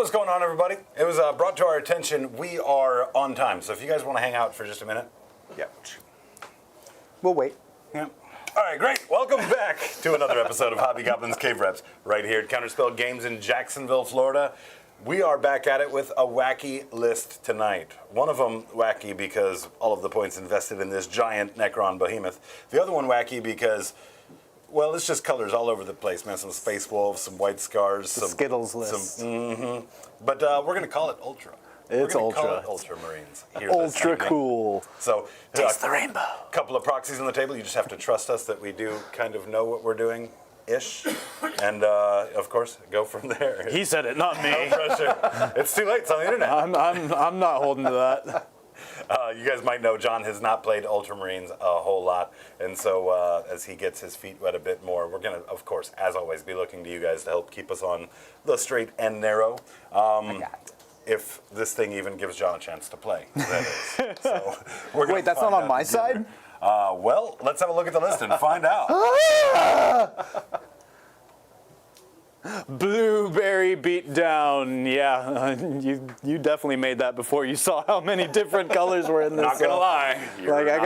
what's going on, everybody? It was brought to our attention. We are on time, so if you guys want to hang out for just a minute. Yeah. We'll wait. Yeah. All right, great. Welcome back to another episode of Hobby Goblin's Cave Reps, right here at Counterspell Games in Jacksonville, Florida. We are back at it with a wacky list tonight. One of them wacky because all of the points invested in this giant Necron behemoth. The other one wacky because, well, it's just colors all over the place, man. Some Space Wolves, some White Scars. Some Skittles list. But we're going to call it Ultra. It's Ultra. Call it Ultramarines. Here Ultra cool. So, taste the rainbow. A couple of proxies on the table. You just have to trust us that we do kind of know what we're doing. Ish, and of course, go from there. He said it, not me. No pressure. It's too late. It's on the internet. I'm not holding to that. You guys might know John has not played Ultramarines a whole lot, and so as he gets his feet wet a bit more, we're gonna, of course, as always, be looking to you guys to help keep us on the straight and narrow. If this thing even gives John a chance to play, that is. So we're gonna Wait, that's not on my side? Well, let's have a look at the list and find out. Blueberry beatdown. Yeah, you definitely made that before you saw how many different colors were in this. Not gonna lie, like I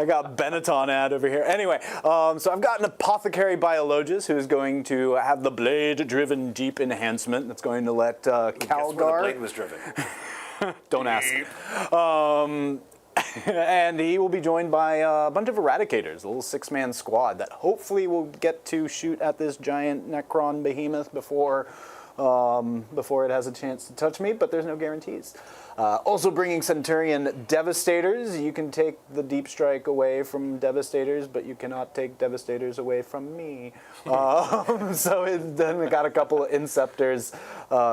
got Benetton ad over here. Anyway, so I've got an Apothecary Biologist who is going to have the blade-driven deep enhancement. That's going to let Calgar. Guess where the blade was driven. Don't ask. And he will be joined by a bunch of Eradicators, a little six-man squad that hopefully will get to shoot at this giant Necron behemoth before it has a chance to touch me, but there's no guarantees. Also bringing Centurion Devastators. You can take the Deep Strike away from Devastators, but you cannot take Devastators away from me. Then we got a couple of Inceptors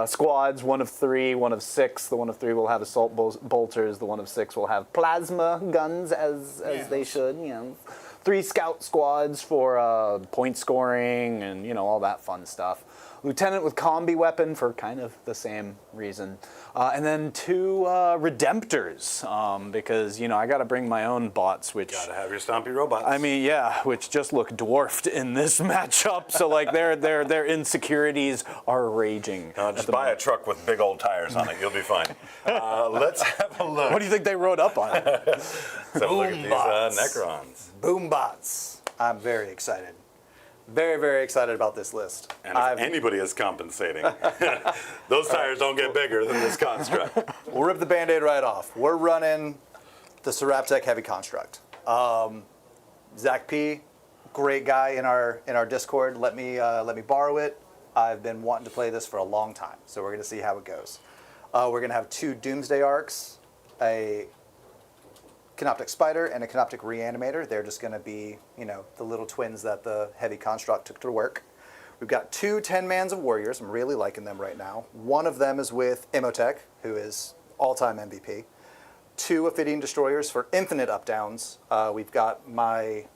squads, one of 3, one of 6. The one of 3 will have Assault Bolters. The one of 6 will have Plasma Guns, as they should, you know. 3 Scout squads for point scoring and, you know, all that fun stuff. Lieutenant with Combi Weapon for kind of the same reason. And then 2 Redemptors, because, you know, I got to bring my own bots, which... Gotta have your stompy robots. I mean, yeah, which just look dwarfed in this matchup. So, like, their insecurities are raging. Just buy a truck with big old tires on it. You'll be fine. Let's have a look. What do you think they rode up on? Let's have a look at these Necrons. Boombots. I'm very excited. Very, very excited about this list. And if anybody is compensating, those tires don't get bigger than this construct. We'll rip the Band-Aid right off. We're running the Seraptech Heavy Construct. Zach P, great guy in our Discord. Let me borrow it. I've been wanting to play this for a long time, so we're going to see how it goes. We're going to have 2 Doomsday Arcs, a Canoptic Spider and a Canoptic Reanimator. They're just going to be, you know, the little twins that the Heavy Construct took to work. We've got 2 10-mans of Warriors. I'm really liking them right now. One of them is with Imhotep, who is all-time MVP. 2 Ophidian Destroyers for infinite up-downs. We've got my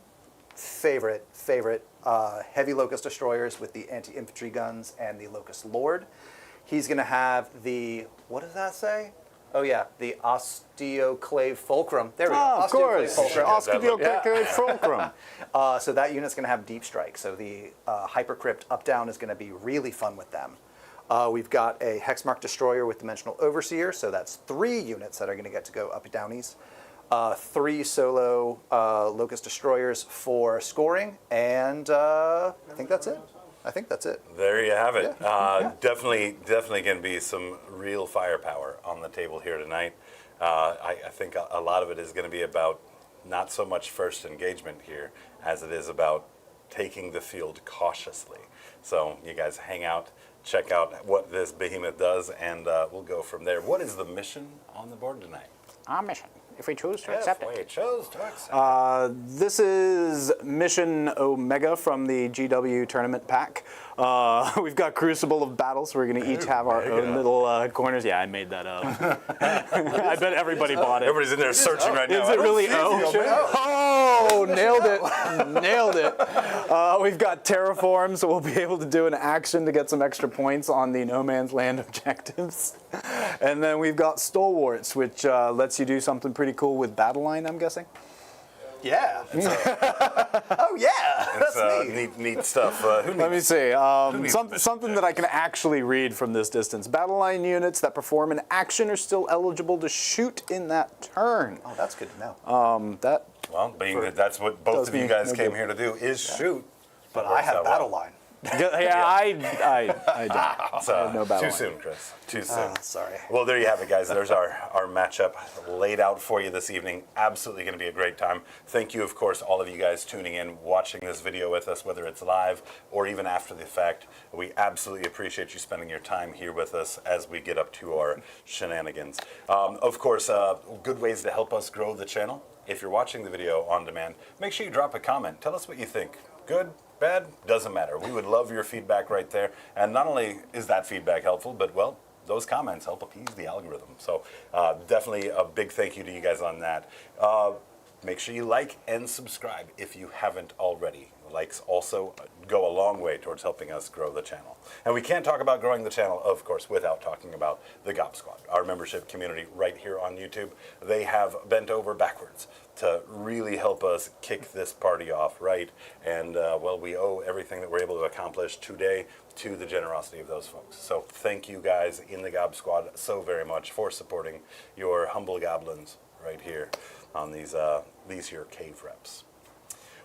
favorite Heavy Locust Destroyers with the anti-infantry guns and the Locust Lord. He's going to have the, what does that say? Oh yeah, the Osteoclave Fulcrum. There we go. Of course. Osteoclave Fulcrum. So that unit's going to have Deep Strike. So the Hypercrypt up-down is going to be really fun with them. We've got a Hexmark Destroyer with Dimensional Overseer. So that's 3 units that are going to get to go up-downies. 3 solo Locust Destroyers for scoring. And I think that's it. There you have it. Yeah. Definitely going to be some real firepower on the table here tonight. I think a lot of it is going to be about not so much first engagement here as it is about taking the field cautiously. So you guys hang out, check out what this behemoth does, and we'll go from there. What is the mission on the board tonight? Our mission, if we choose to accept it. If we chose to accept it. This is Mission Omega from the GW Tournament Pack. We've got Crucible of Battle, so we're going to each have our own little corners. Yeah, I made that up. I bet everybody bought it. Everybody's in there searching right now. Is it really Oh, nailed it. Nailed it. We've got Terraform, so we'll be able to do an action to get some extra points on the No Man's Land objectives. And then we've got Stalwarts, which lets you do something pretty cool with Battle Line, I'm guessing. Yeah. Oh yeah, It's that's me. neat stuff. Who Let me needs- see. needs Something that I can actually read from this distance. Battle line units that perform an action are still eligible to shoot in that turn. Oh, that's good to know. That Well, being that that's what both does of you me guys no came good. here to do is shoot. But It I works have out battle well. line. yeah, I don't. So, I have no battle too line. soon, Chris. Too soon. Sorry. Well, there you have it, guys. There's our matchup laid out for you this evening. Absolutely going to be a great time. Thank you, of course, all of you guys tuning in, watching this video with us, whether it's live or even after the fact. We absolutely appreciate you spending your time here with us as we get up to our shenanigans. Of course, good ways to help us grow the channel. If you're watching the video on demand, make sure you drop a comment. Tell us what you think. Good, bad, doesn't matter. We would love your feedback right there. And not only is that feedback helpful, but, well, those comments help appease the algorithm. So definitely a big thank you to you guys on that. Make sure you like and subscribe if you haven't already. Likes also go a long way towards helping us grow the channel. And we can't talk about growing the channel, of course, without talking about the Gob Squad, our membership community right here on YouTube. They have bent over backwards to really help us kick this party off right. And, well, we owe everything that we're able to accomplish today to the generosity of those folks. So thank you guys in the Gob Squad so very much for supporting your humble goblins right here on these here cave reps.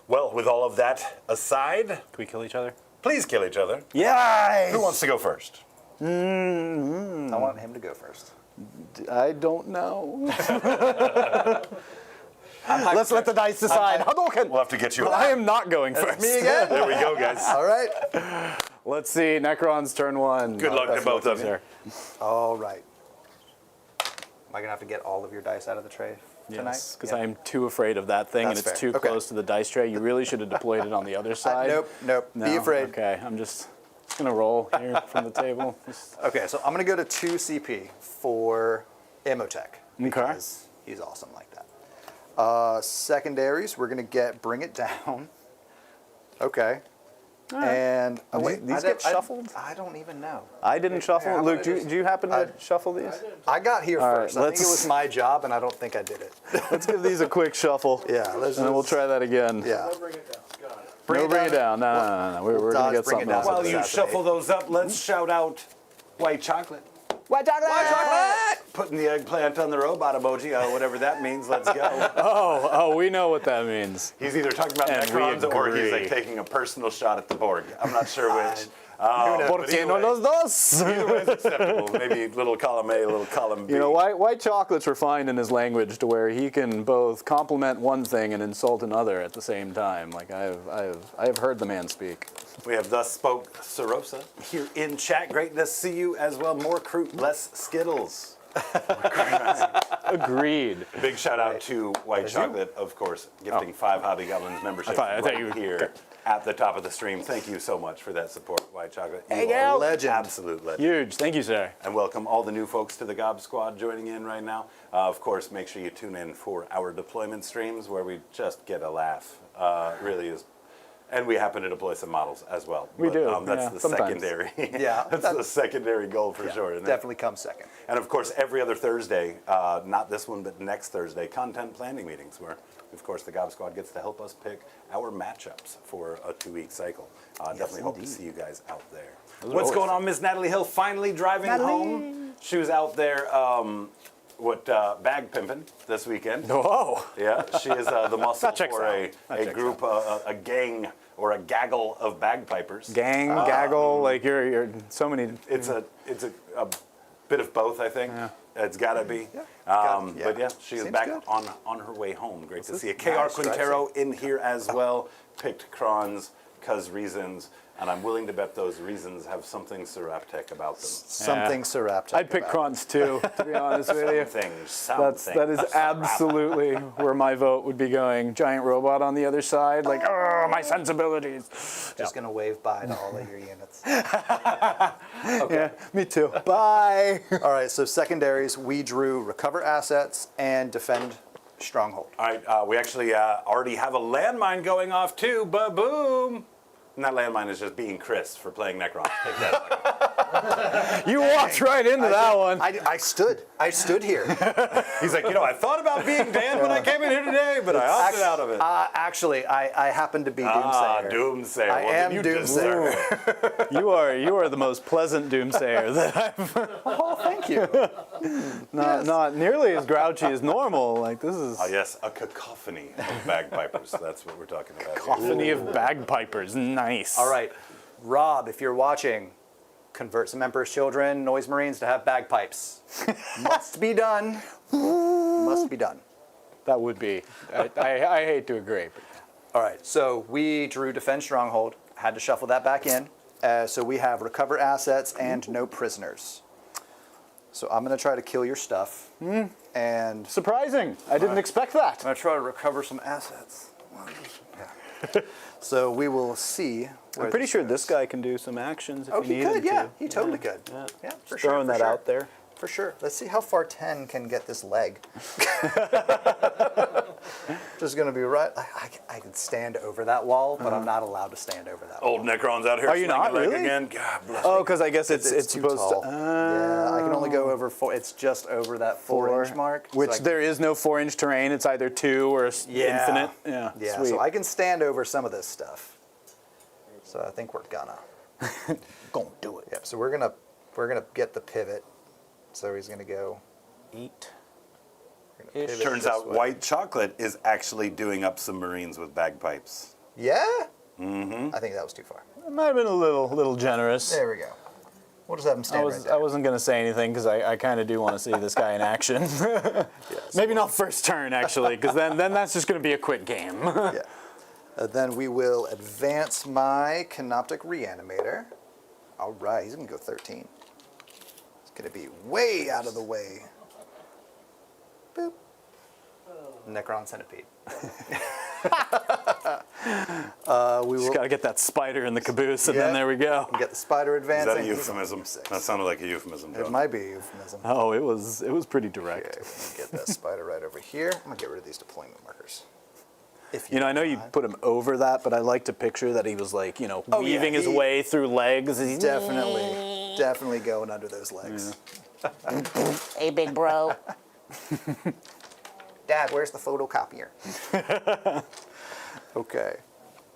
Well, with all of that aside, Can we kill each other? please kill each other. Yes. Who wants to go first? I want him to go first. I don't know. Let's let the dice decide. Hadouken! We'll have to get you. I am not going first. Me again. There we go, guys. All right. Let's see. Necrons turn one. Good luck to both of you. There. All right. Am I gonna have to get all of your dice out of the tray tonight? Yes, because Yeah. I am too afraid of that thing, That's and it's fair. too Okay. close to the dice tray. You really should have deployed it on the other side. Nope. No? Be afraid. Okay, I'm just gonna roll here from the table. Just- Okay, so I'm gonna go to 2 CP for Emotech because he's awesome like that. Secondaries, we're gonna get Bring It Down. Okay. And oh, wait, These get shuffled? I don't even know. I didn't shuffle. how Luke, about I do you happen to shuffle these? I got here All right, first. I think it let's- was my job, and I don't think I did it. Let's give these a quick shuffle. Yeah, let's And then we'll just- try that again. Yeah. Bring it down. Got it. Bring it down. No. We're dodge gonna get Bring It something Down. else. While While you Assassinate. shuffle those up, let's shout out White Chocolate. White chocolate! Putting the eggplant on the robot emoji, whatever that means. Let's go. Oh, we know what that means. He's either talking about And we Necrons or he's agree. like taking a personal shot at the Borg. I'm not sure which. ¿Por but qué no either los dos? Either way is acceptable. Maybe little column A, little column B. You know, white chocolate's refined in his language to where he can both compliment one thing and insult another at the same time. Like I have heard the man speak. We have thus spoke Sarosa here in chat. Great to see you as well. More Croot, less Skittles. Agreed. Big shout out to White Chocolate, of course, gifting 5 Hobby Goblins memberships I thought right you were- here at the top of the stream. Thank you so much for that support, White Chocolate. You Hey, are yo. Legend. Absolute legend. Huge. Thank you, sir. And welcome all the new folks to the Gob Squad joining in right now. Of course, make sure you tune in for our deployment streams where we just get a laugh. Really is. And we happen to deploy some models as well. We do, That's yeah, the sometimes. secondary. Yeah, that's the secondary goal for sure. Isn't it? Definitely comes second. And of course, every other Thursday, not this one, but next Thursday, content planning meetings where, of course, the Gob Squad gets to help us pick our matchups for a 2-week cycle. Definitely hope to see you guys out there. What's always going on, Miss Natalie Hill? Finally driving home. She was out there, bag pimping this weekend. Oh. Yeah, she is the muscle checks for out. That a checks group, a gang, or a gaggle of bagpipers. Gang, gaggle, like you're so many. It's a bit of both, I think. Yeah. It's got to be. Yeah. But yeah, she is Seems back good. on her way home. Great to This see you. is KR nice, Quintero in here as well. Picked Crons, cause reasons. And I'm willing to bet those reasons have something Seraptech about them. Something Seraptech. I'd pick Krons too, to be honest with you. That is absolutely where my vote would be going. Giant robot on the other side, like, oh, my sensibilities. Just gonna wave bye to all of your units. Yeah, me too. Bye. All right, so secondaries, we drew recover assets and defend stronghold. All right, we actually already have a landmine going off too. Ba-boom! And that landmine is just being Chris for playing Necron. Take that. You walked right into that one. I stood here. He's like, I thought about being Dan when I came in here today, but I opted out of it. Actually, I happen to be Doomsayer. Doomsayer. I am Doomsayer. You are the most pleasant doomsayer that I've. Oh, thank you. Not nearly as grouchy as normal. Like this is Yes, a cacophony of bagpipers. That's what we're talking about. cacophony of bagpipers. Nice. All right, Rob, if you're watching, convert some Emperor's Children, Noise Marines to have bagpipes. Must be done. Must be done. That would be. I hate to agree. But All right, so we drew Defend Stronghold, had to shuffle that back in. So we have recover assets and no prisoners. So I'm going to try to kill your stuff. And surprising. I didn't expect that. I'm going to try to recover some assets. Yeah. So we will see. I'm pretty sure this guy can do some actions if Oh, you he need could, him yeah. to. He totally could. Yeah. Yeah, for Just sure. throwing that out there. For sure. Let's see how far 10 can get this leg. Just going to be right. I can stand over that wall, but I'm not allowed to stand over that wall. Old Necrons out here. Are you slinging not a leg really? again? God bless. Oh, because I guess it's too supposed tall. to. Yeah, I can only go over 4. It's just over that 4-inch mark. Which so there is no 4-inch terrain. It's either 2 or infinite. Yeah. Yeah, Sweet. so I can stand over some of this stuff. So I think we're gonna. Gonna do it. Yep. So we're gonna get the pivot. So he's gonna go. Eat. We're gonna pivot Turns this out way. white chocolate is actually doing up some Marines with bagpipes. Yeah. Mm-hmm. I think that was too far. It might have been a little generous. There we go. We'll just have him stand right there. I wasn't gonna say anything because I kind of do want to see this guy in action. Maybe not first turn actually, because then that's just gonna be a quick game. Yeah. Then we will advance my Canoptic Reanimator. All right, he's going to go 13. It's going to be way out of the way. Boop. Necron Centipede. We Just will gotta get that spider in the caboose, and then there we go. get the spider Is advancing. that a He's on euphemism? 6. That sounded like a euphemism, It Joe. might be a euphemism. Oh, it was pretty direct. Okay, we're going to get that spider right over here. I'm going to get rid of these deployment markers. If You know, I know you put him over that, but I like to picture that he was like, Oh, yeah, weaving his he- way through legs. He's definitely going under those legs. Hey, big bro. Dad, where's the photocopier? Okay.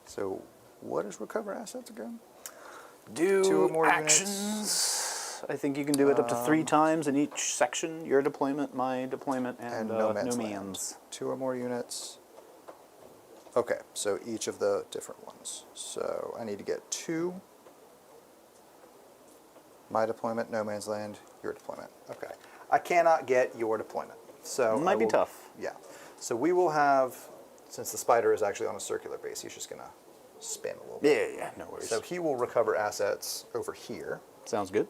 So, what is recover assets again? do 2 or more actions. I think you can do it up to 3 times in each section. Your deployment, my deployment, and no man's no land. man's. 2 or more units. Okay, so each of the different ones. So I need to get 2. My deployment, no man's land, your deployment. Okay. I cannot get your deployment. So Might I be will- tough. Yeah. So we will have, since the spider is actually on a circular base, he's just going to spin a little bit. Yeah, no worries. So he will recover assets over here. Sounds good.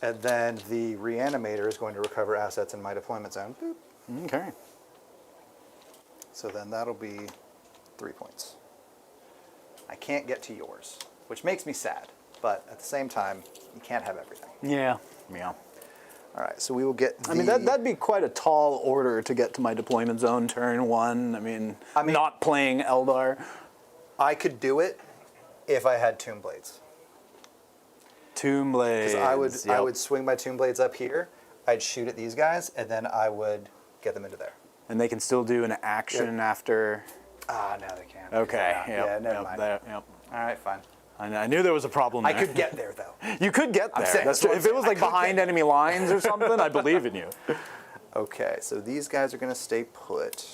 And then the reanimator is going to recover assets in my deployment zone. Boop. Okay. So then that'll be 3 points. I can't get to yours, which makes me sad. But at the same time, you can't have everything. Yeah. Yeah. All right, so we will get the... I mean, that'd be quite a tall order to get to my deployment zone turn 1. I mean not playing Eldar. I could do it if I had Tomb Blades. Tomb Blades. Because I would swing my Tomb Blades up here, I'd shoot at these guys, and then I would get them into there. And they can still do an action after. Ah, now they can't. Okay. Yeah, never mind. Yep. All right, fine. I knew there was a problem there. I could get there, though. You could get there. saying, That's that's true. what I'm If it was saying. like I could behind get- enemy lines or something, I believe in you. Okay, so these guys are going to stay put.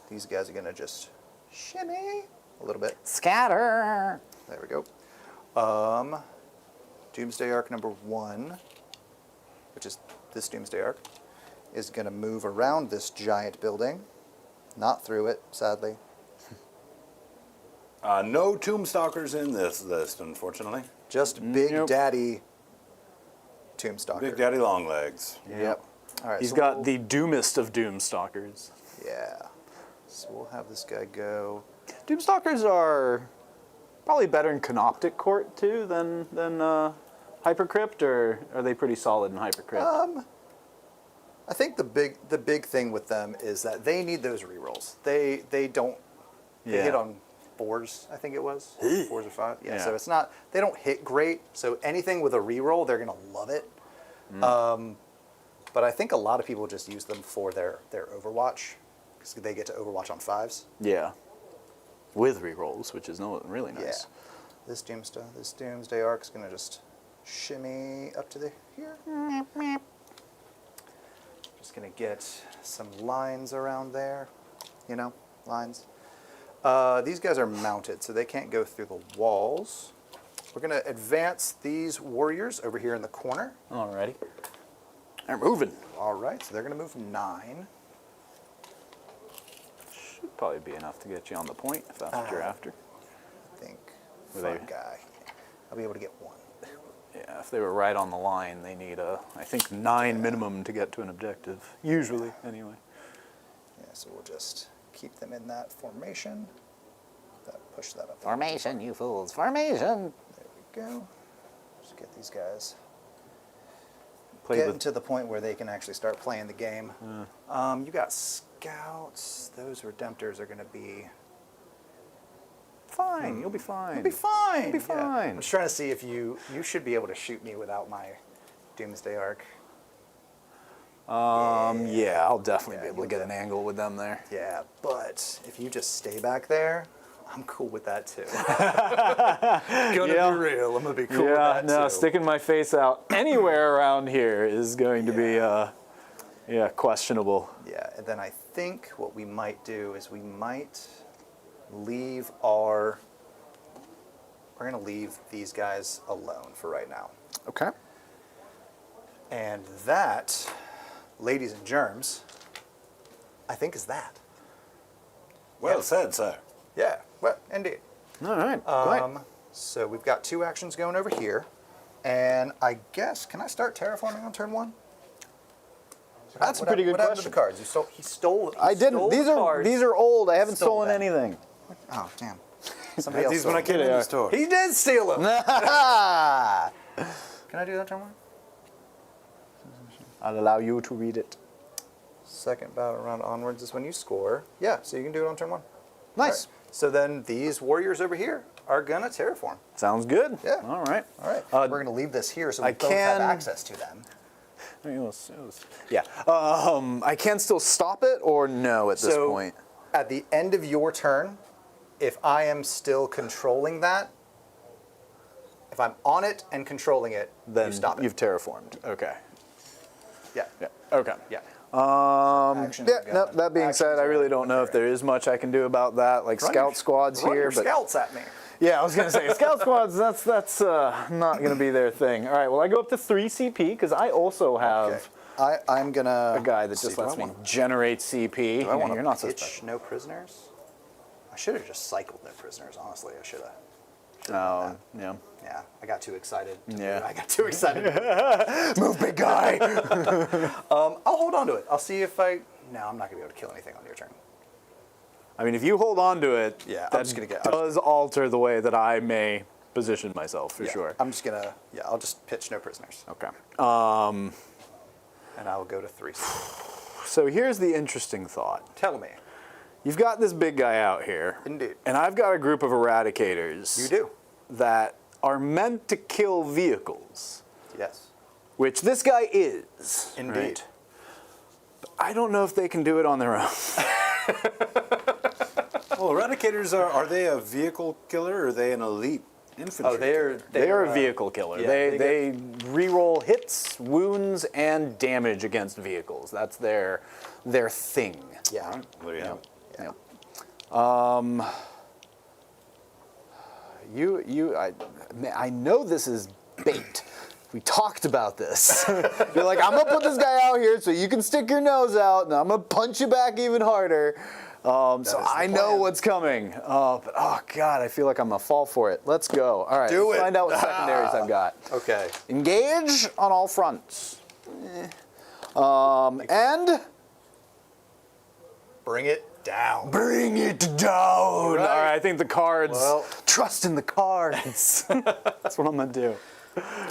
These guys are going to just shimmy a little bit. Scatter. There we go. Doomsday Arc number 1, which is this Doomsday Arc, is going to move around this giant building. Not through it, sadly. No Tombstalkers in this list, unfortunately. Just Big Nope. Daddy Tombstalker. Big Daddy Longlegs. Yep. All right. He's so got we'll- the doomest of Doomstalkers. Yeah. So we'll have this guy go. Doomstalkers are probably better in Canoptic Court too than Hypercrypt, or are they pretty solid in Hypercrypt? I think the big thing with them is that they need those rerolls. They don't They Yeah. hit on 4s, I think it was. 4s or 5. Yeah, Yeah. so it's not, they don't hit great. So anything with a reroll, they're going to love it. But I think a lot of people just use them for their Overwatch because they get to Overwatch on 5s. Yeah. With rerolls, which is really nice. Yeah. This Doomsday Arc's going to just shimmy up to here. Just going to get some lines around there. You know, lines. These guys are mounted, so they can't go through the walls. We're going to advance these warriors over here in the corner. Alrighty. They're moving. All right, so they're going to move 9. Should probably be enough to get you on the point if that's what you're after. I think. Were Front they- guy. I'll be able to get 1. Yeah, if they were right on the line, they need I think 9 minimum to get to an objective. Usually, anyway. Yeah, so we'll just keep them in that formation. Push that up. Formation, you fools. Formation. There we go. Just get these guys Play getting with to the point where they can actually start playing the game. You got scouts. Those redemptors are going to be fine. You'll be fine. You'll be fine. You'll be fine. I'm just trying to see if you should be able to shoot me without my Doomsday Arc. Yeah, I'll definitely be Yeah, able to get an angle with them there. Yeah, but if you just stay back there, I'm cool with that too. Gonna Yeah. be real. I'm gonna be cool with Yeah, that no, too. sticking my face out anywhere around here is going to be, questionable. Yeah, and then I think what we might do is we might leave our. We're gonna leave these guys alone for right now, Okay. and that, ladies and germs, I think is that. Well said, sir. Yeah, well, indeed. All right. Great. So we've got 2 actions going over here, and I guess can I start terraforming on turn 1? That's a pretty good What happened to question. the cards? He stole. I didn't. These are old. I haven't Stole stolen them. anything. Oh damn! Somebody else. These when I stole came in Yeah. the store. them. He did steal them. Can I do that turn 1? I'll allow you to read it. Second battle round onwards is when you score. Yeah, so you can do it on turn 1. Nice. All right. So then these warriors over here are gonna terraform. Sounds good. Yeah. All right. All right. We're gonna leave this here so we I both have can- access to them. Yeah. I can still stop it or no at this So point. at the end of your turn, if I am still controlling that, if I'm on it and controlling it, Then you stop it. you've terraformed. Okay. Yeah. Yeah. Okay. Yeah. Actions Yeah. are No, gone. that being Actions said, I are really don't know if there is much I can do about that. Like Run scout your- squads Run here, your but scouts at me. yeah, I was gonna say scout squads. That's not gonna be their thing. All right. Well, I go up to 3 CP because I also have Okay. I'm gonna a guy that just lets me generate CP. Do I want You're to not so pitch special. no prisoners? I should have just cycled no prisoners. Honestly, I should have. Oh, yeah. Yeah, I got too excited. Yeah. I got too excited. Move, big guy. I'll hold on to it. I'll see if I. No, I'm not gonna be able to kill anything on your turn. I mean, if you hold on to it, Yeah, I'm that just gonna get- does alter the way that I may position myself for Yeah, sure. I'm just gonna. Yeah, I'll just pitch no prisoners, Okay. and I'll go to 3. So here's the interesting thought. Tell me. You've got this big guy out here. Indeed. And I've got a group of eradicators. You do. That are meant to kill vehicles, Yes. which this guy is. Indeed. Right? But I don't know if they can do it on their own. Well, eradicators are they a vehicle killer or are they an elite infantry? Oh, they're They are a vehicle killer. yeah, they they re-roll hits, wounds, and damage against vehicles. That's their thing. Yeah. Well, there you have it. Yeah. I know this is bait. We talked about this. You're like, I'm gonna put this guy out here so you can stick your nose out, and I'm gonna punch you back even harder. So is the I know plan. what's coming. But oh god, I feel like I'm gonna fall for it. Let's go. All right, Do let's it. find out what secondaries I've got. Okay. Engage on all fronts. And Bring it down. bring it down. All right, I think the cards. Well- Trust in the cards. That's what I'm gonna do.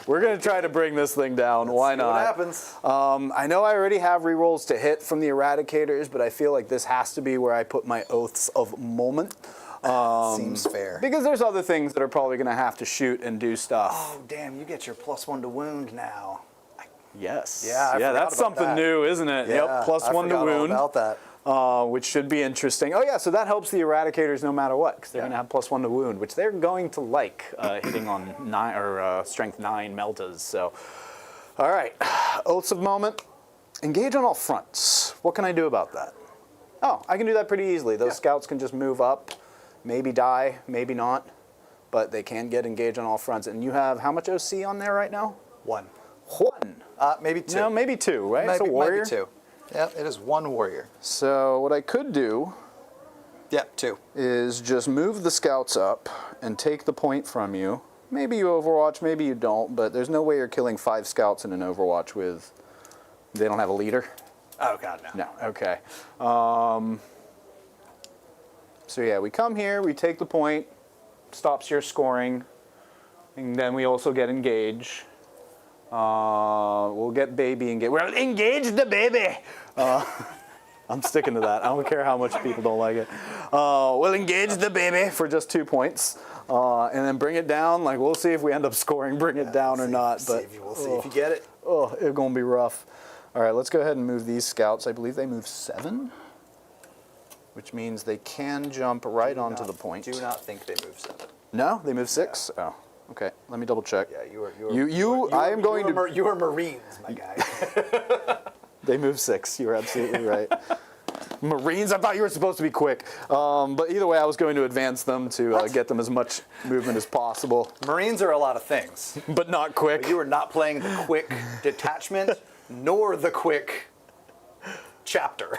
We're gonna try to bring this thing down. Why See not? what happens? I know I already have rerolls to hit from the eradicators, but I feel like this has to be where I put my oaths of moment. Seems fair. Because there's other things that are probably going to have to shoot and do stuff. Oh, damn, you get your +1 to wound now. Yes. Yeah, I forgot that's about something that. new, isn't it? Yep, +1 to I forgot wound. all about that. Which should be interesting. Oh yeah, so that helps the Eradicators no matter what, because they're going to have +1 to wound, which they're going to like hitting on strength 9 Meltas. So, all right, Oaths of Moment, engage on all fronts. What can I do about that? Oh, I can do that pretty easily. Those scouts can just move up, maybe die, maybe not, but they can get engaged on all fronts. And you have how much OC on there right now? 1. 1. Maybe 2. No, maybe 2, right? It's a warrior. Maybe 2. Yeah, it is 1 warrior. So what I could do Yep, 2. is just move the scouts up and take the point from you. Maybe you overwatch, maybe you don't, but there's no way you're killing 5 scouts in an overwatch with... They don't have a leader? Oh, God, no. No, okay. So yeah, we come here, we take the point, stops your scoring, and then we also get engage. We'll get baby engage. We'll engage the baby! I'm sticking to that. I don't care how much people don't like it. We'll engage the baby for just 2 points, and then bring it down. Like, we'll see if we end up scoring, bring it down or not. But We'll see if you get it. oh, it's gonna be rough. All right, let's go ahead and move these scouts. I believe they move 7, which means they can jump right onto the point. Do not think they move 7. No, they move 6. Oh, okay. Let me double check. Yeah, I am going to. You are Marines, my guy. They move 6. You're absolutely right. Marines, I thought you were supposed to be quick. But either way, I was going to advance them to get them as much movement as possible. Marines are a lot of things. But not quick. But you are not playing the quick detachment, nor the quick chapter.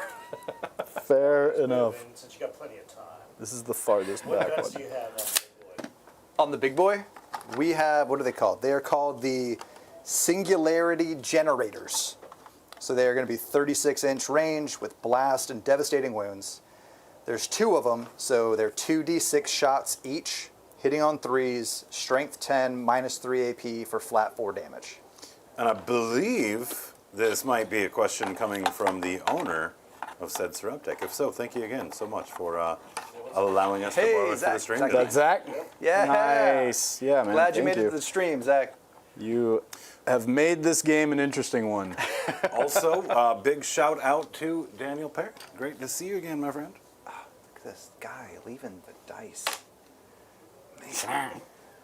Fair enough. Since you got plenty of time. This is the farthest What back guns one. do you have on the boy? On the big boy, we have, what are they called? They are called the Singularity Generators. So they are going to be 36-inch range with blast and devastating wounds. There's 2 of them, so they're 2d6 shots each, hitting on 3s, strength 10, -3 AP for flat 4 damage. And I believe this might be a question coming from the owner of said Seraptech. If so, thank you again so much for allowing us to Hey, borrow it for the Zach. stream. Zach. today. That's Zach? Yeah. Nice. Yeah, man. Glad you thank made it to the stream, Zach. You have made this game an interesting one. Also, big shout out to Daniel Perry. Great to see you again, my friend. Look at this guy leaving the dice.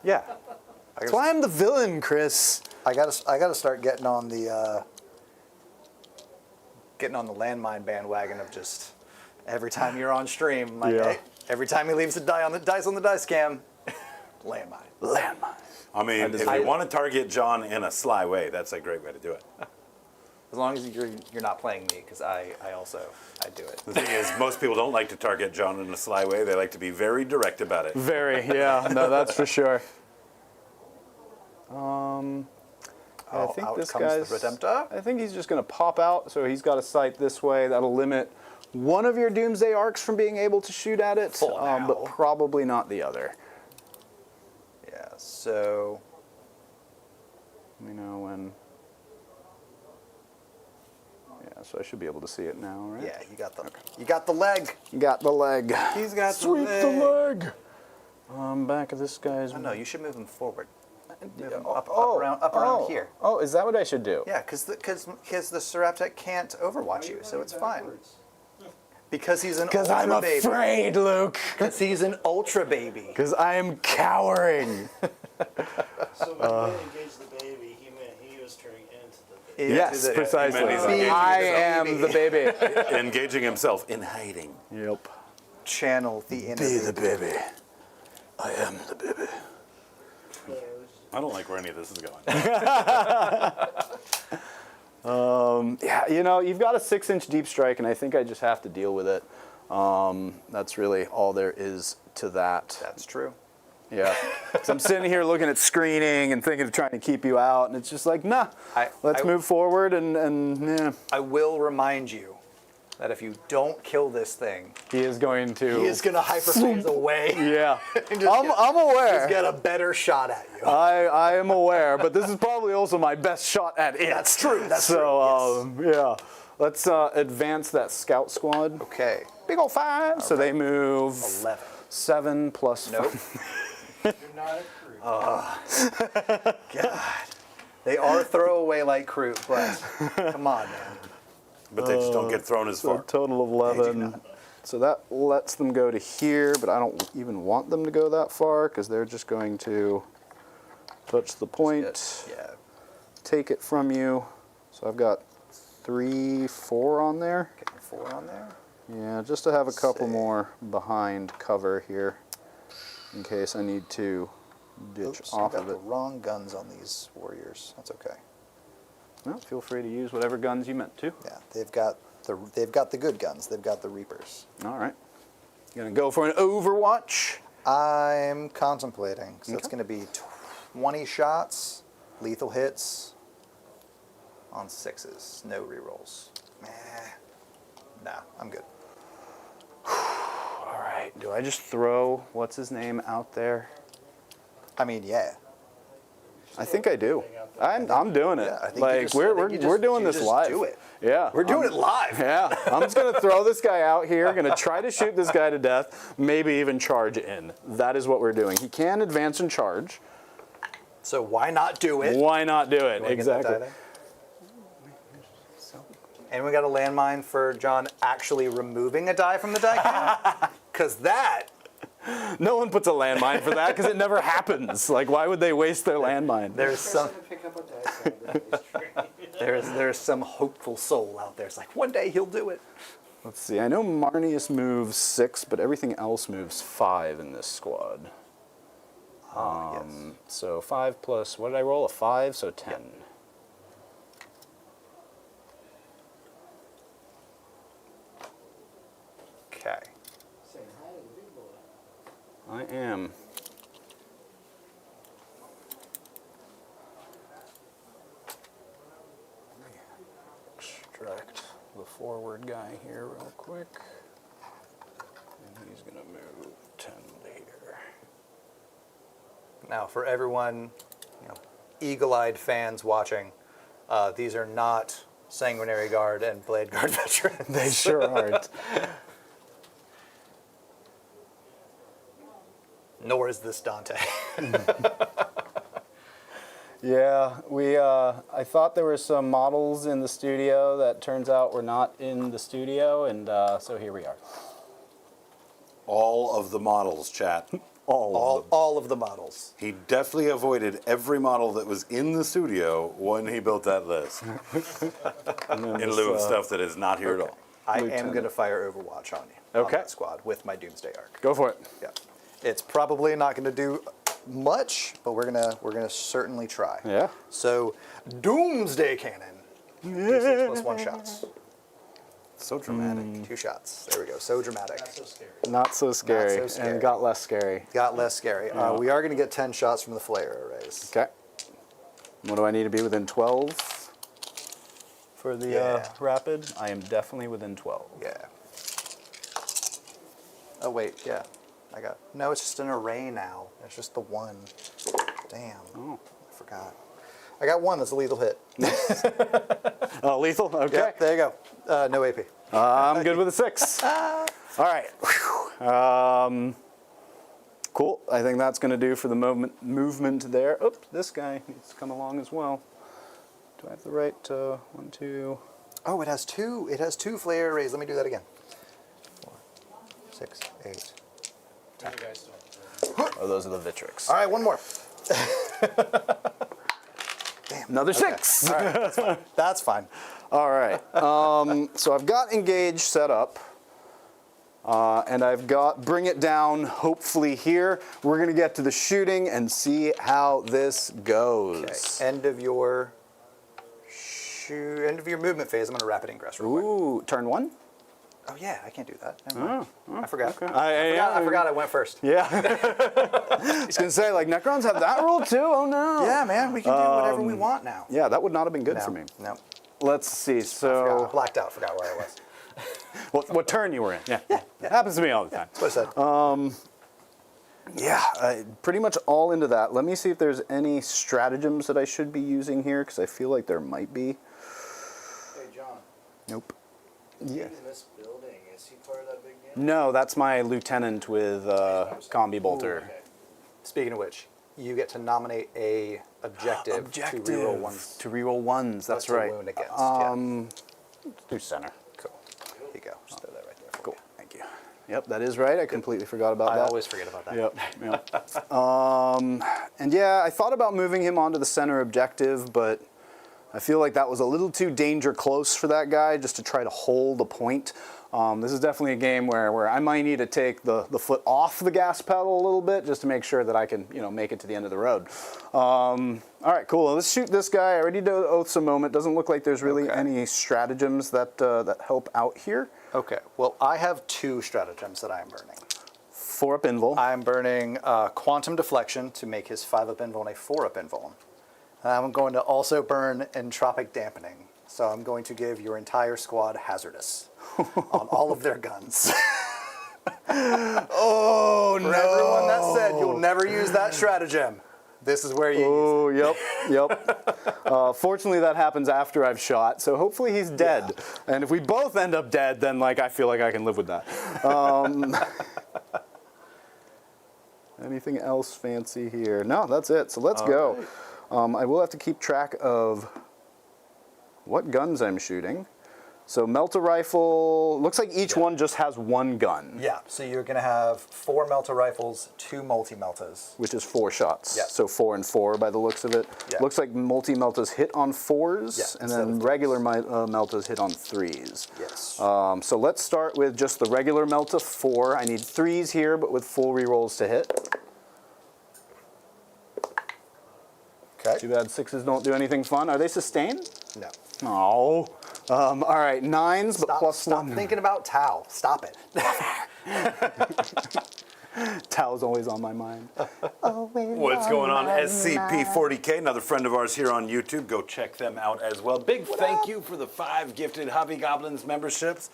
Yeah. That's why I'm the villain, Chris. I gotta start getting on the landmine bandwagon of just every time you're on stream, like Yeah. hey, every time he leaves the dice on the dice cam, landmine. Landmine. I mean, if you want to target John in a sly way, that's a great way to do it. As long as you're not playing me, because I do it. The thing is, most people don't like to target John in a sly way. They like to be very direct about it. Very, yeah. No, that's for sure. I think out this comes guy's. the Redemptor. I think he's just going to pop out, so he's got a sight this way. That'll limit one of your Doomsday Arcs from being able to shoot at it, For now. but probably not the other. Yeah. So Let me know when. Yeah, so I should be able to see it now, right? yeah, you got the leg. Got the leg. He's got Sweep the leg. the leg. Back of this guy's. Oh, no, you should move him forward. Move him Oh, up around here. Oh, is that what I should do? Yeah, because the Seraptech can't overwatch you, so it's fine. Because he's an Because ultra I'm baby. afraid, Luke. Because he's an ultra baby. Because I am cowering. So when you engage the baby, he meant he was turning into the baby. Yes, precisely. He's engaging I himself. am the baby. Engaging himself in hiding. Yep. Channel the inner Be the baby. baby. I am the baby. I don't like where any of this is going. Yeah, you know, you've got a 6-inch deep strike, and I think I just have to deal with it. That's really all there is to that. That's true. Yeah. 'Cause I'm sitting here looking at screening and thinking of trying to keep you out, and it's just like, nah, let's move forward and yeah. I will remind you that if you don't kill this thing, He is going to. he is going to hyperphase away. Yeah. and just I'm aware. Get a better shot at you. I am aware, but this is probably also my best shot at it. That's true. That's so, true. Yes. yeah. Let's advance that scout squad. Okay. Big ol' 5. So they move 11. 7 plus Nope. 5. You're not a crew. God. They are throwaway like Kroot, but come on, man. But they just don't get thrown as So a far. total of 11. So that lets them go to here, but I don't even want them to go that far because they're just going to touch the point, Yeah. take it from you. So I've got 3, 4 on there. Getting 4 on there. Yeah, just to have a couple See. more behind cover here in case I need to ditch Oops, I off got of the it. wrong guns on these warriors. That's okay. Well, feel free to use whatever guns you meant to. Yeah, they've got the good guns. They've got the Reapers. All right. You gonna go for an Overwatch? I'm contemplating. So it's Okay. going to be 20 shots, lethal hits on 6s. No rerolls. Meh. Nah, I'm good. All right. Do I just throw what's his name out there? I mean, yeah. I think I do. I'm doing it. Yeah, I think you like just- we're I think you we're just- doing you this just live. do it. Yeah. We're doing it live. Yeah. I'm just gonna throw this guy out here. Gonna try to shoot this guy to death. Maybe even charge in. That is what we're doing. He can advance and charge. So why not do it? Why not do it? Wanna get that Exactly. die there? And we got a landmine for John actually removing a die from the die can? Because that, No one puts a landmine for that because it never happens. Like, why would they waste their landmine? there's some Person to pick up a dice out of this tree. there's some hopeful soul out there. It's like one day he'll do it. Let's see. I know Marnius moves 6, but everything else moves 5 in this squad. Yes. So 5 plus, what did I roll? A 5, so 10. Okay. Saying hi to the big boy. I am. Extract the forward guy here real quick. And he's going to move 10 to here. Now, for everyone, eagle-eyed fans watching, these are not Sanguinary Guard and Blade Guard veterans. They sure aren't. Nor is this Dante. Yeah, I thought there were some models in the studio that turns out were not in the studio, and so here we are. All of the models, chat. all of the models. He definitely avoided every model that was in the studio when he built that list, in lieu of stuff that is not here at all. I am Lieutenant. going to fire Overwatch on you. Okay. On that squad with my Doomsday Arc. Go for it. Yeah. It's probably not going to do much, but we're gonna certainly try. Yeah. So, Doomsday Cannon. D6 plus 1 shots. So dramatic. 2 shots. There we go. So dramatic. Not so scary. Not so scary, so scary. and got less scary. Got less scary. We are going to get 10 shots from the flare arrays. Okay. What do I need to be within 12 for the Yeah. rapid? I am definitely within 12. Yeah. Oh wait, yeah. No, it's just an array now. It's just the one. Damn. Oh. I forgot. I got one that's a lethal hit. Oh, lethal? Okay. Yep, there you go. No AP. I'm good with a 6. All right. Whew. Cool. I think that's going to do for the movement there. Oops, this guy needs to come along as well. Do I have the right 1, 2? Oh, it has two. It has 2 flare arrays. Let me do that again. 4, 6, 8. You guys don't. Oh, those are the Vitrix. All right, one more. Another 6. All right, that's fine. That's fine. All right. So I've got engage set up. And I've got bring it down, hopefully here. We're going to get to the shooting and see how this goes. End of your movement phase. I'm going to rapid ingress real quick. Ooh, turn 1? Oh yeah, I can't do that. Never mind. I forgot. okay. I forgot I went first. Yeah. I was going to say, like, Necrons have that rule too? Oh, no. Yeah, man, we can do whatever we want now. Yeah, that would not have been good No, for me. no. Let's see. Forgot. So, Blacked out. Forgot where I was. what turn you were in? Yeah. It happens to me all the time. That's what I said. Yeah, pretty much all into that. Let me see if there's any stratagems that I should be using here, because I feel like there might be. Hey, John. Nope. Yeah. In this building, is he part of that big gang? No, that's my lieutenant with combi bolter. Okay. Speaking of which, you get to nominate a objective to reroll one. To reroll ones. That's to right. wound against. Let's do center. Cool. Here you go. Just throw that right there. For Cool. me. Thank you. Yep, that is right. I completely forgot about I that. always forget about that. Yep. And yeah, I thought about moving him onto the center objective, but I feel like that was a little too danger close for that guy just to try to hold a point. This is definitely a game where I might need to take the foot off the gas pedal a little bit just to make sure that I can make it to the end of the road. All right, cool. Well, let's shoot this guy. I already did Oaths a moment. Doesn't look like there's really any stratagems that help out here. Okay. Well, I have 2 stratagems that I am burning. 4 up invul. I'm burning Quantum Deflection to make his 5 up invul and a 4 up invul. And I'm going to also burn Entropic Dampening. So I'm going to give your entire squad hazardous on all of their guns. Oh, For everyone that said you'll never use that stratagem, this is where you use Oh, yep. Fortunately, that happens after I've shot, so hopefully he's dead. Yeah. And if we both end up dead, then I feel like I can live with that. Anything else fancy here? No, that's it. So let's go. right. I will have to keep track of what guns I'm shooting. So Melta Rifle, looks like each one just has 1 gun. Yeah, so you're going to have 4 Melta Rifles, 2 Multi-Meltas. Which is 4 shots. Yeah. So 4 and 4 by the looks of it. Yeah. Looks like multi-meltas hit on 4s, Yeah, and instead then of 3s. regular meltas hit on 3s. Yes. So let's start with just the regular melta 4. I need 3s here, but with full rerolls to hit. Okay. Too bad 6s don't do anything fun. Are they sustained? No. Oh. All right, 9s, but plus Stop 1. thinking about Tau. Stop it. Tao's always on my mind. What's going on? SCP-40k, another friend of ours here on YouTube. Go check them out as well. Big thank you for the 5 gifted Hobby Goblins memberships.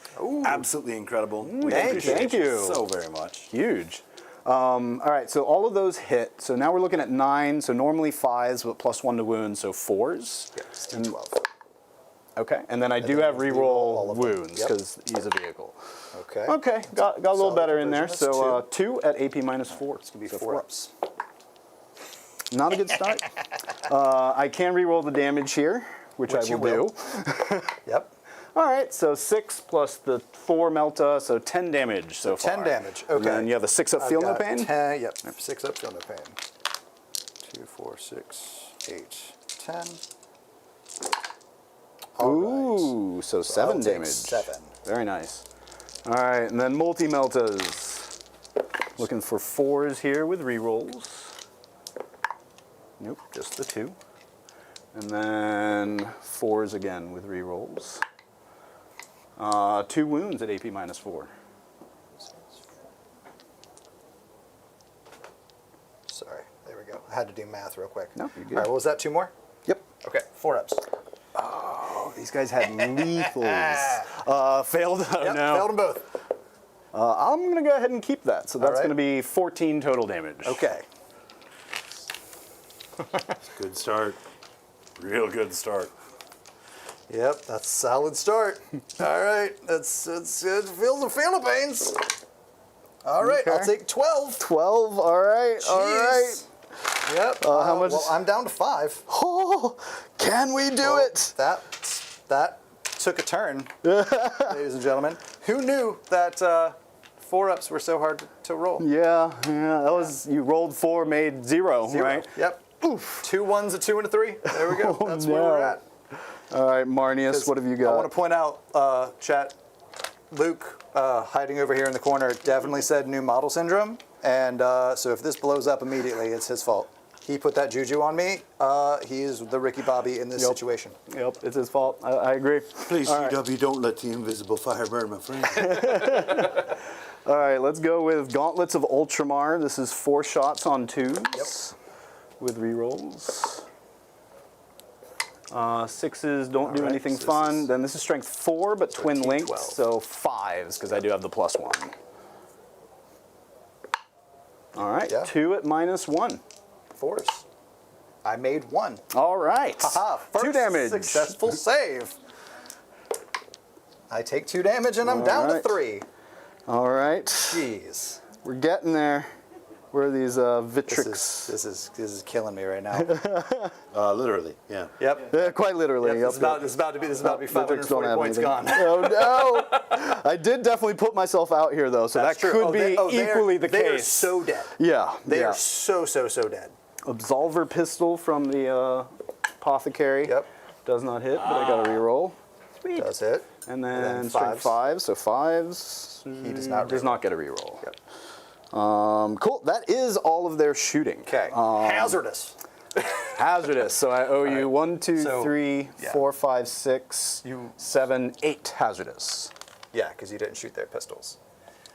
Absolutely incredible. We Thank appreciate you. so very much. Huge. All right, so all of those hit. So now we're looking at 9. So normally 5s, but plus 1 to wound, so 4s. Yes, And- 12. Okay, and then I do then have you reroll all reroll of them. wounds Yep. because he's a vehicle. Okay. Okay, got a little Solid better in there. conversion is So 2 at AP minus 4. It's going to be So 4 ups. Not a good start. I can reroll the damage here, which I Which you will will. do. Yep. All right, so 6 plus the 4 melta, so 10 damage so far. 10 damage. And Okay. then you have a 6 up, feel no I've got pain? 10, yep. 6 up, feel no pain. 2, 4, 6, 8, 10. All right. Ooh, so 7 I'll take damage. 7. Very nice. All right, and then multi-meltas. Looking for 4s here with rerolls. Nope, just the 2. And then 4s again with rerolls. 2 wounds at AP minus 4. Sorry, there we go. I had to do math real quick. No, you're good. All right, what was that? 2 more? Yep. Okay, 4 ups. Oh, these guys had lethals. Failed. Oh, Yep, no. failed them both. I'm going to go ahead and keep that. So that's right. going to be 14 total damage. Okay. Good start. Real good start. Yep, that's a solid start. All right, that's feel the Philippines. All right, I'll Okay. take 12. 12, all right, all right. Jeez. Yep. how much Well, is- I'm down to 5. Oh, can we do it? That took a turn, ladies and gentlemen. Who knew that 4 ups were so hard to roll? Yeah, that was, you rolled 4, made 0, 0. right? Yep. Oof. 2 1s, a 2, and a 3. There we go. Oh, That's where we're no. at. All right, Marnius, what have you got? I want to point out, chat, Luke, hiding over here in the corner, definitely said new model syndrome. And so if this blows up immediately, it's his fault. He put that juju on me. He is the Ricky Bobby in this Yep. situation. Yep, it's his fault. I agree. Please, CW, don't let the invisible fire burn, my friend. All right, let's go with Gauntlets of Ultramar. This is 4 shots on 2s with rerolls. 6s don't do right, anything so this fun. is Then this is strength 4, but twin 13, linked, 12. so 5s because I do have the plus 1. All right, Yeah. 2 at minus 1. 4s. I made 1. All right. Haha, 2 damage. Successful save. I take 2 damage and I'm down right. to 3. All right. Jeez. We're getting there. Where are these Vitrix? This is killing me right now. Literally, yeah. Yep. Yeah, quite literally. Yep, this is about to be Vitrix 540 points anything. gone. Oh no! I did definitely put myself out here though, so That's that true. could be equally the They are case. so dead. Yeah. They yeah. are so dead. Absolver pistol from the apothecary. Yep. Does not hit, but I got a reroll. Sweet. Does hit. And then fives. strength 5, so 5s. He does not Does reroll. not get a reroll. Yep. Cool. That is all of their shooting. Okay. Hazardous. Hazardous. So I owe you 1, 2, So, 3, yeah. 4, 5, 6, 7, 8 hazardous. Yeah, because you didn't shoot their pistols.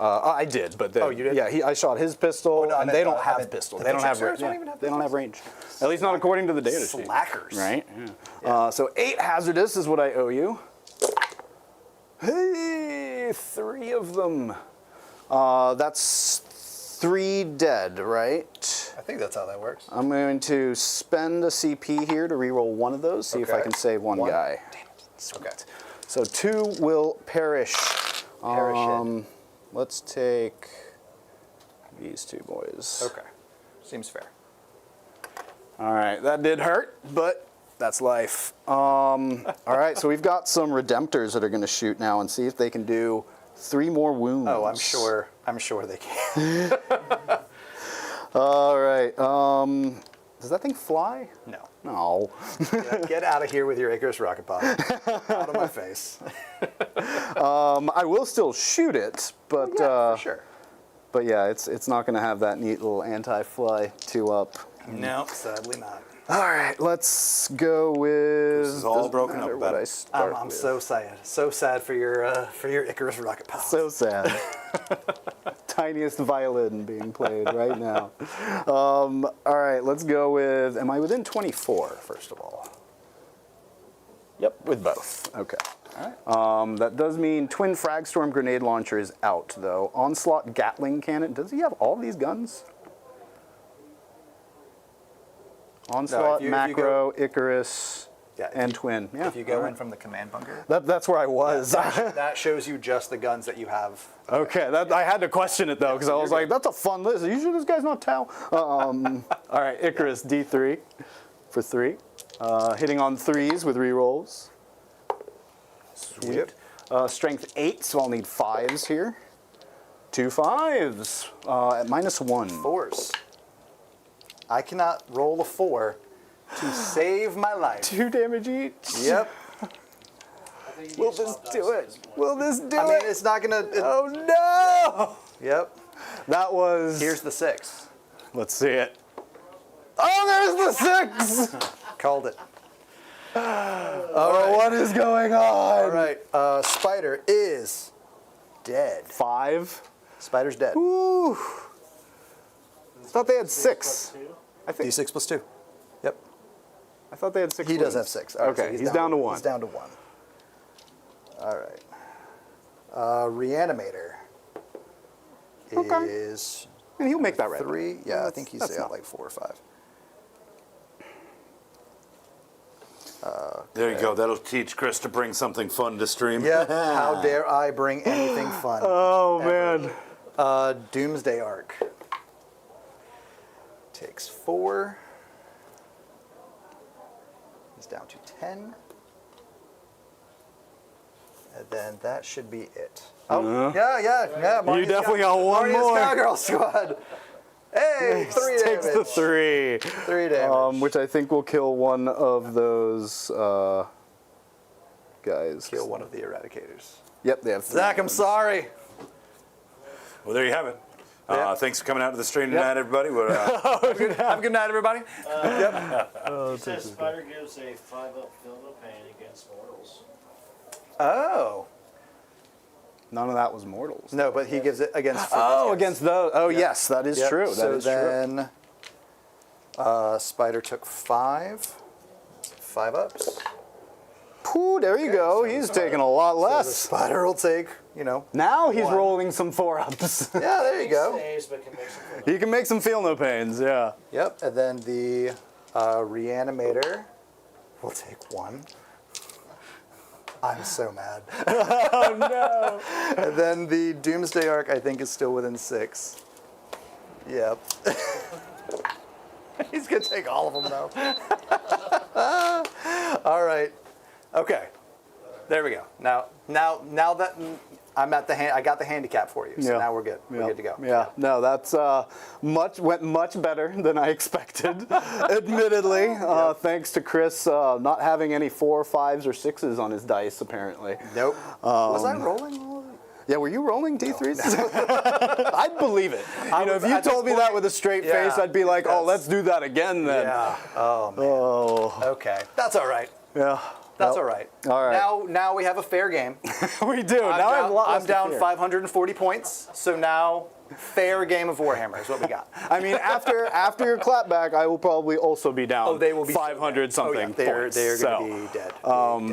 I did, but then, Oh, you did? Yeah, I shot his pistol, no, I and meant- they don't I have meant pistols. the They don't have. Vitrixers don't yeah, even have they don't have pistols? range. At least not according to the data sheet. Slackers. Right. Yeah. So 8 hazardous is what I owe you. Hey, 3 of them. That's 3 dead, right? I think that's how that works. I'm going to spend a CP here to reroll one of those, see if I Okay. can save one guy. Okay. So 2 will perish. Perish. Let's take these 2 boys. Okay. Seems fair. All right, that did hurt, but that's life. All right, so we've got some Redemptors that are going to shoot now and see if they can do 3 more wounds. Oh, I'm sure they can. All right. Does that thing fly? No. No. Get out of here with your Icarus rocket pod. Out of my face. I will still shoot it, but For sure. but yeah, it's not going to have that neat little anti-fly 2-up. No, sadly not. All right, let's go with. This is all doesn't broken matter up what about I it. start I'm with. so sad for your Icarus rocket pod. So sad. Tiniest violin being played right now. All right, let's go with. Am I within 24, first of all? Yep, with both. Okay. All right. That does mean Twin Fragstorm grenade launcher is out, though. Onslaught Gatling cannon. Does he have all these guns? Onslaught, if you Macro, Icarus, Yeah, if and you- Twin. Yeah. If you go in from the command bunker, That's where I was. that shows you just the guns that you have. Okay, I had to question it though because I was like, "That's a fun list. Are you sure this guy's not Tau?" All right, Icarus D3 for 3, hitting on 3s with rerolls. Sweet. Strength 8, so I'll need 5s here. 2 5s at -1. 4s. I cannot roll a 4 to save my life. 2 damage each. Yep. Will this do it? Will this do I mean, it? it's not gonna. Oh no! Yep. That was. Here's the 6. Let's see it. Oh, there's the 6. Called it. Oh, what is going on? All right. Spider is dead. 5. Spider's dead. Ooh. I thought they had 6. I think. D6 plus 2. Yep. I thought they had 6. He does wounds. have 6. All right, Okay, so he's down to 1. He's down to 1. All right. Reanimator Okay. is And he'll make that right. 3. Yeah, I think he's that's got not- like 4 or 5. There you go. That'll teach Chris to bring something fun to stream. Yeah. How dare I bring anything fun? Oh, ever. man. Doomsday Arc takes 4. He's down to 10. And then that should be it. Oh, yeah. Marty's definitely got one Marty's more. Cowgirl Squad. Hey, 3 Takes damage. the 3. 3 damage. Which I think will kill one of those guys. Kill one of the Eradicators. Yep, they have 3. Zach, I'm sorry. Well, there you have it. Yeah. Thanks for coming out to the stream tonight, everybody. We're, Have a good night, everybody. He says Spider gives a 5-up field of pain against mortals. Oh. None of that was mortals. No, but he gives it against. Oh, against those. Oh, yes, that is Yep, true. That so is true. then, Spider took 5. 5 ups. Ooh, there you go. He's taking a lot So the less. Spider will take, Now he's 1. rolling some 4-ups. Yeah, there you go. Stays, but can make some He can make some feel no pains, yeah. Yep, and then the Reanimator will take 1. I'm so mad. Oh no! And then the Doomsday Arc, I think, is still within 6. Yep. He's gonna take all of them though. All right. Okay. There we go. Now that I'm at the I got the handicap for you. So now we're good. We're good to go. Yeah. No, that's went much better than I expected. Admittedly, thanks to Chris not having any 4, 5s, or 6s on his dice apparently. Nope. Was I rolling all of it? Yeah, were you rolling D3s? I'd believe it. If you told me that with a straight face, I'd be like, oh, let's do that again then. Yeah. Oh man. Oh. Okay. That's all right. Yeah. That's all right. All right. Now we have a fair game. We do. I'm down 540 points. So now, fair game of Warhammer is what we got. I mean, after your clapback, I will probably also be down. Oh, they will be 500 something. They're points. going to be dead.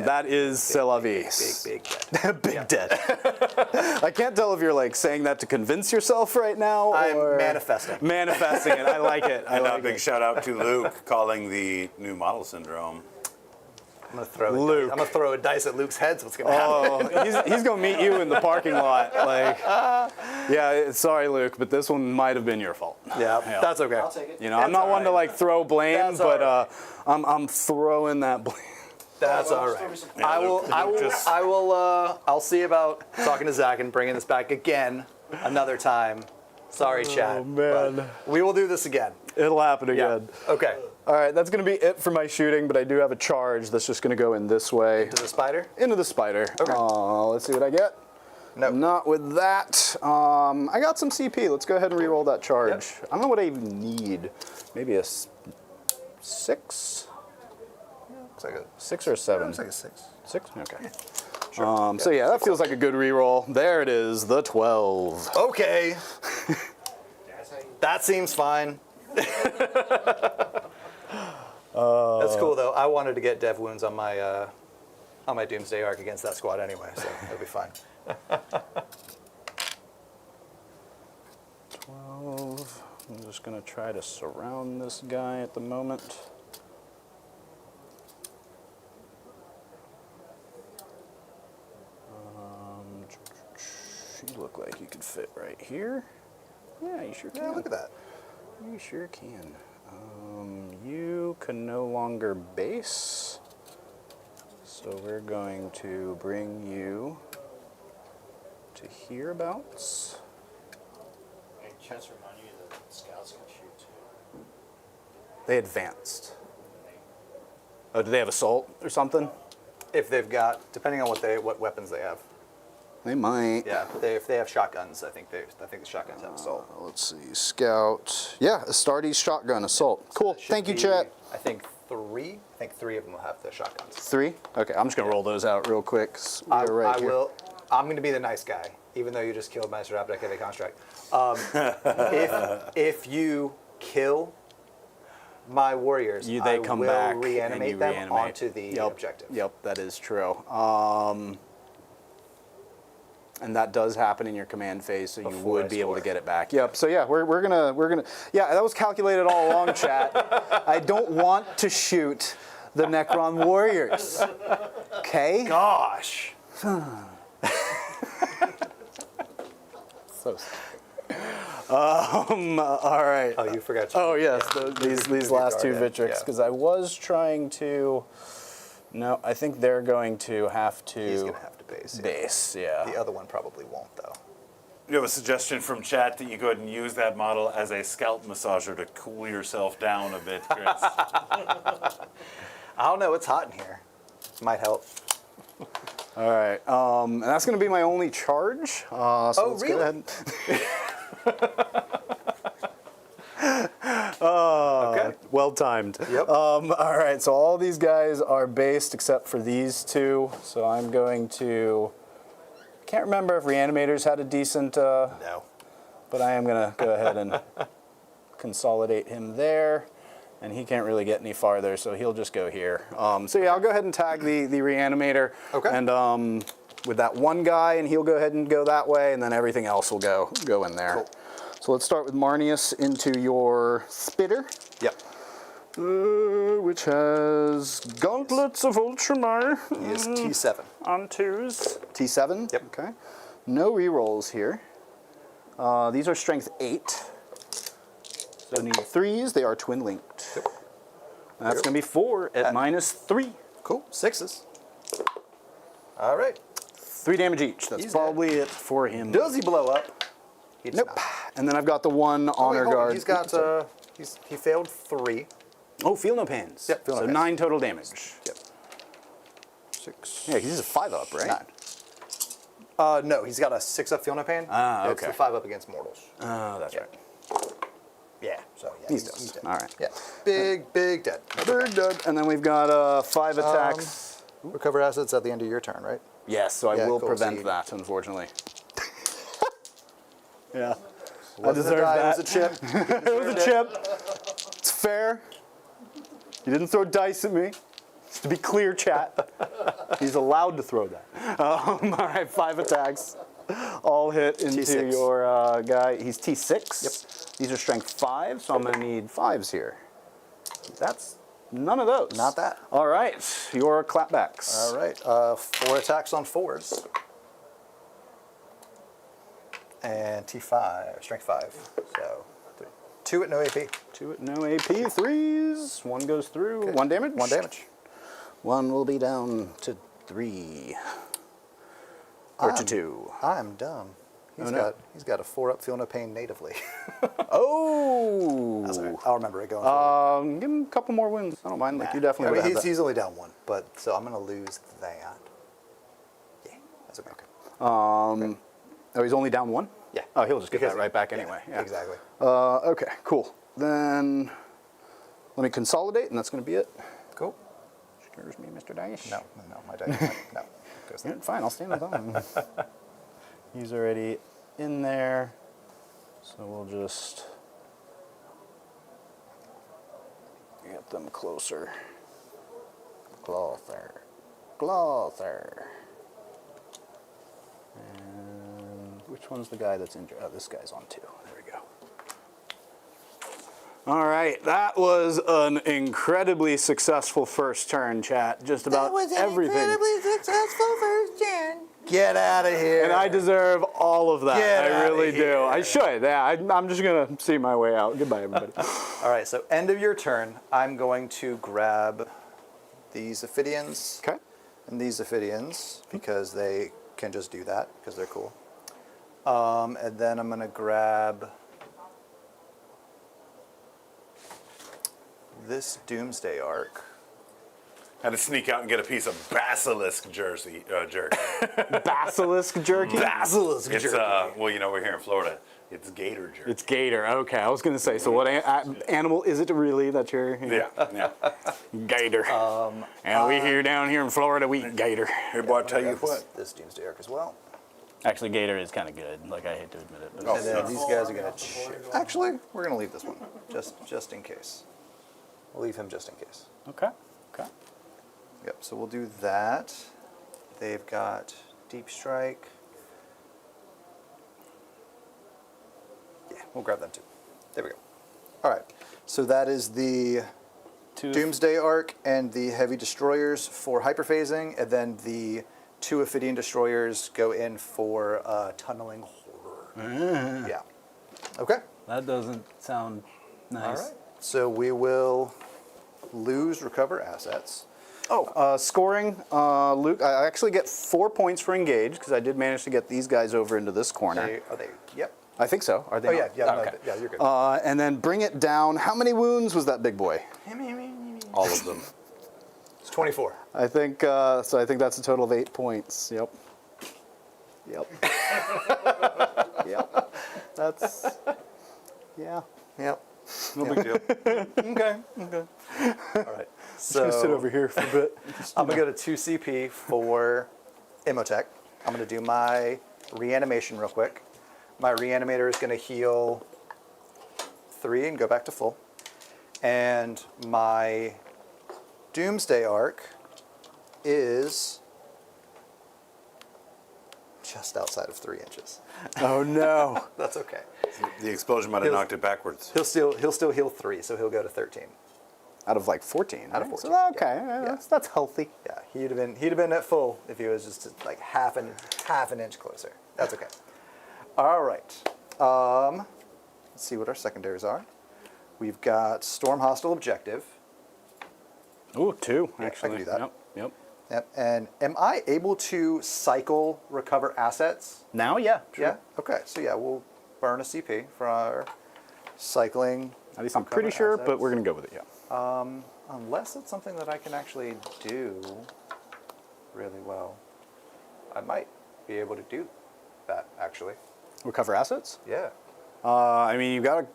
That is c'est la vie. Big dead. Big dead. I can't tell if you're like saying that to convince yourself right now. I'm or manifesting. Manifesting it. I like it. I And a like big it. shout out to Luke calling the new model syndrome. I'm gonna throw a dice at Luke's head. So what's gonna happen? Oh, he's gonna meet you in the parking lot. Like, yeah, sorry, Luke, but this one might have been your fault. Yeah, that's okay. I'll take it. I'm not one to like throw blame, That's but all right. I'm throwing that blame. That's all right. I'll see about talking to Zach and bringing this back again another time. Sorry, chat. Man. but we will do this again. It'll happen Yeah. again. Okay. All right, that's going to be it for my shooting, but I do have a charge that's just going to go in this way. To the spider? Into the spider. Okay. Let's see what I get. No. Not with that. I got some CP. Let's go ahead and re-roll that charge. Yep. I don't know what I even need. Maybe a 6? Looks like a 6 or a 7? looks like a 6. 6? Okay. So yeah, that feels like a good re-roll. There it is, the 12. Okay. That seems fine. That's cool though. I wanted to get dev wounds on my Doomsday Arc against that squad anyway, so it'll be fine. 12. I'm just going to try to surround this guy at the moment. You look like you could fit right here. Yeah, you sure can. Yeah, look at that. You sure can. You can no longer base, so we're going to bring you to hereabouts. And chance remind you that scouts can shoot too. They advanced. Oh, do they have assault or something? If they've got, depending on what weapons they have. They might. Yeah, if they have shotguns, I think the shotguns have assault. Let's see, scout. Yeah, Astartes shotgun assault. Cool. Should Thank you, be, chat. I think 3. I think 3 of them will have the shotguns. 3? Okay, I'm just gonna roll those out real quick. 'Cause we're right here. will. I'm going to be the nice guy, even though you just killed my Seraptech Heavy Construct. If you kill my warriors, They I come will back and reanimate you them reanimate. onto the Yep. objective. Yep, that is true. And that does happen in your command phase, so you Before would I be able to score. get it back. Yep. So yeah, we're gonna. Yeah, that was calculated all along, chat. I don't want to shoot the Necron warriors. Okay. Gosh. So. All right. Oh, you forgot. To Oh yes, these last two guard in, Vitrix, yeah. because I was trying to. No, I think they're going to have to. He's going to have to base. Yeah. Base, yeah. The other one probably won't, though. You have a suggestion from chat that you go ahead and use that model as a scalp massager to cool yourself down a bit, Chris. I don't know. It's hot in here. Might help. All right, and that's going to be my only charge. So let's really? Go ahead. Okay. Well timed. Yep. All right, so all these guys are based except for these two. So I'm going to. Can't remember if Reanimators had a decent. No. But I am going to go ahead and consolidate him there. And he can't really get any farther, so he'll just go here. So yeah, I'll go ahead and tag the Reanimator. Okay. And with that one guy, and he'll go ahead and go that way, and then everything else will go in there. Cool. So let's start with Marnius into your Spitter. Yep. which has Gauntlets of Ultramar He is T7. on 2s. T7? Yep. Okay. No rerolls here. These are strength 8. So need 3s. They are twin linked. Yep. That's going to be 4 at -3. Cool. 6s. All right. 3 damage each. That's He's probably it for him. Does he blow up? He does Nope. not. And then I've got the one Oh, wait, honor hold on. guard. He's got. He failed 3. Oh, feel no pains. Yep, feel no so pains. 9 total damage. Yep. 6. Yeah, he's a 5-up, right? 9. No, he's got a 6-up feel no pain. Ah, It's okay. the 5-up against mortals. Oh, that's right. Yeah. So yeah, He's dust. dead. All right. Yeah. Big dead. Third dead. And then we've got 5 attacks. Recover assets at the end of your turn, right? Yes, so I Yeah, will cool. prevent So you- that, unfortunately. Yeah. I Wasn't a deserve die, that. It was a chip. It was a chip. It's fair. You didn't throw dice at me. Just to be clear, chat. He's allowed to throw that. All right, 5 attacks. All hit into T6. your guy. He's T6. Yep. These are strength 5, so I'm going to need 5s here. That's none of those. Not that. All right, your clapbacks. All right. 4 attacks on 4s. And T5, strength 5. So 2 at no AP. 2 at no AP, 3s. 1 goes through. 1 damage? 1 damage. 1 will be down to 3. Or to 2. I'm dumb. He's got a 4-up feel no pain natively. Oh! That's all right. I'll remember it going forward. Give him a couple more wins. I don't mind. Like, you definitely I would mean, have that. he's only down 1, but so I'm going to lose that. Yeah, that's okay. Oh, he's only down 1? Yeah. Oh, he'll just get Because- that right back anyway. Yeah. Exactly. Okay, cool. Then let me consolidate, and that's going to be it. Cool. Scares me, Mr. Dice. No, my dice. No. Goes Yeah, there. fine, I'll stand with him. He's already in there, so we'll just get them closer. Closer. And which one's the guy that's injured? Oh, this guy's on 2. There we go. All right, that was an incredibly successful first turn, chat. Just about everything. successful first turn. Get out of here. And I deserve all of that. Get I outta really do. here. I should. Yeah, I'm just going to see my way out. Goodbye, everybody. All right, so end of your turn, I'm going to grab these Ophidians Okay. and these Ophidians because they can just do that because they're cool. And then I'm going to grab this Doomsday Arc. Had to sneak out and get a piece of basilisk jerky. Basilisk jerky? Basilisk It's jerky. well, you know, we're here in Florida. It's gator jerky. It's gator. Okay, I was going to say, so what animal is it really that you're... yeah. Gator. And we here down here in Florida, we eat gator. Here, boy, I tell you Grab what. this Doomsday Arc as well. Actually, gator is kind of good. Like, I hate to admit it. But Oh. And then these guys are going to chip. Actually, we're going to leave this one just in case. We'll leave him just in case. Okay. Yep, so we'll do that. They've got Deep Strike. Yeah, we'll grab them too. There we go. All right, so that is the Doomsday Arc and the Heavy Destroyers for hyperphasing, and then the 2 Ophidian Destroyers go in for Tunneling Horror. Yeah. Okay. That doesn't sound nice. All right. So we will lose recover assets. Oh, scoring, Luke, I actually get 4 points for engage because I did manage to get these guys over into this corner. Are they? Yep. I think so. Are they? Oh not? yeah, Okay. yeah, you're good. And then bring it down. How many wounds was that big boy? All of them. It's 24. I think so. I think that's a total of 8 points. Yep. Yep. That's yeah. Yep. No big deal. Okay. All right. So Just sit over here for a bit. I'm gonna go to 2 CP for Imhotep. I'm gonna do my reanimation real quick. My reanimator is gonna heal 3 and go back to full. And my Doomsday Arc is just outside of 3 inches. Oh no. That's okay. The explosion might have knocked it backwards. He'll still heal 3, so he'll go to 13. Out of like 14. Out of right? 14, So, okay, yeah. that's healthy. Yeah, he'd have been at full if he was just like half an inch closer. That's okay. All right. Let's see what our secondaries are. We've got Storm Hostile Objective. Ooh, 2 I actually. can do that. Yep. Yep. And am I able to cycle recover assets? Now, yeah. True. Yeah. Okay. So yeah, we'll burn a CP for our cycling. At least I'm recover pretty sure, assets. but we're gonna go with it. Yeah. Unless it's something that I can actually do really well. I might be able to do that actually. Recover assets. Yeah. I mean, you've got a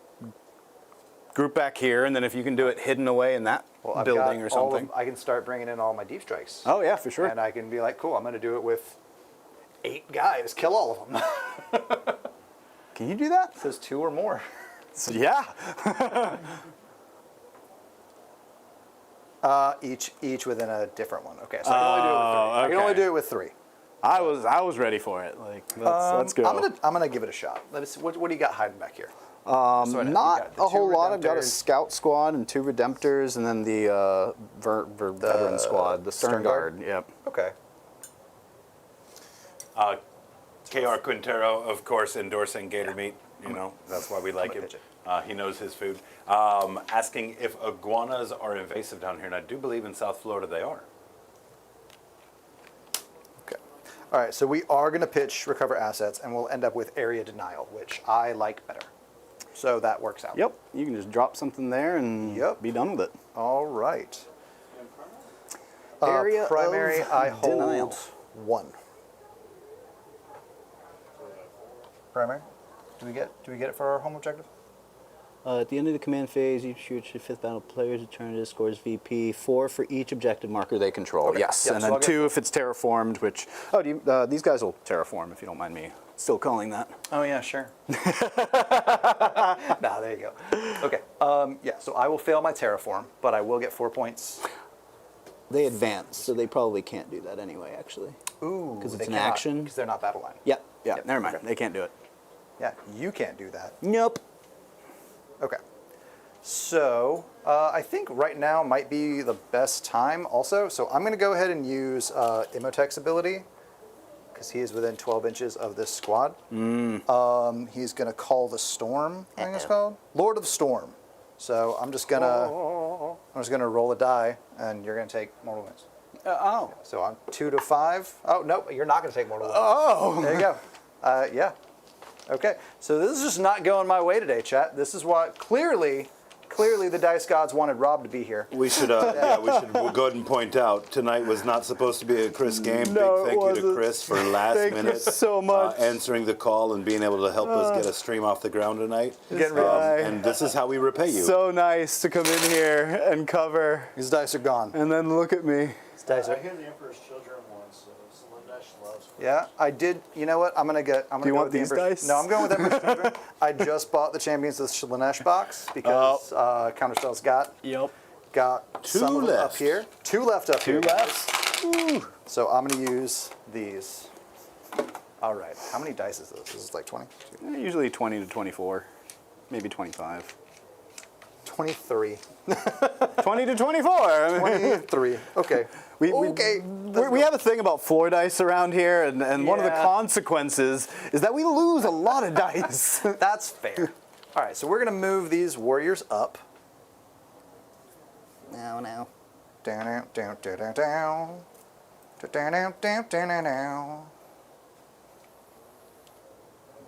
group back here, and then if you can do it hidden away in that Well, I've building got or something. I can start bringing in all my deep strikes. Oh yeah, for sure. And I can be like, cool, I'm going to do it with 8 guys. Kill all of them. Can you do that? It says 2 or more. Yeah. Each within a different one. Okay, so I can only do it with 3. I can okay. only do it with 3. I was ready for it. Like let's go. I'm gonna give it a shot. Let's see, what do you got hiding back here? So I know you Not got the a whole 2 lot. I've got a Redemptors. scout squad and 2 redemptors, and then the veteran squad, the Stern Guard. Yep. Okay. KR Quintero, of course, endorsing Gator Meat. You know, that's why we like him. pitch it. He knows his food. Asking if iguanas are invasive down here, and I do believe in South Florida they are. Okay. All right, so we are going to pitch recover assets, and we'll end up with area denial, which I like better. So that works out. Yep. You can just drop something there and Yep. be done with it. All right. Area primary, of I hold denial. 1. Primary. Do we get it for our home objective? At the end of the command phase, each shoot your 5th battle player's alternative scores VP 4 for each objective marker they control. Okay. Yes, Yep, and so then I'll get 2 if it's terraformed. Which these guys will terraform if you don't mind me still calling that. Oh yeah, sure. Nah, there you go. Okay. Yeah, so I will fail my terraform, but I will get 4 points. They advance, so they probably can't do that anyway, actually. Ooh, 'Cause they it's an cannot, action. because they're not battle line. Yep. Yeah, Yep, never mind. okay. They can't do it. Yeah, you can't do that. Nope. Okay. So I think right now might be the best time also. So I'm going to go ahead and use Imhotep's ability because he is within 12 inches of this squad. He's going to call the storm, I think it's called. Lord of Storm. So I'm just going to roll a die and you're going to take mortal wounds. Oh. So I'm 2 to 5. Oh, no, you're not going to take mortal wounds. Oh. There you go. Yeah. Okay. So this is just not going my way today, chat. This is what clearly the dice gods wanted Rob to be here. We should, we'll go ahead and point out tonight was not supposed to be a Chris game. No, Big thank it you to wasn't. Chris for last Thank you minute so much. answering the call and being able to help us get a stream off the ground tonight. Getting ready. And this is how we repay you. So nice to come in here and cover, These dice are gone. and then look at me. These dice I are. hear the Emperor's Children once, so Slindash loves me. Yeah, I did. You know what? I'm gonna go you want with the these Emperor's- dice? No, I'm going with Emperor's Children. I just bought the Champions of Slanesh box because Counterspell's got Yep. some of them up left. here. 2 left up here. 2 left. Ooh. So I'm gonna use these. All right. How many dice is this? This is like 20. Usually 20 to 24, maybe 25. 23. 20 to 24. I mean, 23. Okay. we have a thing about floor dice around here, and one of the Yeah. consequences is that we lose a lot of dice. That's fair. All right. So we're gonna move these warriors up. Now. Down, down, down, down, down, down. Down, down, down, down, down, down.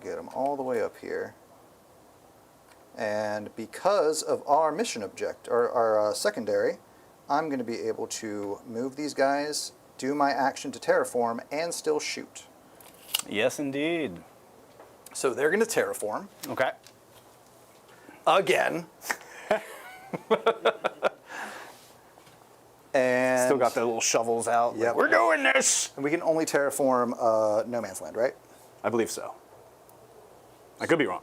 Get them all the way up here. And because of our mission object, or our secondary, I'm going to be able to move these guys, do my action to terraform, and still shoot. Yes, indeed. So they're going to terraform Okay. again. And Still got their little shovels out. Yep. Like, we're doing this. we can only terraform No Man's Land, right? I believe so. I could be wrong.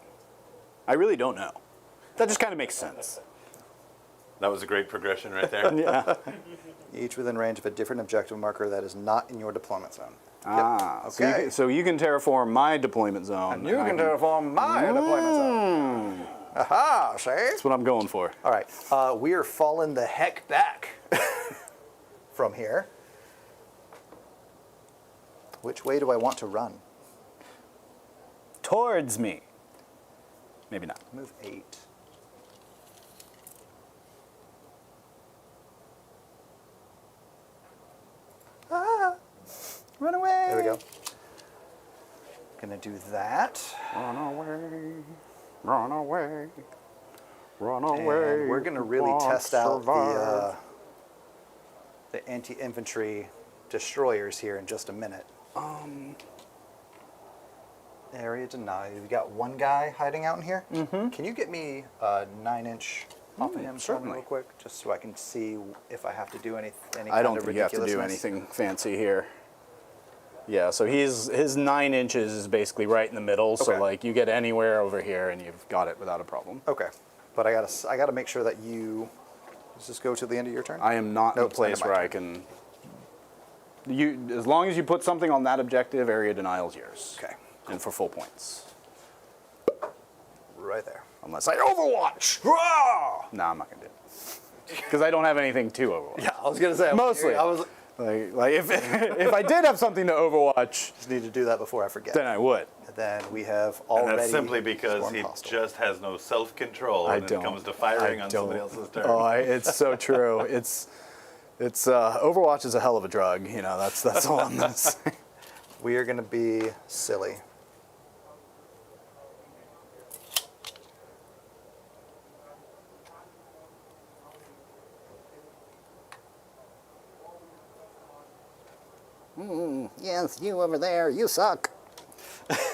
I really don't know. That just kind of makes sense. That was a great progression right there. Yeah. Each within range of a different objective marker that is not in your deployment zone. Ah. Yep. So, Okay. so you can terraform my deployment zone. And you can terraform my deployment zone. Aha, see? That's what I'm going for. All right, we are falling the heck back from here. Which way do I want to run? Towards me. Maybe not. Move 8. Ah, Run away. there we go. Gonna do that. Run away. Run away. Run And away. we're gonna really Won't test out survive. the anti-infantry destroyers here in just a minute. Area denied. We got one guy hiding out in here. Mm-hmm. Can you get me a 9-inch off of him for me certainly. real quick, just so I can see if I have to do any kind I don't of think you have to do ridiculousness? anything fancy here. Yeah, so his 9 inches is basically right in the middle. So Okay. like you get anywhere over here and you've got it without a problem. Okay, but I gotta make sure that you. Does this go to the end of your turn? I am not in Nope, a place it's the end where of I can. As long as you put something on that objective, area denial is yours. Okay. And for full points. Right there. Unless I Overwatch. No, I'm not gonna do it. Because I don't have anything to Overwatch. Yeah, I was gonna say. Mostly. I was Like if if I did have something to Overwatch, just need to do that before I forget. then I would. And then we have And already. that's simply because swarmed he hostile. just has no self-control I when don't. it comes to firing I on don't. somebody else's turn. Oh, it's so true. It's Overwatch is a hell of a drug. You know, that's all I'm gonna say. We are gonna be silly. Yes, you over there, you suck. Okay,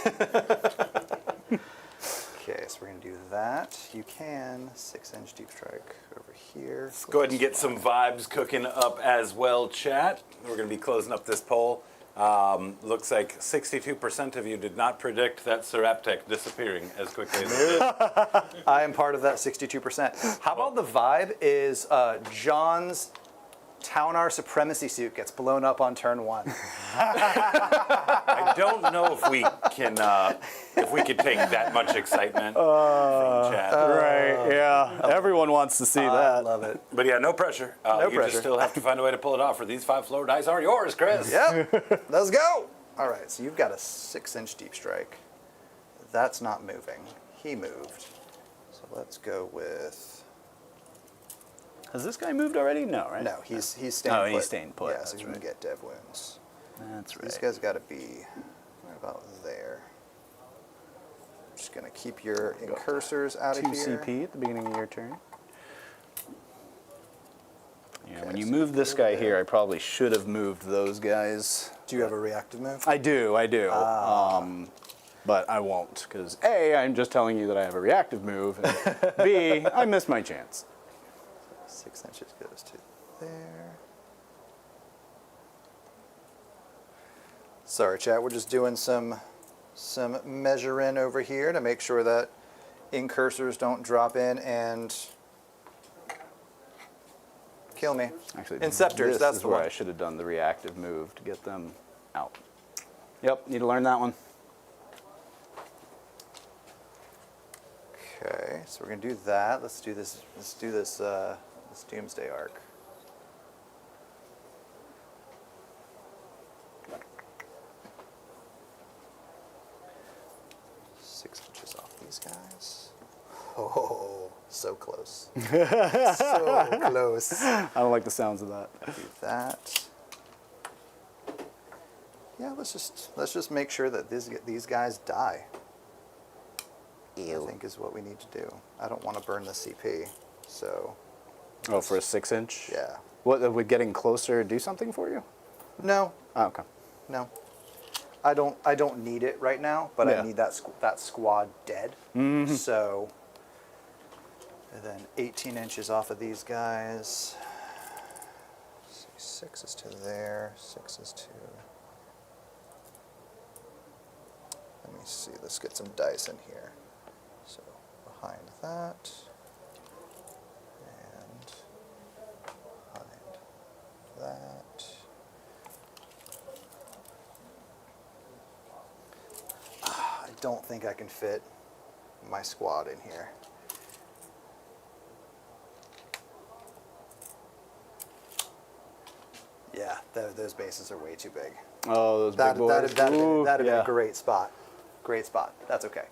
so we're gonna do that. You can 6-inch deep strike over here. Let's go ahead and get some vibes cooking up as well, chat. We're going to be closing up this poll. Looks like 62% of you did not predict that Seraptech disappearing as quickly as it did. I am part of that 62%. How about the vibe is John's Taunar supremacy suit gets blown up on turn 1. I don't know if we could take that much excitement from chat. Right? Yeah. Everyone wants to see I that. love it. But yeah, no pressure. No you pressure. just still have to find a way to pull it off. For these 5 floor dice are yours, Chris. Yep, let's go. All right, so you've got a 6-inch deep strike. That's not moving. He moved. So let's go with. Has this guy moved already? No, right? No, he's staying Oh, put. he's staying put, Yeah, that's so you right. can get dev wounds. That's right. These guys got to be right about there. Just gonna keep your incursors out of 2 here. CP at the beginning of your turn. Yeah, Okay, when you so move this go guy there. here, I probably should have moved those guys. Do you have a reactive move? I do. But I won't, because A, I'm just telling you that I have a reactive move, and B, I missed my chance. 6 inches goes to there. Sorry, chat. We're just doing some measuring over here to make sure that incursors don't drop in and kill me. Actually, Inceptors, this that's is the where one. I should have done the reactive move to get them out. Yep, need to learn that one. Okay, so we're gonna do that. Let's do this. Let's do this. This Doomsday Arc. Six inches off these guys. Oh, so close. So close. I don't like the sounds of that. Do that. Yeah, let's just make sure that these guys die. I think is what we need to do. I don't want to burn the CP, so Oh, for a 6-inch? yeah. What, would getting closer do something for you? No, Oh, okay. no. I don't need it right now, but Yeah. I need that squad dead. So, and then 18 inches off of these guys. Let's see, 6 is to there. 6 is to. Let me see. Let's get some dice in here. So behind that. And behind that. I don't think I can fit my squad in here. Those bases are way too big. Oh, those That'd big boys. have Ooh, been yeah. a great spot. Great spot. That's okay.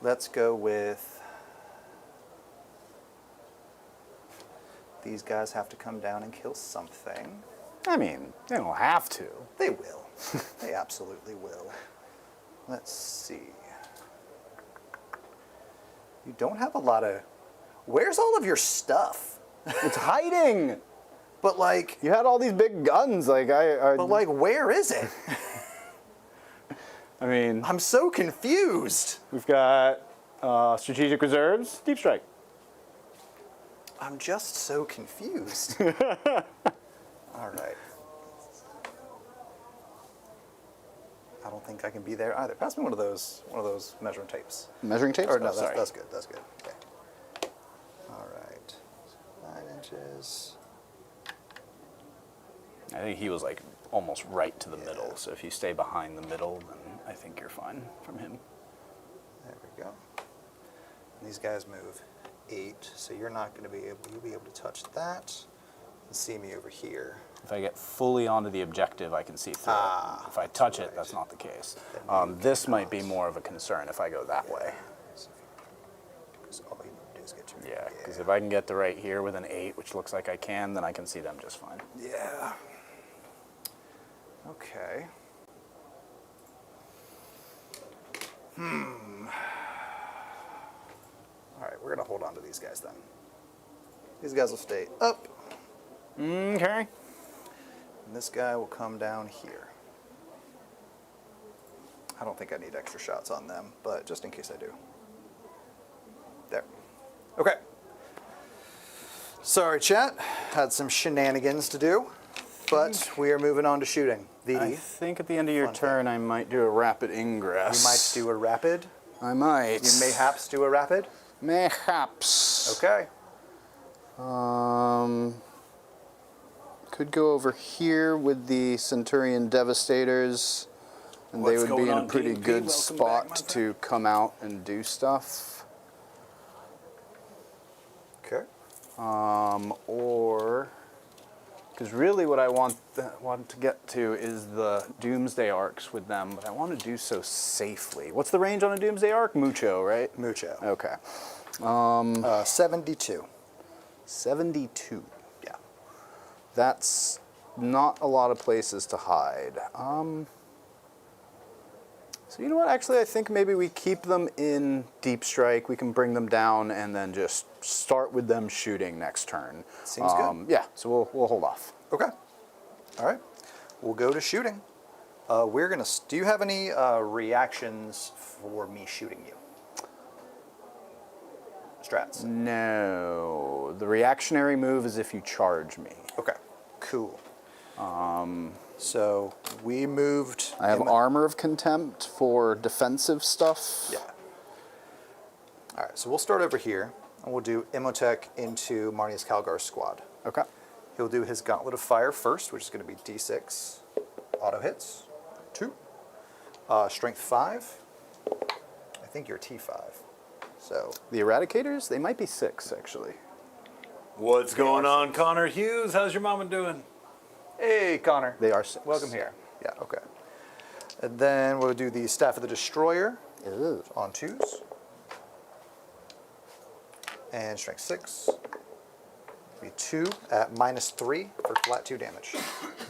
Let's go with... These guys have to come down and kill something. I mean, they don't have to. They will. They absolutely will. Let's see. You don't have a lot of... Where's all of your stuff? It's hiding. But like... You had all these big guns. Like But like, where is it? I mean, I'm so confused. we've got strategic reserves, deep strike. I'm just so confused. All right. I don't think I can be there either. Pass me one of those measuring tapes. Measuring tapes? Or no, Oh, sorry. that's good. That's good. Okay. All right. 9 inches. I think he was like almost right to the middle. So if you stay behind the middle, then I think you're fine from him. There we go. And these guys move 8, so you're not going to be able. You'll be able to touch that and see me over here. If I get fully onto the objective, I can see through it. If I touch it, that's not the case. This might be more of a concern if I go that way. Because all you need to do is get your... Yeah, because if I can get to right here with an 8, which looks like I can, then I can see them just fine. Yeah. Okay. All right, we're gonna hold on to these guys then. These guys will stay up, Okay. and this guy will come down here. I don't think I need extra shots on them, but just in case I do. There. Okay. Sorry, chat. Had some shenanigans to do, but we are moving on to shooting. I think at the end of your turn, I might do a rapid ingress. You might do a rapid. I might. You mayhaps do a rapid. Mayhaps. Okay. Could go over here with the Centurion Devastators, and What's they would be going in a on, pretty DP? good Welcome back, my spot to come out and do stuff. Okay. Or, because really what I want to get to is the Doomsday Arcs with them, but I want to do so safely. What's the range on a Doomsday Arc? Mucho, right? Mucho. Okay. 72. 72. Yeah. That's not a lot of places to hide. So you know what? Actually, I think maybe we keep them in Deep Strike. We can bring them down and then just start with them shooting next turn. Seems good. Yeah. So we'll hold off. Okay. All right. We'll go to shooting. We're gonna. Do you have any reactions for me shooting you? Strats. No. The reactionary move is if you charge me. Okay. Cool. So we moved. I have Armor of Contempt for defensive stuff. Yeah. All right. So we'll start over here, and we'll do Imhotep into Marnius Calgar's squad. Okay. He'll do his Gauntlet of Fire first, which is going to be D6 auto hits. 2. Strength 5. I think you're T5. So The Eradicators, they might be 6, actually. What's going on, Connor Hughes? How's your mama doing? hey, Connor. They are 6. Welcome here. Yeah. Okay. And then we'll do the Staff of the Destroyer Ooh. on 2s. And strength 6. Be 2 at -3 for flat 2 damage.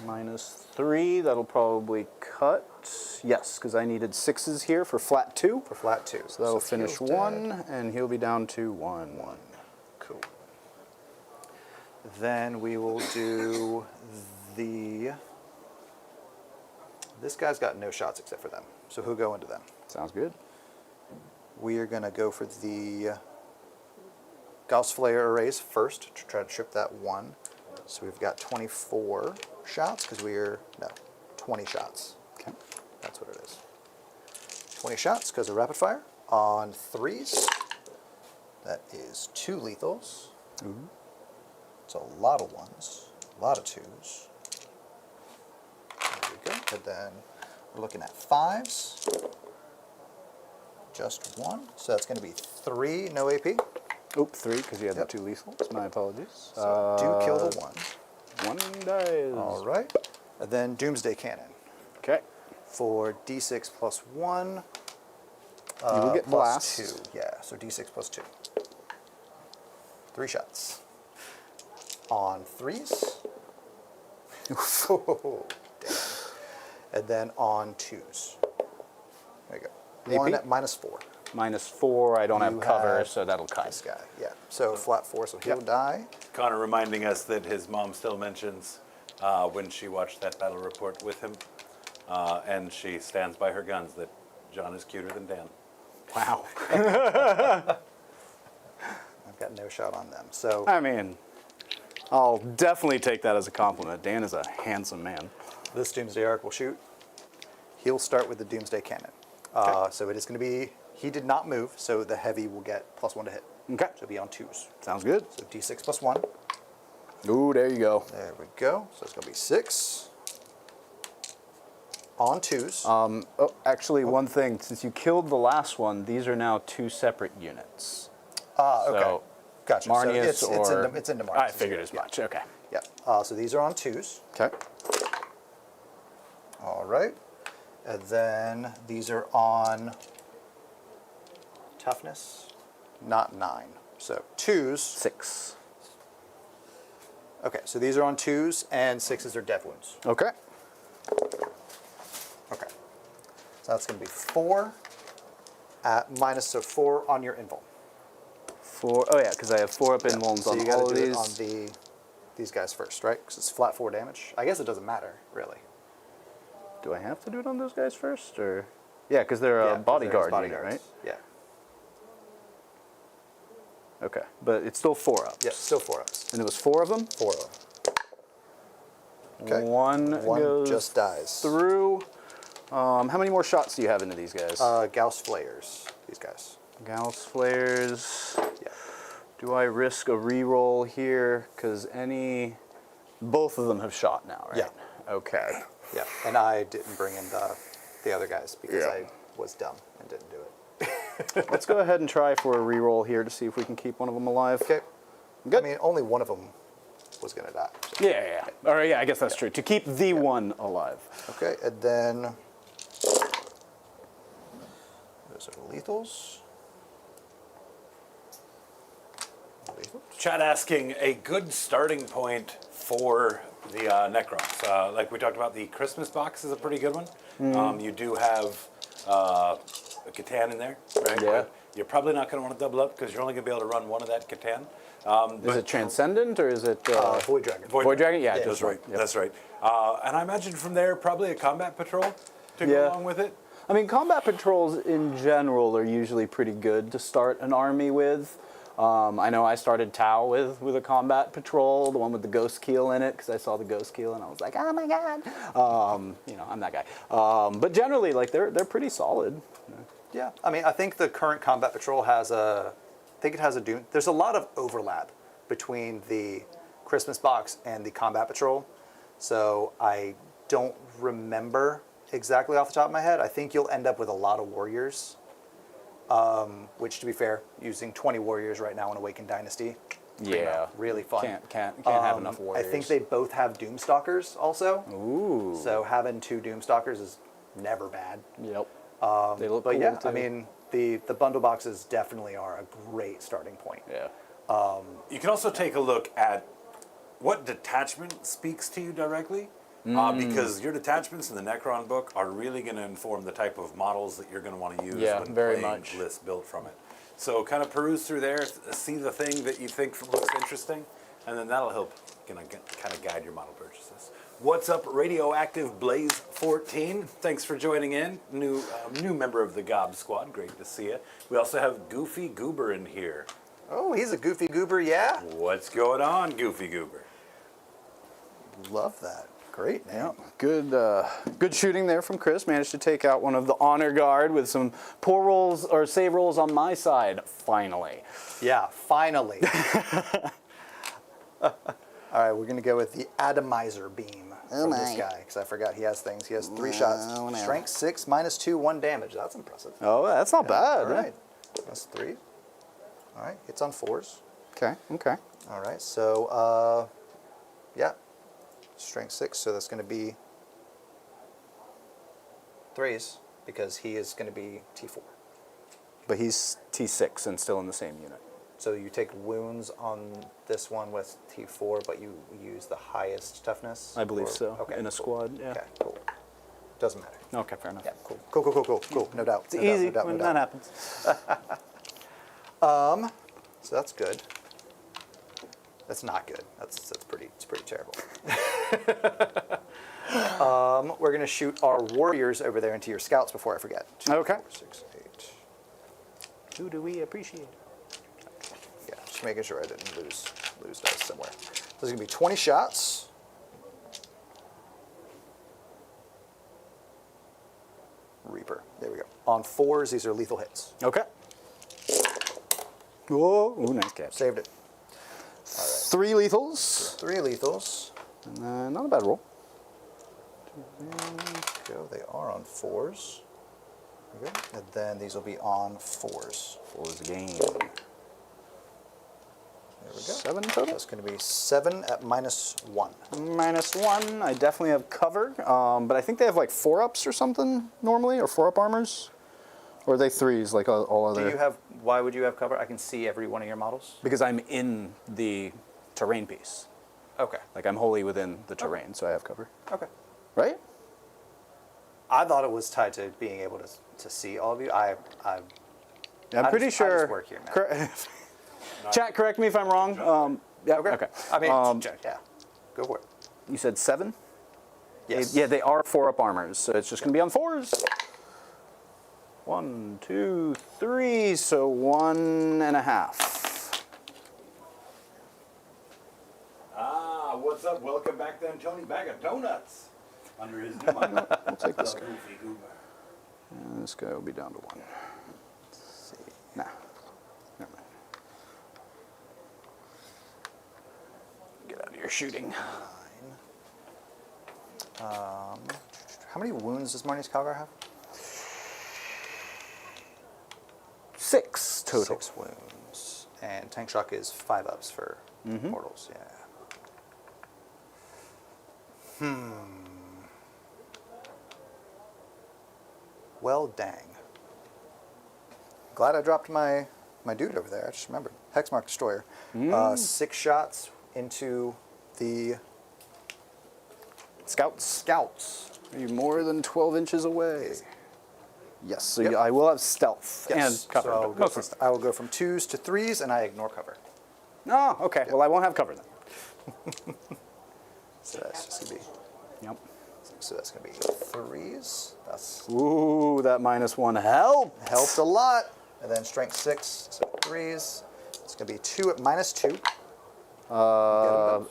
-3, that'll probably cut. Yes, because I needed 6s here for flat 2. For flat 2. So that'll if finish heal's dead- 1, and he'll be down to 1. Cool. Then we will do the... This guy's got no shots except for them, so he'll go into them. Sounds good. We are going to go for the Gauss Flare arrays first to try to trip that 1. So we've got 24 shots because we're... No, 20 shots. Okay. That's what it is. 20 shots because of rapid fire on 3s. That is 2 lethals. It's a lot of 1s, a lot of 2s. There we go. And then we're looking at 5s. Just 1. So that's going to be 3 no AP. Oop, 3, because you had Yep. the 2 lethals. My apologies. So do kill the 1. 1 dies. All right. And then Doomsday Cannon Okay. for D6 plus 1. You will get plus blast. 2. Yeah, so D6 plus 2. 3 shots. On 3s. Oh, damn. And then on 2s. There you go. 1 AP? at -4. -4. I don't have You cover, have so that'll cut. This guy, yeah. So flat 4, so he'll die. Connor reminding us that his mom still mentions when she watched that battle report with him, and she stands by her guns, that John is cuter than Dan. Wow. I've got no shot on them. So I mean, I'll definitely take that as a compliment. Dan is a handsome man. this Doomsday Arc will shoot. He'll start with the Doomsday Cannon. So it is going to be, he did not move, so the heavy will get +1 to hit. Okay. So it'll be on 2s. Sounds good. So D6 plus 1. Ooh, there you go. There we go. So it's going to be 6 on 2s. Oh, actually, one thing. Since you killed the last one, these are now 2 separate units. Okay. So, Gotcha. Marnius so it's into Marnius. I figured as Yeah. much. Okay. Yeah. So these are on 2s. Okay. All right. And then these are on toughness, not 9. So 2s. 6. Okay, so these are on 2s, and 6s are death wounds. Okay. Okay. So that's going to be 4 at so 4 on your invul. 4. Oh yeah, because I have 4 up in vulns So on you got all to of do it these. on these guys first, right? Because it's flat 4 damage. I guess it doesn't matter, really. Do I have to do it on those guys first, or? Yeah, because they're Yeah, a 'cause bodyguard there's unit, right? Yeah. Okay, but it's still 4 ups. Yeah, still 4 ups. And it was 4 of them. 4 of them. Okay. One goes just dies. through. How many more shots do you have into these guys? Gauss Flayers, these guys. Gauss flares. Yeah. Do I risk a reroll here? Because both of them have shot now, right? Yeah. Okay. Yeah, and I didn't bring in the other guys because Yeah. I was dumb and didn't do it. Let's go ahead and try for a reroll here to see if we can keep one of them alive. Okay. Good. I mean, only one of them was going to die. So. Yeah. All right, yeah, I guess that's true. To keep the one alive. Okay, and then those are lethals. Chad asking a good starting point for the Necrons. Like we talked about, the Christmas box is a pretty good one. You do have a Catan in there, right? Yeah. But you're probably not going to want to double up because you're only going to be able to run one of that Catan. Is it Transcendent or is it Void Dragon. Void Dragon? Yeah, That's just right. Yep. That's right. And I imagine from there probably a combat patrol to Yeah. go along with it. I mean, combat patrols in general are usually pretty good to start an army with. I know I started Tau with a combat patrol, the one with the ghost keel in it, because I saw the ghost keel and I was like, oh my god. I'm that guy. But generally, like they're pretty solid. Yeah, I mean, I think the current combat patrol has a Doom. There's a lot of overlap between the Christmas box and the combat patrol, so I don't remember exactly off the top of my head. I think you'll end up with a lot of warriors, which, to be fair, using 20 warriors right now in Awakened Dynasty, Yeah. really fun. Can't have enough I warriors. think they both have Doomstalkers also. Ooh. So having 2 Doomstalkers is never bad. Yep. They look But cool yeah, too. I mean, the bundle boxes definitely are a great starting point. Yeah. You can also take a look at what detachment speaks to you directly, because your detachments in the Necron book are really going to inform the type of models that you're going to want to use Yeah, when very playing much. lists built from it. So kind of peruse through there, see the thing that you think looks interesting, and then that'll help kind of guide your model purchases. What's up, Radioactive Blaze 14? Thanks for joining in. New member of the Gob Squad. Great to see you. We also have Goofy Goober in here. Oh, he's a goofy goober, yeah. What's going on, Goofy Goober? Love that. Great name. Good shooting there from Chris. Managed to take out one of the honor guard with some poor rolls or save rolls on my side. Finally. Yeah, finally. All right, we're going to go with the Atomizer Beam from this my. guy, because I forgot he has things. He has 3 shots. Oh, no. Strength 6, -2, 1 damage. That's impressive. Oh, that's not bad. All right. That's 3. All right, hits on 4s. Okay. All right, so, yeah. Strength 6, so that's going to be 3s because he is going to be T4. But he's T6 and still in the same unit. So you take wounds on this one with T4, but you use the highest toughness? I believe Or- so. Okay, In a cool. squad, yeah. Okay, cool. Doesn't matter. Okay, fair enough. Yeah, cool. Cool. No doubt. It's no doubt, easy no doubt, when no that doubt. happens. So that's good. That's not good. It's pretty terrible. We're gonna shoot our warriors over there into your scouts before I forget. 2, Okay. 4, 6, 8. Who do we appreciate? Yeah, just making sure I didn't lose dice somewhere. There's gonna be 20 shots. Reaper. There we go. On 4s, these are lethal hits. Okay. Whoa, ooh, nice catch. Saved it. 3 lethals. 3 lethals. And not a bad roll. Go. They are on 4s. There we go. And then these will be on 4s. 4's a game. There we go. 7 total? That's going to be 7 at -1. -1. I definitely have cover, but I think they have like 4-ups or something normally, or 4-up armors. Or are they 3s like all other? Do you have? Why would you have cover? I can see every one of your models. Because I'm in the terrain piece. Okay. Like I'm wholly within the terrain, so I have cover. Okay. Right? I thought it was tied to being able to see all of you. I'm I pretty just- I sure. just work here, man. Chat, correct me if I'm wrong. Yeah. Okay. I mean, yeah. Go for it. You said 7? Yes. Yeah, they are 4-up armors, so it's just going to be on 4s. 1, 2, 3, so 1.5. Ah, what's up? Welcome back to Tony Bag of Donuts. Under his new mic. We'll take this guy. Goofy goober. And this guy will be down to 1. Let's see. Nah. Never mind. Get out of your shooting. How many wounds does Marnie's Calgar have? 6 total. 6 wounds. And Tank Shock is 5 ups for mortals. Yeah. Well, dang. Glad I dropped my dude over there. I just remembered. Hexmark Destroyer. 6 shots into the Scouts. Are you more than 12 inches away? Yes, so Yep. I will have stealth Yes. and cover. So but mostly stealth. I will go from 2s to 3s, and I ignore cover. Oh, okay. Well, I won't have cover then. So that's just gonna be. Yep. So that's gonna be 3s. That's Ooh, that -1 helped. helped a lot. And then strength 6, so 3s. It's gonna be 2 at -2.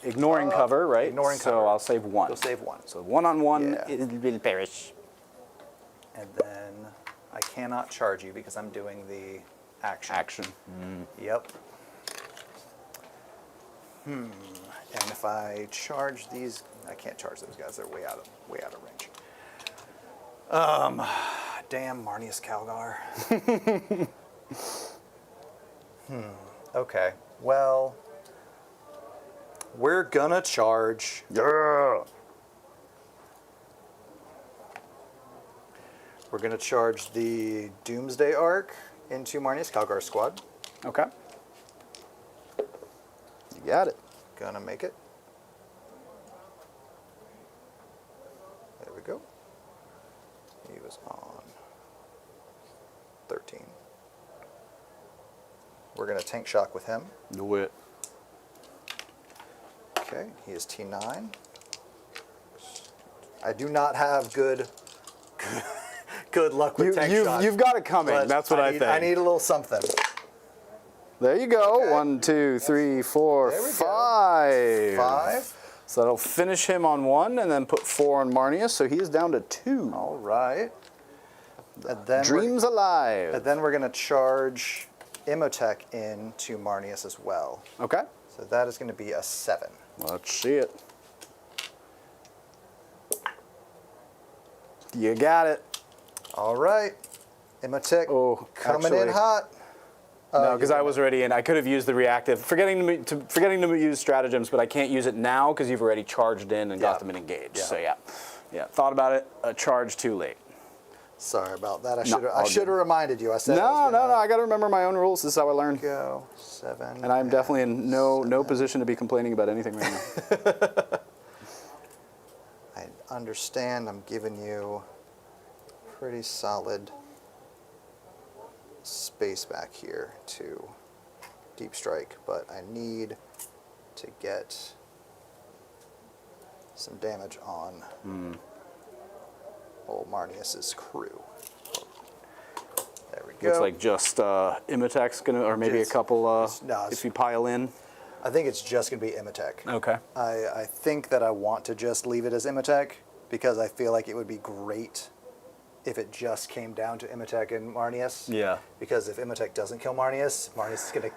Ignoring cover, right? ignoring so cover. I'll save 1. You'll save 1. So 1-on-1, Yeah. it will perish. And then I cannot charge you because I'm doing the action. Action. Yep. And if I charge these, I can't charge those guys. They're way out of range. Damn Marnius Calgar. Okay. Well, we're gonna charge. Yeah. We're gonna charge the Doomsday Arc into Marnius Calgar's squad. Okay. You got it. Gonna make it. There we go. He was on 13. We're gonna tank shock with him. Do it. Okay, he is T9. I do not have good luck with tank shock. You've got it coming. but That's what I need, think. I need a little something. There you go. Okay. 1, 2, 3, 4, There we go. 5. 5. So that'll finish him on 1 and then put 4 on Marnius, so he is down to 2. All right. And then Dreams alive. And then we're going to charge Imhotep into Marnius as well. Okay. So that is going to be a 7. Let's see it. You got it. All right. Imhotep coming in actually- hot. No, because I was already in. I could have used the reactive. Forgetting to use stratagems, but I can't use it now because you've already charged in and got them in engage. Yeah. So yeah. Thought about it. Charge too late. Sorry about that. I all should have reminded you. I said No, I got to remember my own rules. This is how I learn. Go 7. And I'm definitely in no position to be complaining about anything right now. I understand. I'm giving you pretty solid space back here to deep strike, but I need to get some damage on old Marnius's crew. There we go. Looks like just Imitek's gonna, or maybe Yes. a couple No, if you pile in. I think it's just going to be Imitek. Okay. I think that I want to just leave it as Imitek because I feel like it would be great if it just came down to Imitek and Marnius. Yeah. Because if Imitek doesn't kill Marnius, Marnius is going to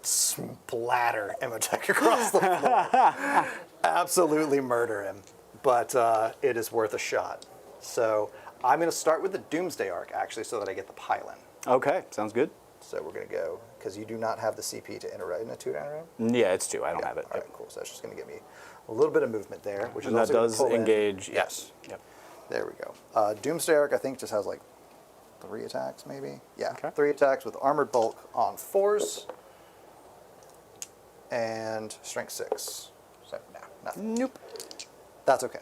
splatter Imitek across the floor. Absolutely murder him. But it is worth a shot. So I'm going to start with the Doomsday Arc, actually, so that I get the pile-in. Okay, sounds good. So we're going to go, because you do not have the CP to enter in a 2-down round? Yeah, it's 2. I don't have it. All right, cool. So that's just going to give me a little bit of movement there, which is And that also gonna does pull in- engage. Yes. Yep. There we go. Doomsday Arc, I think, just has like 3 attacks, maybe? Yeah, Okay. 3 attacks with Armored Bulk on 4s. And Strength 6. So, no, nothing. Nope. That's okay.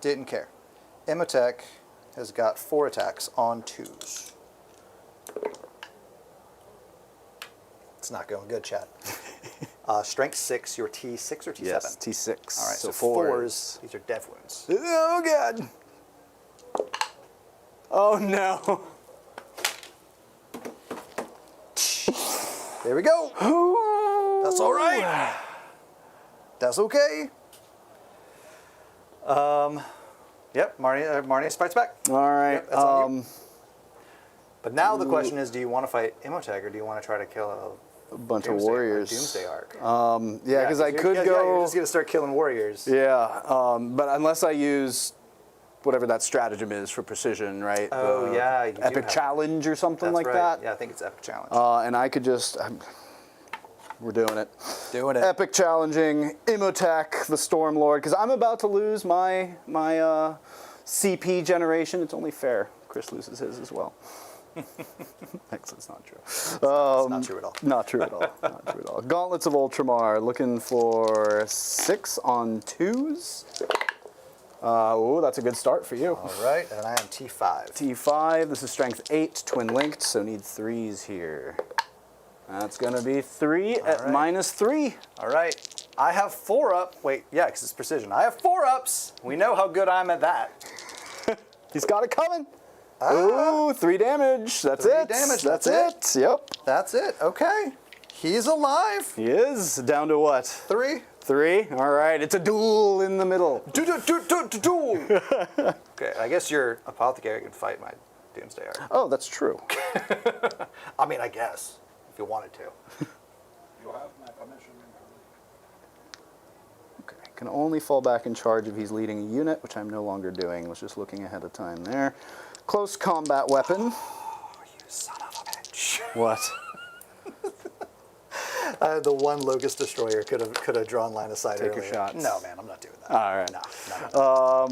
Didn't care. Imitek has got 4 attacks on 2s. It's not going good, Chad. Strength 6, your T6 or T7? Yes, T6. All right, so fours. 4s, these are death wounds. Oh, God. Oh, no. There we go. That's all right. That's okay. Yep, Marnius fights back. All right. Yep, that's on you. But now the question is, do you want to fight Imoteg or do you want to try to kill a bunch of Doomsday, warriors. Doomsday Arc? Yeah, because I could go. You're just gonna start killing warriors. Yeah, but unless I use whatever that stratagem is for precision, right? Oh, The yeah, you do Epic have- Challenge or something That's like right. that. Yeah, I think it's Epic Challenge. And I could just. We're doing it. Doing it. Epic challenging Imotech, the Stormlord, because I'm about to lose my CP generation. It's only fair. Chris loses his as well. Actually, it's not true. It's not true at all. Not true at all. Not true at all. Gauntlets of Ultramar, looking for 6 on 2s. Oh, that's a good start for you. All right, and I am T5. T5, this is strength 8, twin linked, so need 3s here. That's going to be 3 at right. -3. All right, I have 4 up. Wait, yeah, because it's precision. I have 4 ups. We know how good I'm at that. He's got it coming. Ooh, 3 damage. That's 3 it. damage, That's that's it. Yep. That's it. Okay, he's alive. He is. Down to what? 3. 3. All right. It's a duel in the middle. Duel. Okay, I guess your apothecary can fight my Doomsday Arc. Oh, that's true. I mean, I guess if you wanted to. You have my permission. Okay. Can only fall back in charge if he's leading a unit, which I'm no longer doing. Was just looking ahead of time there. Close combat weapon. Oh, you son of a bitch. What? The one Locust Destroyer could have drawn line of sight Take your earlier. shots. No, man, I'm not doing that. All right. No.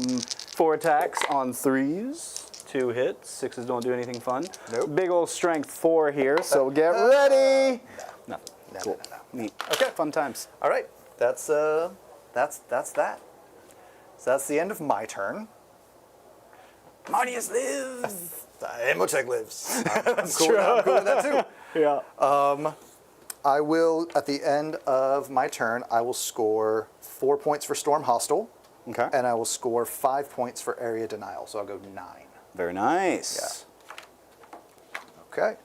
4 attacks on 3s. 2 hits. 6s don't do anything fun. Nope. Big old strength 4 here, so get ready. Nothing. No, Cool. no. Neat. Okay. Fun times. All right, that's that. So that's the end of my turn. Marnius lives. Imotech lives. I'm cool with that too. Yeah. I will, at the end of my turn, I will score 4 points for Storm Hostile, Okay. and I will score 5 points for Area Denial, so I'll go 9. Very nice. Okay.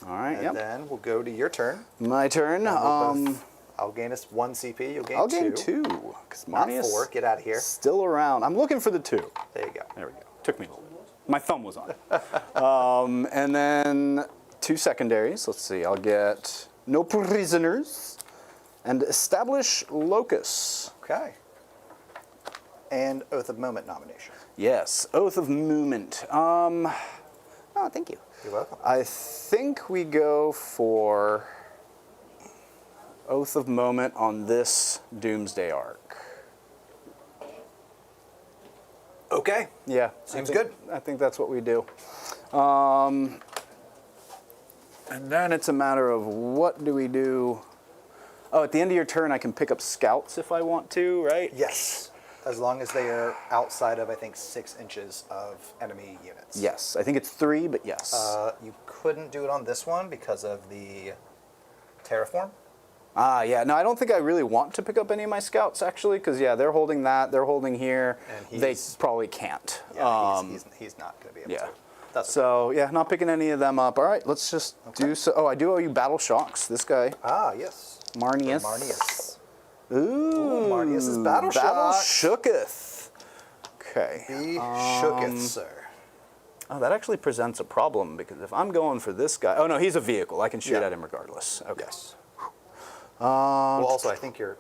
All right. And Yep. then we'll go to your turn. My turn. I'll gain us 1 CP, you'll gain 2. I'll gain 2 because Not Marnius 4, get out of here. still around. I'm looking for the 2. There you go. There we go. Took me a little bit. My thumb was on it. And then 2 secondaries. Let's see. I'll get no prisoners and establish locus. Okay. And Oath of Moment nomination. Yes. Oath of Movement. Oh, thank you. You're welcome. I think we go for Oath of Moment on this Doomsday Arc. Okay. Yeah. Seems I think- good. I think that's what we do. And then it's a matter of what do we do? Oh, at the end of your turn, I can pick up scouts if I want to, right? Yes. As long as they are outside of, I think, 6 inches of enemy units. Yes. I think it's 3, but yes. You couldn't do it on this one because of the terraform. Yeah. No, I don't think I really want to pick up any of my scouts, actually, because, yeah, they're holding that. They're holding here. And They he's- probably can't. Yeah, he's not going to be able Yeah. to. That's So, yeah, not picking any of them up. All right, let's just do so. Oh, I do owe you Battle Shocks. This guy, yes. Marnius. Marnius. Ooh, Marnius's Battle Battle Shocks. Shooketh. Okay. Be shooketh, sir. Oh, that actually presents a problem because if I'm going for this guy, oh no, he's a vehicle. I can shoot Yeah. at him regardless. Okay. Yes. Well, also, I think your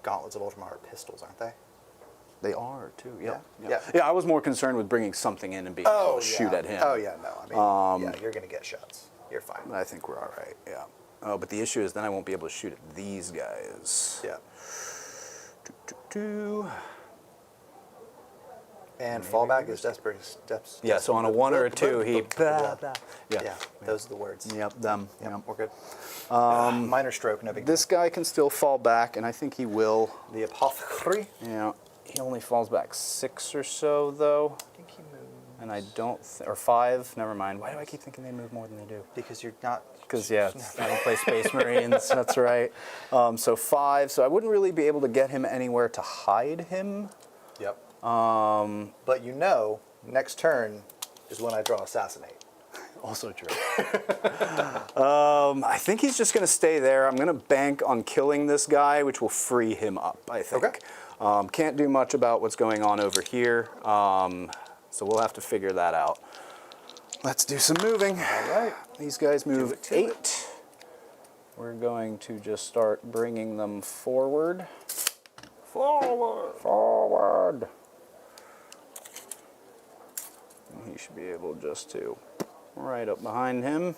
gauntlets of Ultramar are pistols, aren't they? They are too. Yeah. Yeah. Yeah. I was more concerned with bringing something in and being able to shoot at him. Oh, yeah, no. I mean, yeah, you're going to get shots. You're fine. I think we're all right. Yeah. Oh, but the issue is then I won't be able to shoot at these guys. Yeah. Doo. And fallback is desperate steps. Yeah, so on a 1 or a 2, he... Yeah. Yeah. Those are the words. Yep, them. Yep, Yep. we're good. Minor stroke, no big deal. This guy can still fall back, and I think he will. The apothecary. Yeah, he only falls back 6 or so, though. I think he moved. And I don't... or 5, never mind. Why do I keep thinking they move more than they do? Because you're not. Because, yeah, I don't play Space Marines, that's right. So 5, so I wouldn't really be able to get him anywhere to hide him. Yep. But you know, next turn is when I draw Assassinate. Also true. I think he's just going to stay there. I'm going to bank on killing this guy, which will free him up, I think. Okay. Can't do much about what's going on over here, so we'll have to figure that out. Let's do some moving. All right. These guys move it to 8. it. We're going to just start bringing them forward. Forward. Forward. And he should be able just to right up behind him.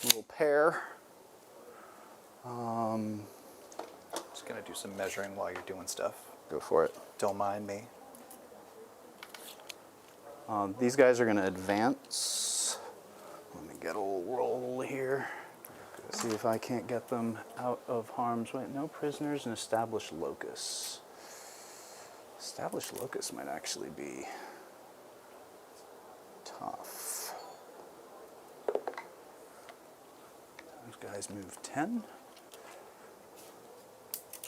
Little pair. Just going to do some measuring while you're doing stuff. Go for it. Don't mind me. These guys are going to advance. Let me get a little roll here. See if I can't get them out of harm's way. No prisoners and established locusts. Established locusts might actually be tough. Those guys move 10.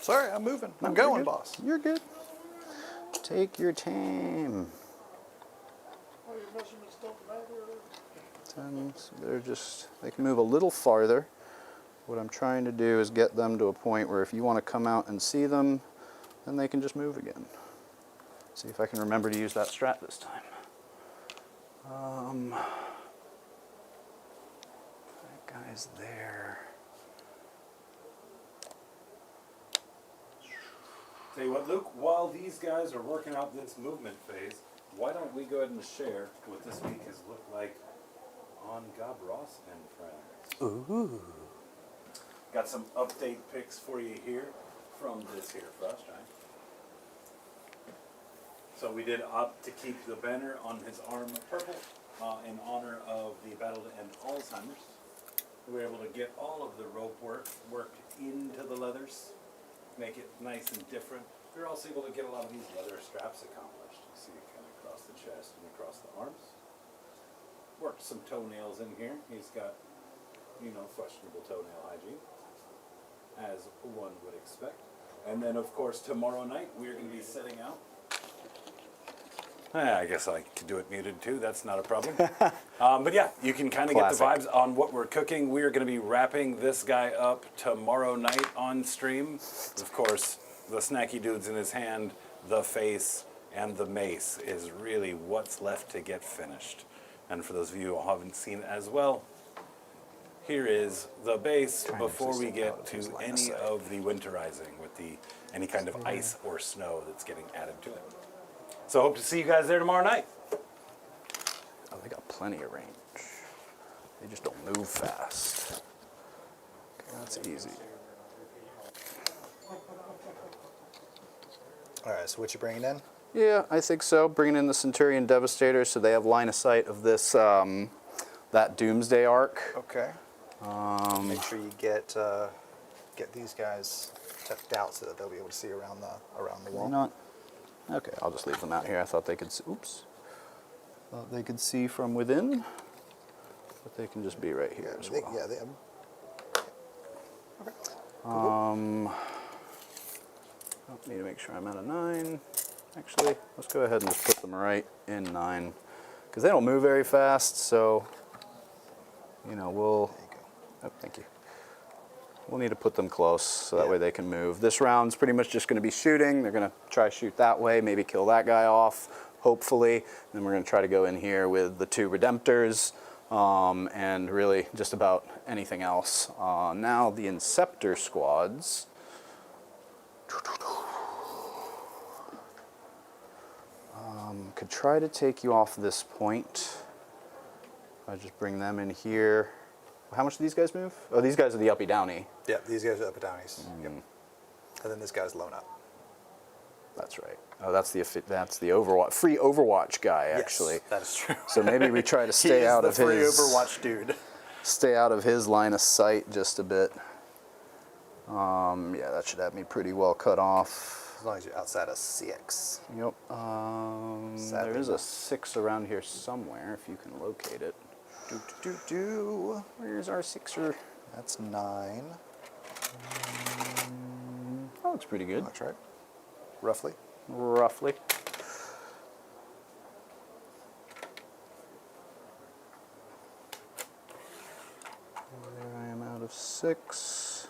Sorry, I'm moving. I'm No, you're going, good. boss. You're good. Take your time. 10, so they're just, they can move a little farther. What I'm trying to do is get them to a point where if you want to come out and see them, then they can just move again. See if I can remember to use that strat this time. That guy's there. Tell you what, Luke, while these guys are working out this movement phase, why don't we go ahead and share what this week has looked like on Gob Ross and Friends. Ooh. Got some update pics for you here from this here Frost Giant. So we did opt to keep the banner on his arm purple in honor of the battle to end Alzheimer's. We were able to get all of the rope work worked into the leathers, make it nice and different. We were also able to get a lot of these leather straps accomplished. You see it kind of across the chest and across the arms. Worked some toenails in here. He's got, you know, questionable toenail hygiene, as one would expect. And then, of course, tomorrow night we're going to be setting out. I guess I could do it muted too. That's not a problem. But yeah, you can kind of get the Classic. vibes on what we're cooking. We are going to be wrapping this guy up tomorrow night on stream. Of course, the snacky dudes in his hand, the face, and the mace is really what's left to get finished. And for those of you who haven't seen it as well, here is the base before we get to any of the winterizing with any kind of ice or snow that's getting added to it. So hope to see you guys there tomorrow night. Oh, they got plenty of range. They just don't move fast. Okay, that's easy. All right, so what you bringing in? Yeah, I think so. Bringing in the Centurion Devastator so they have line of sight of this, that Doomsday arc. Okay. Make sure you get these guys tucked out so that they'll be able to see around the wall. Why not? Okay, I'll just leave them out here. I thought they could see, thought they could see from within, but they can just be right here as well. Yeah, they have. Need to make sure I'm at a 9. Actually, let's go ahead and just put them right in 9, because they don't move very fast. So, you know, we'll. There you go. Oh, thank you. We'll need to put them close so that way they can move. This round's pretty much just going to be shooting. They're going to try to shoot that way, maybe kill that guy off, hopefully. Then we're going to try to go in here with the 2 Redemptors and really just about anything else. Now the Inceptor squads. Could try to take you off this point. I just bring them in here. How much do these guys move? Oh, these guys are the uppy downy. Yeah, these guys are up and downies. Yep. And then this guy's lown up. That's right. Oh, that's the Overwatch free Overwatch guy actually. Yes, that is true. So maybe we try to stay out of free his Overwatch dude. Stay out of his line of sight just a bit. Yeah, that should have me pretty well cut off. As long as you're outside of 6. Yep. There is a 6 around here somewhere if you can locate it. Where's our 6er? That's 9. Oh, looks pretty good. That's right. Roughly. Roughly. There I am out of 6.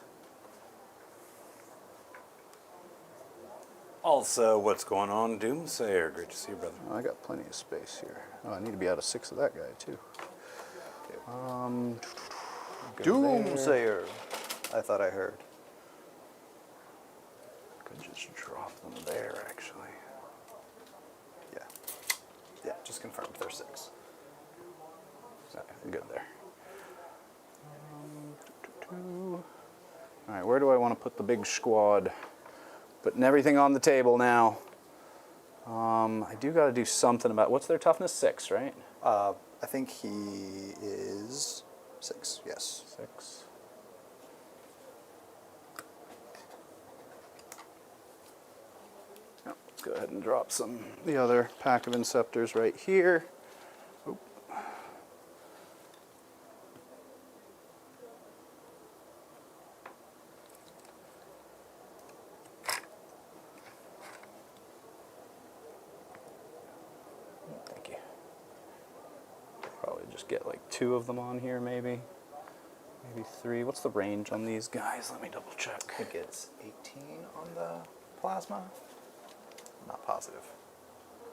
Also, what's going on, Doomsayer? Great to see you, brother. Oh, I got plenty of space here. Oh, I need to be out of 6 of that guy too. Go there. Doomsayer. I thought I heard. Could just drop them there, actually. Yeah. Yeah, just confirmed. They're 6. Okay, good there. All right, where do I want to put the big squad? Putting everything on the table now. I do got to do something about, what's their toughness? 6, right? I think he is 6, yes. 6. Yep, let's go ahead and drop the other pack of Inceptors right here. Oop. Thank you. Probably just get like 2 of them on here, maybe. Maybe 3. What's the range on these guys? Let me double check. I think it's 18 on the plasma. Not positive.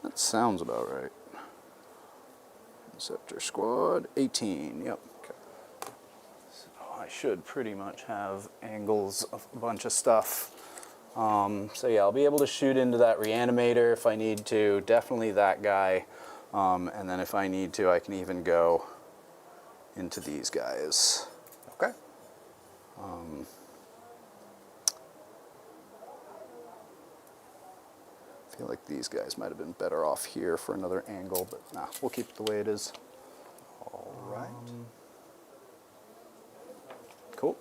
That sounds about right. Inceptor squad, 18, yep. Okay. So I should pretty much have angles of a bunch of stuff. So yeah, I'll be able to shoot into that reanimator if I need to, definitely that guy. And then if I need to, I can even go into these guys. Okay. I feel like these guys might have been better off here for another angle, but nah, we'll keep it the way it is. All right. Cool.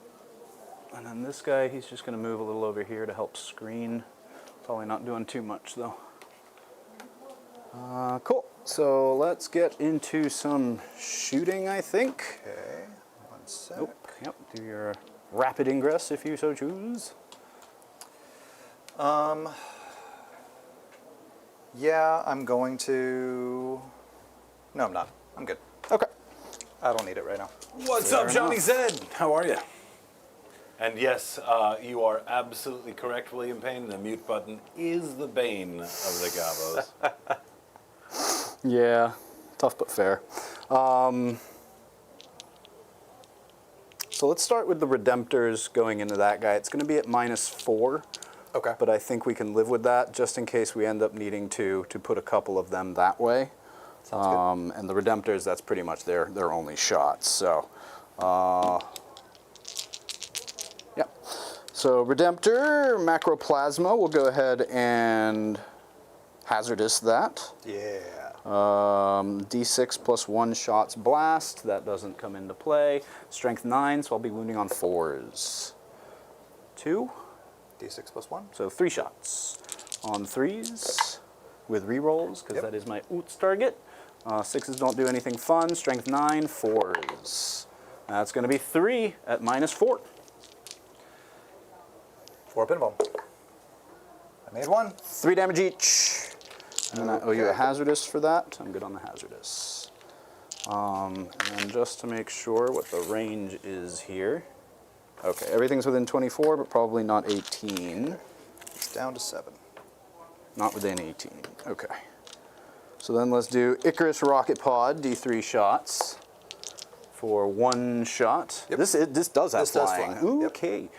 And then this guy, he's just going to move a little over here to help screen. Probably not doing too much though. Cool. So let's get into some shooting, I think. Okay. 1 sec. Nope. Yep. Do your rapid ingress if you so choose. Yeah, I'm going to... No, I'm not. I'm good. Okay. I don't need it right now. What's up, Johnny Zed? How are you? And yes, you are absolutely correct, William Payne. The mute button is the bane of the Gabos. Yeah. Tough but fair. So let's start with the Redemptors going into that guy. It's going to be at -4. Okay. But I think we can live with that just in case we end up needing to put a couple of them that way. Sounds good. And the Redemptors, that's pretty much their only shots. So, yeah. So Redemptor, Macroplasma, we'll go ahead and hazardous that. Yeah. D6 plus 1 shots blast. That doesn't come into play. Strength 9, so I'll be wounding on 4s. 2. D6 plus 1. So 3 shots on 3s with rerolls, because that is my Oots target. 6s don't do anything fun. Strength 9, 4s. That's going to be 3 at -4. 4 pinball. I made 1. 3 damage each. And I owe you a hazardous for that. I'm good on the hazardous. And just to make sure what the range is here. Okay, everything's within 24, but probably not 18. It's down to 7. Not within 18. Okay. So then let's do Icarus Rocket Pod, D3 shots for 1 shot. Yep. This does have This does flying. fly. Ooh, Yep. okay.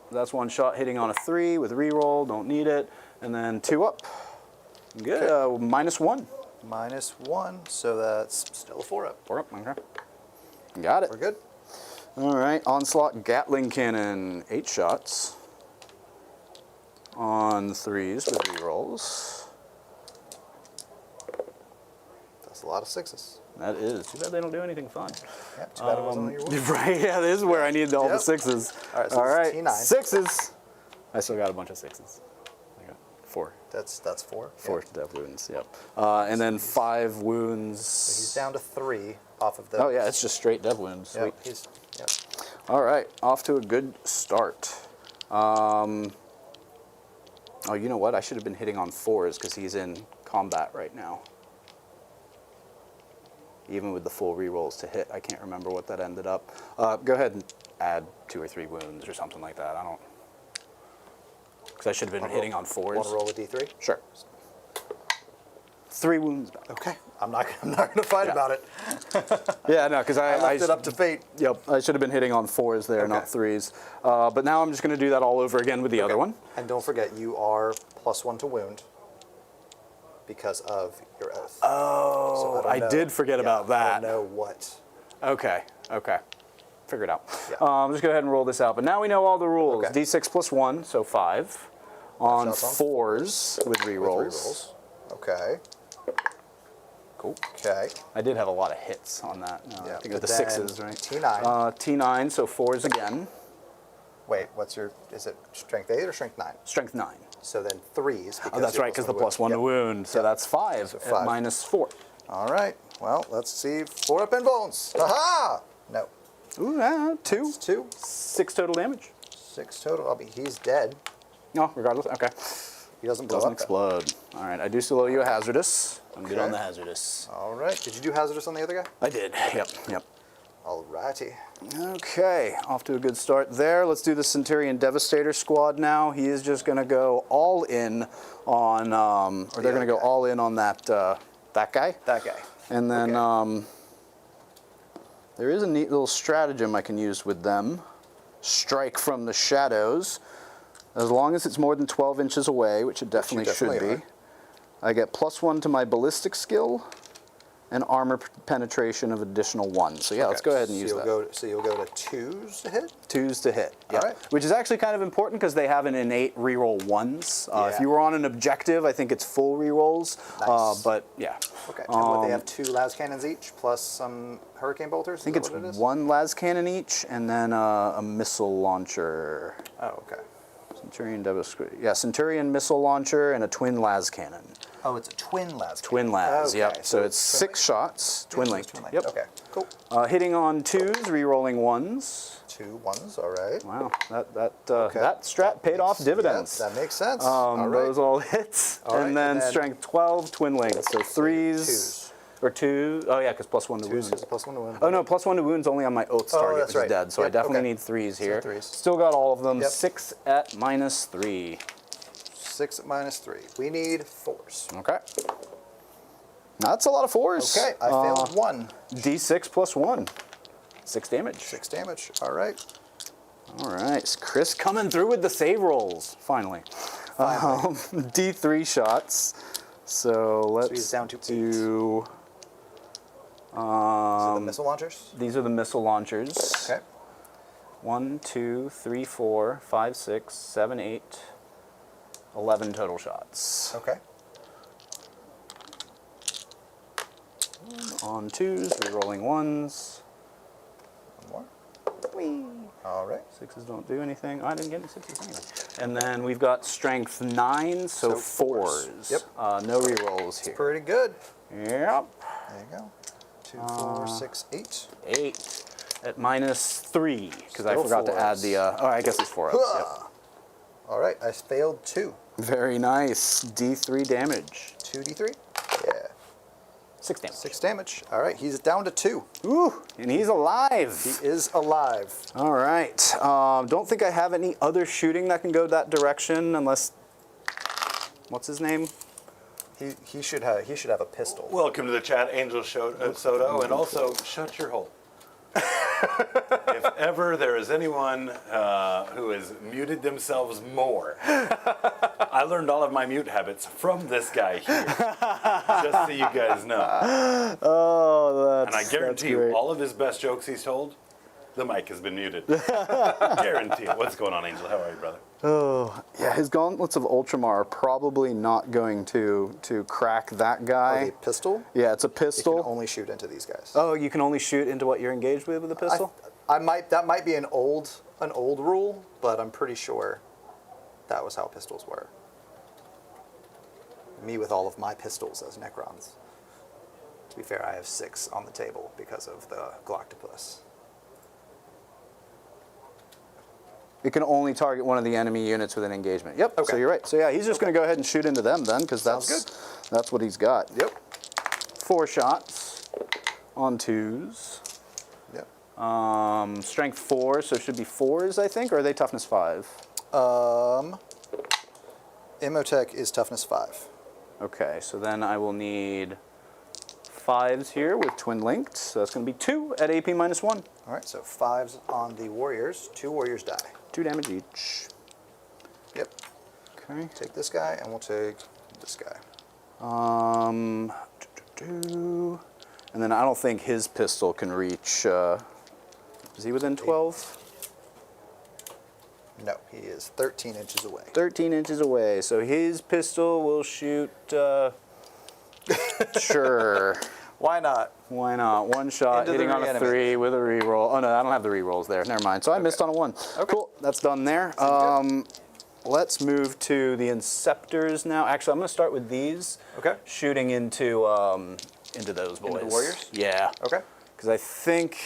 That's 1 shot hitting on a 3 with reroll. Don't need it. And then 2 up. Good. Okay. -1. -1, so that's still a 4 up. 4 up. Okay. Got it. We're good. All right. Onslaught Gatling Cannon, 8 shots on 3s with rerolls. That's a lot of 6s. That is. Too bad they don't do anything fun. Yeah, too bad it wasn't on your wound. Right, yeah, this is where I need all the Yep. 6s. All right, so this is T9. 6s. I still got a bunch of 6s. I got 4. That's 4. 4 Yeah. death wounds, yep. And then 5 wounds. So he's down to 3 off of the. Oh, yeah, it's just straight death wounds. Sweet. Yep, yep. All right, off to a good start. Oh, you know what? I should have been hitting on 4s because he's in combat right now. Even with the full rerolls to hit, I can't remember what that ended up. Go ahead and add 2 or 3 wounds or something like that. I don't. Because I should have been hitting on 4s. Want to roll a D3? Sure. 3 wounds. Okay. I'm not going to fight Yeah. about it. Yeah, no, because I left it up to fate. Yep, I should have been hitting on 4s there, not Okay. 3s. But now I'm just going to do that all over again with the other one. And don't forget, you are +1 to wound because of your oath. Oh, So don't I know- did forget about I that. don't know what. Okay. Figure it out. Yeah. Just go ahead and roll this out. But now we know all the rules. Okay. D6 plus 1, so 5. On shots on 4s with With rerolls. Okay. Cool. Okay. I did have a lot of hits on that. Yeah, I think it but was the then 6s, right? T9. T9, so 4s again. Wait, is it strength 8 or strength 9? Strength 9. So then 3s. Oh, that's right, because the +1 to wound. So Yep. that's 5 So at 5. -4. All right. Well, let's see. 4 up in bones. Aha! No. Ooh, 2. It's 2. 6 total damage. 6 total. He's dead. No, regardless. Okay. He doesn't blow Doesn't up. explode. All right, I do still owe you a hazardous. I'm good Okay. on the hazardous. All right. Did you do hazardous on the other guy? I did. Yep. All righty. Okay, off to a good start there. Let's do the Centurion Devastator squad now. He is just going to go all in on, or they're going to go guy. all in on that guy. That guy. And then Okay. there is a neat little stratagem I can use with them. Strike from the shadows. As long as it's more than 12 inches away, which it definitely should definitely be. I get +1 to my ballistic skill and armor penetration of additional 1. So yeah, let's go ahead and use that. So you'll go to 2s to hit? 2s to hit. Yeah. All right. Which is actually kind of important because they have an innate reroll 1s. If Yeah. you were on an objective, I think it's full rerolls. Nice. But yeah. Okay. And what, they have 2 las cannons each plus some hurricane bolters? I think it's 1 las cannon each and then a missile launcher. Oh, okay. Centurion Centurion missile launcher and a twin las cannon. Oh, it's a twin las. Twin las, Okay, yep. So it's twin 6 shots, twin linked. linked. Yep. Okay, cool. Hitting on 2s, rerolling 1s. 2 1s, all right. Wow, that strat paid off dividends. Yeah, that makes sense. All right. Those all hits. All right, and then and then- strength 12, twin linked. So 3s. 2s. Or 2. Oh, yeah, because +1 to 2s wounds. is a +1 to wound. Oh, no, +1 to wounds only on my oaths target, that's which right. is dead. So I Yep, definitely okay. need 3s here. 3s. Still got all of them. Yep. 6 at -3. 6 at -3. We need 4s. Okay. That's a lot of 4s. Okay, I failed 1. D6 plus 1. 6 damage. 6 damage. All right. All right. Chris coming through with the save rolls, finally. D3 shots. So let's he's down to 8. do... So the missile launchers? These are the missile launchers. Okay. 1, 2, 3, 4, 5, 6, 7, 8, 11 total shots. Okay. On 2s, rerolling 1s. One more. Whee. All right. 6s don't do anything. Oh, I didn't get any 6s anyway. And then we've got strength 9, so So 4s. Yep. No rerolls here. Pretty good. Yep. There you go. 2, 4, 6, 8. 8 at -3, because I Still forgot to add 4s. the, oh, I guess it's 4 ups. Yep. All right, I failed 2. Very nice. D3 damage. 2d3. Yeah. 6 damage. 6 damage. All right, he's down to 2. Ooh, and he's alive. He is alive. All right. Don't think I have any other shooting that can go that direction unless, what's his name? He should have a pistol. Welcome to the chat, Angel Soto, and also shut your hole. If ever there is anyone who has muted themselves more, I learned all of my mute habits from this guy here. Just so you guys know. Oh, And I guarantee you, all of his best jokes he's told, the mic has been muted. Guarantee it. What's going on, Angel? How are you, brother? Oh, yeah, his gauntlets of Ultramar are probably not going to crack that guy. A pistol? Yeah, it's a You pistol. can only shoot into these guys. Oh, you can only shoot into what you're engaged with a pistol? That might be an old rule, but I'm pretty sure that was how pistols were. Me with all of my pistols as Necrons. To be fair, I have 6 on the table because of the Galactopus. It can only target one of the enemy units with an engagement. Yep, Okay. so you're right. So yeah, he's just going to go ahead and shoot into them then, because Sounds that's what he's got. Yep. 4 shots on 2s. Yep. Strength 4, so it should be 4s, I think, or are they toughness 5? Imhotep is toughness 5. Okay, so then I will need 5s here with twin linked. So that's going to be 2 at AP -1. All right, so 5s on the warriors. 2 warriors die. 2 damage each. Yep. Okay. Take this guy, and we'll take this guy. And then I don't think his pistol can reach. Is he within 12? No, he is 13 inches away. 13 inches away. So his pistol will shoot. Sure. Why not? Why not? 1 shot, Into the hitting on a re-enemy. 3 with a reroll. Oh no, I don't have the rerolls there. Never mind. So I missed on a 1. Okay. Cool. That's done there. Let's move to the Inceptors now. Actually, I'm going to start with these. Okay. Shooting into those boys. the warriors? Yeah. Okay. Because I think.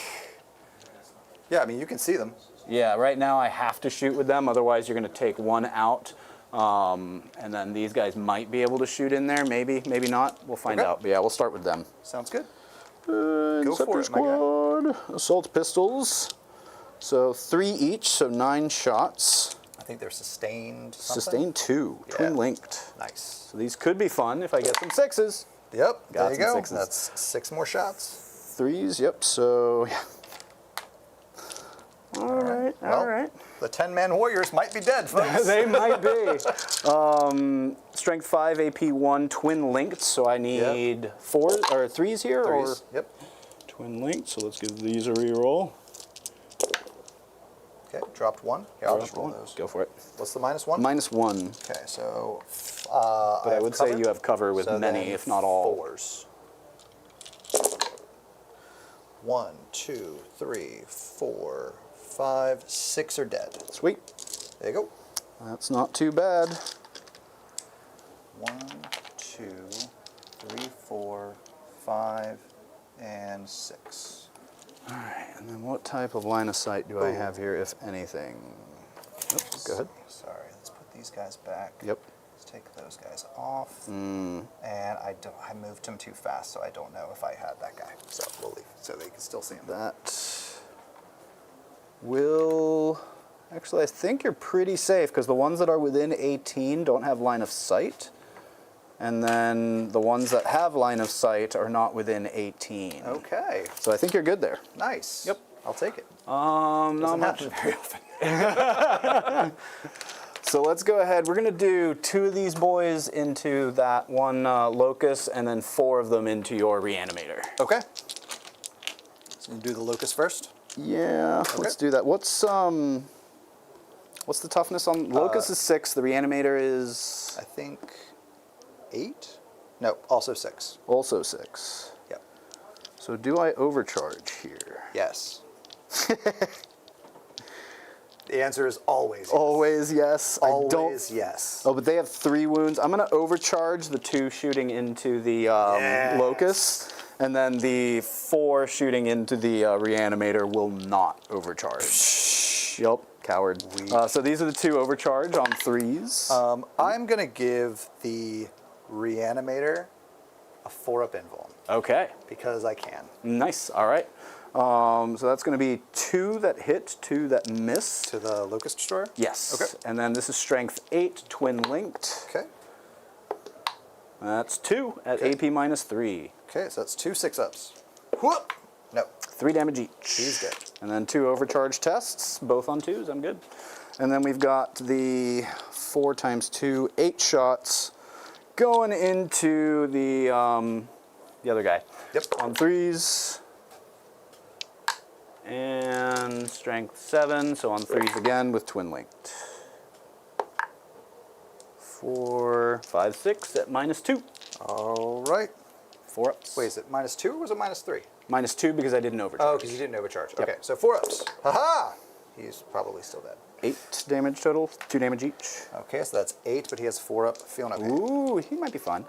Yeah, I mean, you can see them. Yeah, right now I have to shoot with them, otherwise you're going to take 1 out. And then these guys might be able to shoot in there, maybe not. We'll find Okay. out. But yeah, we'll start with them. Sounds good. Go for it, my guy. Squad. Assault pistols. So 3 each, so 9 shots. I think they're sustained something. Sustained 2, twin Yeah. linked. Nice. So these could be fun if I get some 6s. Yep, Got there you some go. 6s. That's 6 more shots. 3s, yep, so yeah. All right. Well, the 10-man warriors might be dead, folks. They might be. Strength 5, AP 1, twin linked. So I need 4 or 3s here, Threes. or Yep. twin linked. So let's give these a reroll. Okay, dropped 1. Here, I'll just roll those. Go for it. What's the -1? -1. Okay, so But I would say you have cover with So many, then if not all. 4s. 1, 2, 3, 4, 5, 6 are dead. Sweet. There you go. That's not too bad. 1, 2, 3, 4, 5, and 6. All right. And then what type of line of sight do I have here, if anything? Oops, go ahead. Sorry, let's put these guys back. Yep. Let's take those guys off. And I moved him too fast, so I don't know if I had that guy. So we'll leave, so they can still see him. That will. Actually, I think you're pretty safe because the ones that are within 18 don't have line of sight. And then the ones that have line of sight are not within 18. Okay, So I think you're good there. nice. Yep. I'll take it. Not Doesn't much. happen very often. So let's go ahead. We're going to do 2 of these boys into that one locus and then 4 of them into your reanimator. Okay. So you do the locust first? Yeah, let's do that. What's What's the toughness on Locust is 6. The Reanimator is I think 8? No, also 6. also 6. Yep. So do I overcharge here? Yes. The answer is always yes. Always yes. Always yes. Oh, but they have 3 wounds. I'm going to overcharge the 2 shooting into the Yes. Locust, and then the 4 shooting into the Reanimator will not overcharge. Yup, coward. So these are the 2 overcharge on 3s. I'm going to give the Reanimator a 4-up invuln Okay, because I can. nice. All right. So that's going to be 2 that hit, 2 that miss. To the Locust Destroyer? Yes. Okay. And then this is strength 8, twin linked. Okay. That's 2 at Okay. AP minus 3. Okay, so that's 2 6-ups. Whoop! No. 3 damage each. He's dead. And then 2 overcharge tests, both on 2s. I'm good. And then we've got the 4 times 2, 8 shots going into the other guy. Yep. On 3s. And strength 7, so on 3s again with twin linked. 4, 5, 6 at minus 2. All right. 4 ups. Wait, is it minus 2 or was it minus 3? Minus 2 because I didn't overcharge. Oh, because you didn't overcharge. Okay, so 4-ups. Haha! He's probably still dead. 8 damage total, 2 damage each. Okay, so that's 8, but he has 4-up. Feeling okay. Ooh, he might be fine.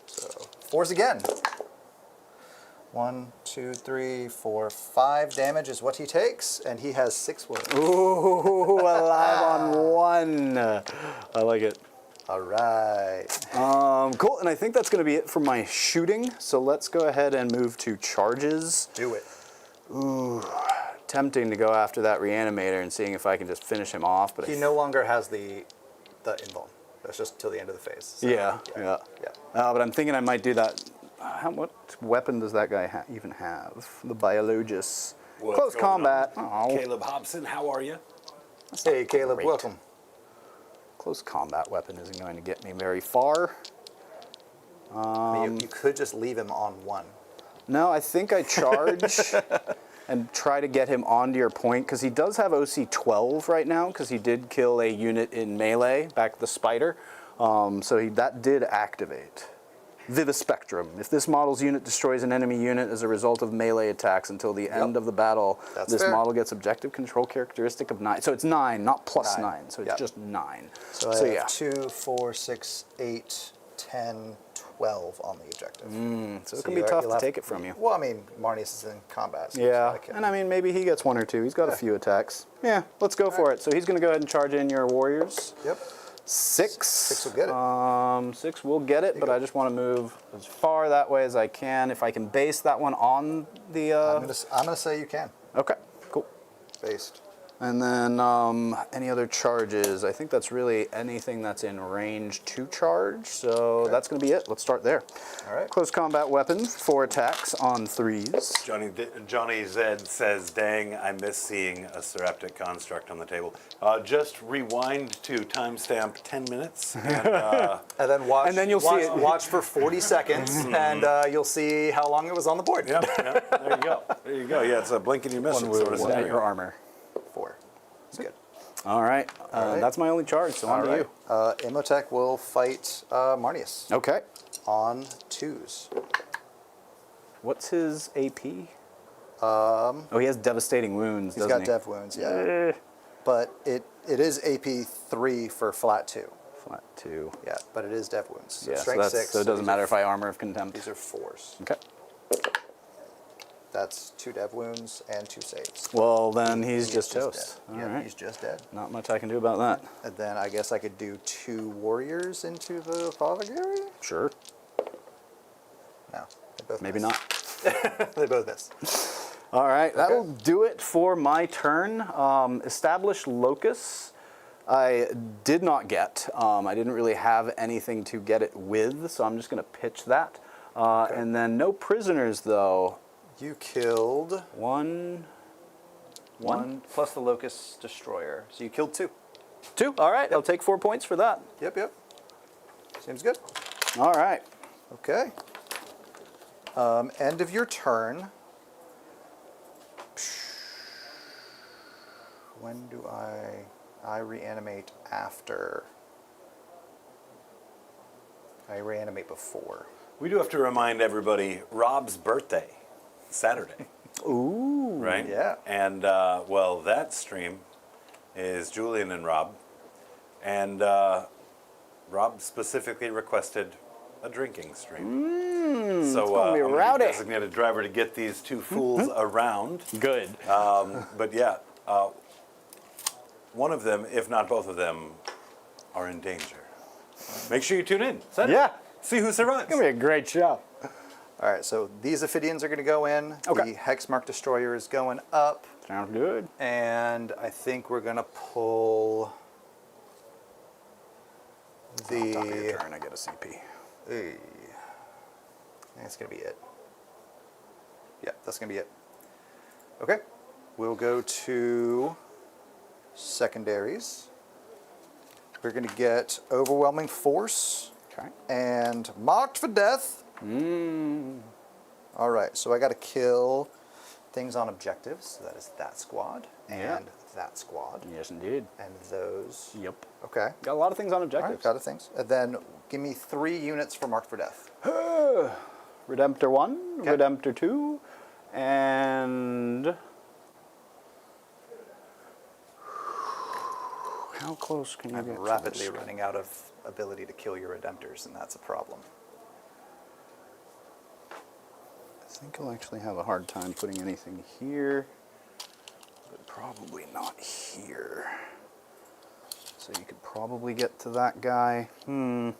So 4s again. 1, 2, 3, 4, 5 damage is what he takes, and he has 6 wounds. Ooh, alive on 1. I like it. All right. Cool, and I think that's going to be it for my shooting. So let's go ahead and move to charges. Do it. Tempting to go after that Reanimator and seeing if I can just finish him off, but He no longer has the invuln. That's just till the end of the phase. So, yeah. yeah. But I'm thinking I might do that. What weapon does that guy even have? The Biologus. What's Close going on? combat. Oh, Caleb Hobson, how are you? Hey, Caleb, great. welcome. close combat weapon isn't going to get me very far. I mean, you could just leave him on 1. No, I think I charge and try to get him onto your point, because he does have OC 12 right now, because he did kill a unit in melee, back the spider. So that did activate. Vivispectrum. If this model's unit destroys an enemy unit as a result of melee attacks until the end of the battle, That's this fair. model gets objective control characteristic of 9. So it's 9, not plus 9. 9. So it's Yep. just 9. So I have 2, 4, 6, 8, 10, 12 on the objective. So it can be tough to take it from you. Well, I mean, Marnius is in combat. So it's Yeah, not a kill. and I mean, maybe he gets 1 or 2. He's got a few attacks. Yeah, let's go for it. So he's going to go ahead and charge in your warriors. Yep. 6. 6 will get it. 6 will get it, but I just want to move as far that way as I can. If I can base that one on the... I'm gonna say you can. Okay, cool. Based. And then any other charges? I think that's really anything that's in range to charge. So that's going to be it. Let's start there. All right. Close combat weapon, 4 attacks on 3s. Johnny Zed says, "Dang, I miss seeing a Seraptic construct on the table." Just rewind to timestamp 10 minutes. And, And then watch. And then you'll see it. Watch for 40 seconds, and you'll see how long it was on the board. yeah, there you go. There you go. Yeah, it's a blink and you miss it sort of At your scenario. armor. 4. It's good. All right. right. That's my only charge, so on to you. Imhotep will fight Marnius Okay. on 2s. What's his AP? Oh, he has devastating wounds, He's doesn't got he? dev wounds, yeah. But it is AP 3 for flat 2. Flat 2. Yeah, but it is dev wounds. So Yeah, so, strength 6. so it doesn't these matter are- if I armor of contempt. These are 4s. Okay. That's 2 dev wounds and 2 saves. Well, then he's He just is toast. dead. All Yeah, right. he's just dead. Not much I can do about that. And then I guess I could do 2 warriors into the apothecary? Sure. No, they both Maybe miss. not. They both miss. All right, that'll do it for my turn. Established Locus, I did not get. I didn't really have anything to get it with, so I'm just going to pitch that. And then no prisoners, though. You killed 1, 1 plus the Locust Destroyer. So you killed 2. 2. All right, I'll take 4 points for that. Yep. Seems good. All right. Okay. End of your turn. When do I... I reanimate after. I reanimate before. We do have to remind everybody Rob's birthday, Saturday. Ooh. Right? Yeah. And, well, that stream is Julian and Rob. And Rob specifically requested a drinking stream. So gonna be I'm rowdy. the designated driver to get these two fools around. Good. But yeah, one of them, if not both of them, are in danger. Make sure you tune in. Saturday. Yeah. See who survives. It's gonna be a great show. All right, so these Ophidians are going to go in. Okay. The Hexmark Destroyer is going up. Sounds good. And I think we're going to pull Top of your the... turn, I get a CP. Hey. That's going to be it. Yeah, that's going to be it. Okay. We'll go to secondaries. We're going to get Overwhelming Force Okay. and Marked for Death. All right, so I got to kill things on objectives. So that is that squad and Yeah. that squad Yes, indeed. and those. Yep. Okay. Got a lot of things on All right, objectives. got it. Things. And then give me 3 units for Marked for Death. Redemptor 1, Okay. Redemptor 2, and... How close can you I'm get to rapidly this? running out of ability to kill your Redemptors, and that's a problem. I think I'll actually have a hard time putting anything here, but probably not here. So you could probably get to that guy. Yeah,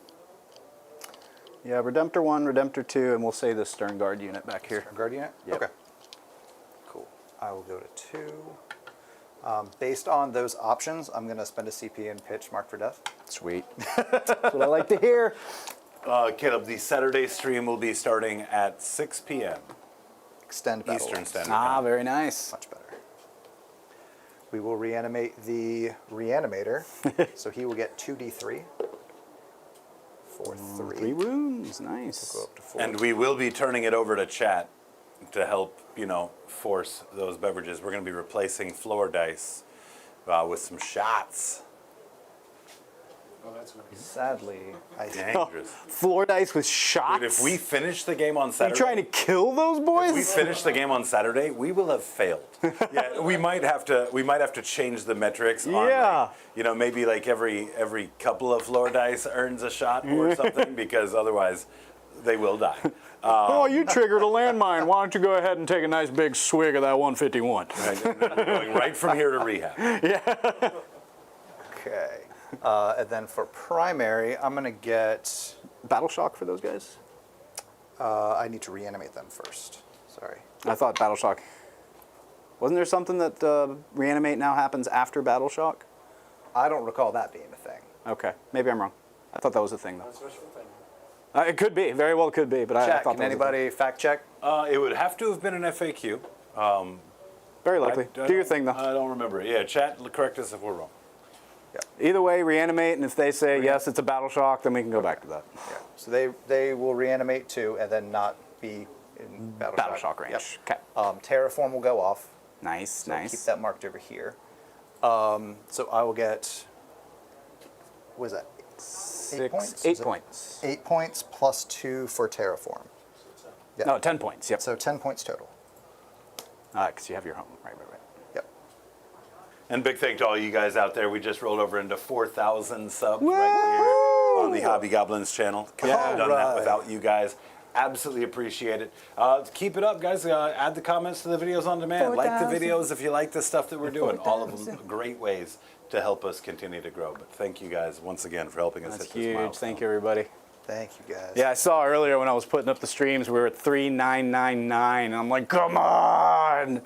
Redemptor 1, Redemptor 2, and we'll say the Stern Guard unit back here. Guard unit? Yep. Okay. Cool. I will go to 2. Based on those options, I'm going to spend a CP and pitch Marked for Death. Sweet. That's what I like to hear. Caleb, the Saturday stream will be starting at 6 p.m. Extend battle Eastern length. Standard Ah, Time. very nice. Much better. We will reanimate the Reanimator, so he will get 2d3 for 3. 3 wounds, nice. Go up to 4. And we will be turning it over to chat to help, force those beverages. We're going to be replacing floor dice with some shots. Sadly, I Dangerous. Floor dice with shots? Dude, if we finish the game on Are you Saturday, trying to kill those boys? if we finish the game on Saturday, we will have failed. Yeah, we might have to change the metrics. On Yeah. maybe like every couple of floor dice earns a shot or something, because otherwise they will die. Oh, you triggered a landmine. Why don't you go ahead and take a nice big swig of that 151? Right? And then we're going right from here to rehab. Okay. And then for primary, I'm going to get... Battle shock for those guys? I need to reanimate them first. Sorry. I thought battle shock. Wasn't there something that reanimate now happens after battle shock? I don't recall that being a thing. Okay, maybe I'm wrong. I thought that was a thing though. It could be, very well could be, but I Chat, thought can that was a thing. anybody fact check? It would have to have been an FAQ. Very likely. I Do your thing though. I don't remember. Yeah, chat, correct us if we're wrong. Either way, reanimate, and if they say yes, it's a battle shock, then we can go back to that. Yeah. So they will reanimate too, and then not be in battle Shock range. Yep. Okay. Terraform will go off. Nice, So nice. keep that marked over here. So I will get, what is that? 8 points? 8 Is it points. 8 points plus 2 for Terraform. Yeah. No, 10 points. Yep. So 10 points total. Because you have your home. Right. Yep. And big thank to all you guys out there. We just rolled over into 4,000 subs right here on the Hobby Goblins channel. Couldn't have done that Alright. without you guys. Absolutely appreciate it. Keep it up, guys. Add the comments to the videos on demand. Like the videos if you like the stuff that we're doing. All of them great ways to help us continue to grow. But thank you guys once again for helping us That's hit this huge. milestone. Thank you, everybody. Thank you guys. Yeah, I saw earlier when I was putting up the streams, we were at 3,999, and I'm like, come on!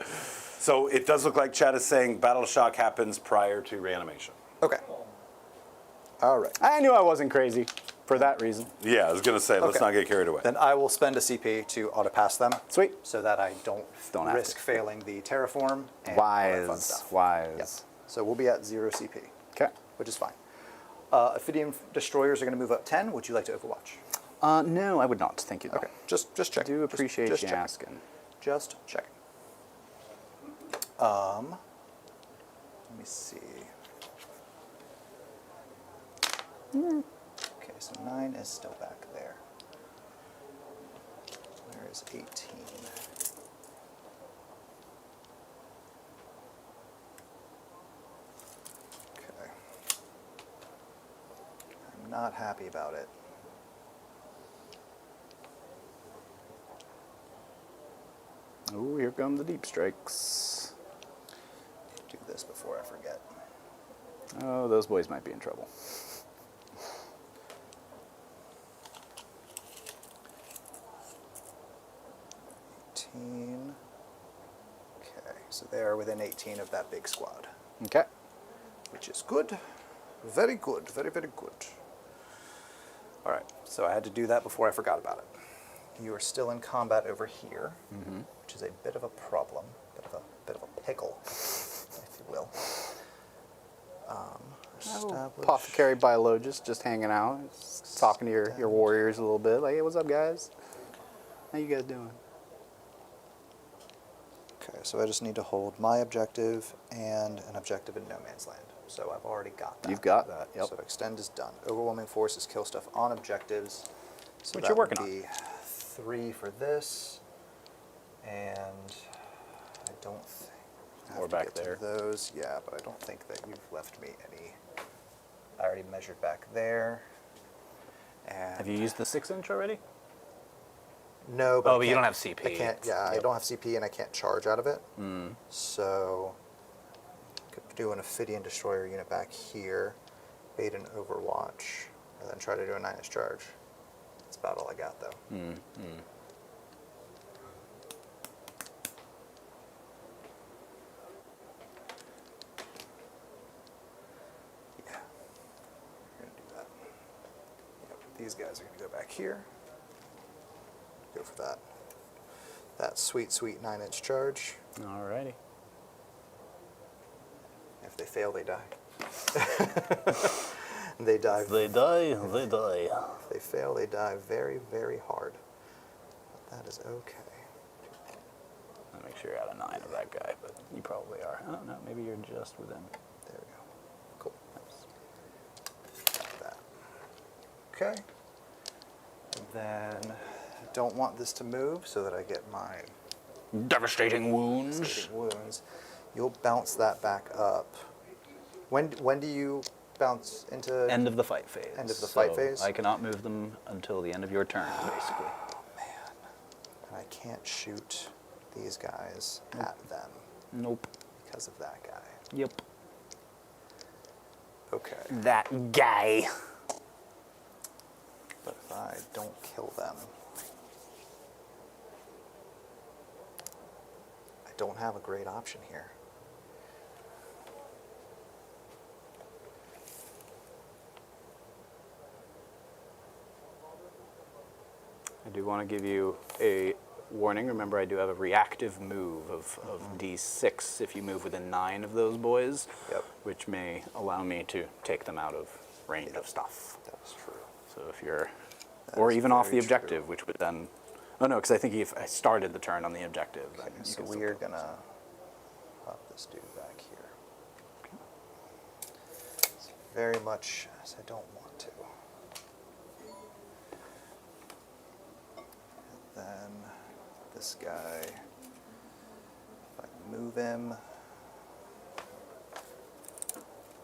So it does look like chat is saying battle shock happens prior to reanimation. Okay. All right. I knew I wasn't crazy for that reason. Yeah, I was going to say, let's Okay. not get carried away. Then I will spend a CP to auto pass them. Sweet. So that I don't Don't have risk to. failing the Terraform and all that fun Wise, stuff. wise. Yep. So we'll be at 0 CP, Okay. which is fine. Ophidian Destroyers are going to move up 10. Would you like to Overwatch? No, I would not. Thank you, though. Okay. Just I checking. do appreciate just you checking. asking. Just checking. Let me see. Okay, so 9 is still back there. Where is 18? Okay. I'm not happy about it. Oh, here come the deep strikes. Do this before I forget. Oh, those boys might be in trouble. Okay, so they are within 18 of that big squad, Okay. which is good. Very good. Very, very good. All right, so I had to do that before I forgot about it. You are still in combat over here, which is a bit of a problem, bit of a pickle, if you will. Establish- Apothecary biologist just hanging out, just talking to your warriors a little bit. Like, hey, what's up, guys? How you guys doing? Okay, so I just need to hold my objective and an objective in no man's land. So I've already got that. You've got that, yep. So extend is done. Overwhelming force is kill stuff on objectives. So Which that you're working would be 3 for this, and I don't think I have Or to back get to there. those. Yeah, but I don't think that you've left me any. I already measured back there. And Have you used the 6-inch already? no, but Oh, I but you can't- don't have CP. I can't. Yeah, I Yep. don't have CP, and I can't charge out of it. So, could do an Ophidian Destroyer unit back here, bait an Overwatch, and then try to do a 9-inch charge. That's about all I got, though. Yeah, we're gonna do that. Yep, these guys are gonna go back here. Go for that. That sweet, sweet 9-inch charge. Alrighty. If they fail, they die. They die. They die, they die. If they fail, they die very, very hard. But that is okay. I'll make sure you're at a 9 of that guy, but you probably are. Oh, no, maybe you're just within. There we go. Cool. Got that. Okay. And then I don't want this to move so that I get my Devastating wounds. escalating wounds. You'll bounce that back up. When do you bounce into End of the fight phase. End of the fight So phase? I cannot move them until the end of your turn, basically. I can't shoot these guys at them Nope. because of that guy. Yep. Okay. That guy. But if I don't kill them, I don't have a great option here. I do want to give you a warning. Remember, I do have a reactive move of D6 if you move within 9 of those boys, Yep. which may allow me to take them out of range of stuff. That's true. So if you're, That or is even off the very objective, which would then, oh no, because I think if I started the turn on the objective, then you So can still we are put- gonna pop this dude back here. As very much as I don't want to. And then this guy, if I move him,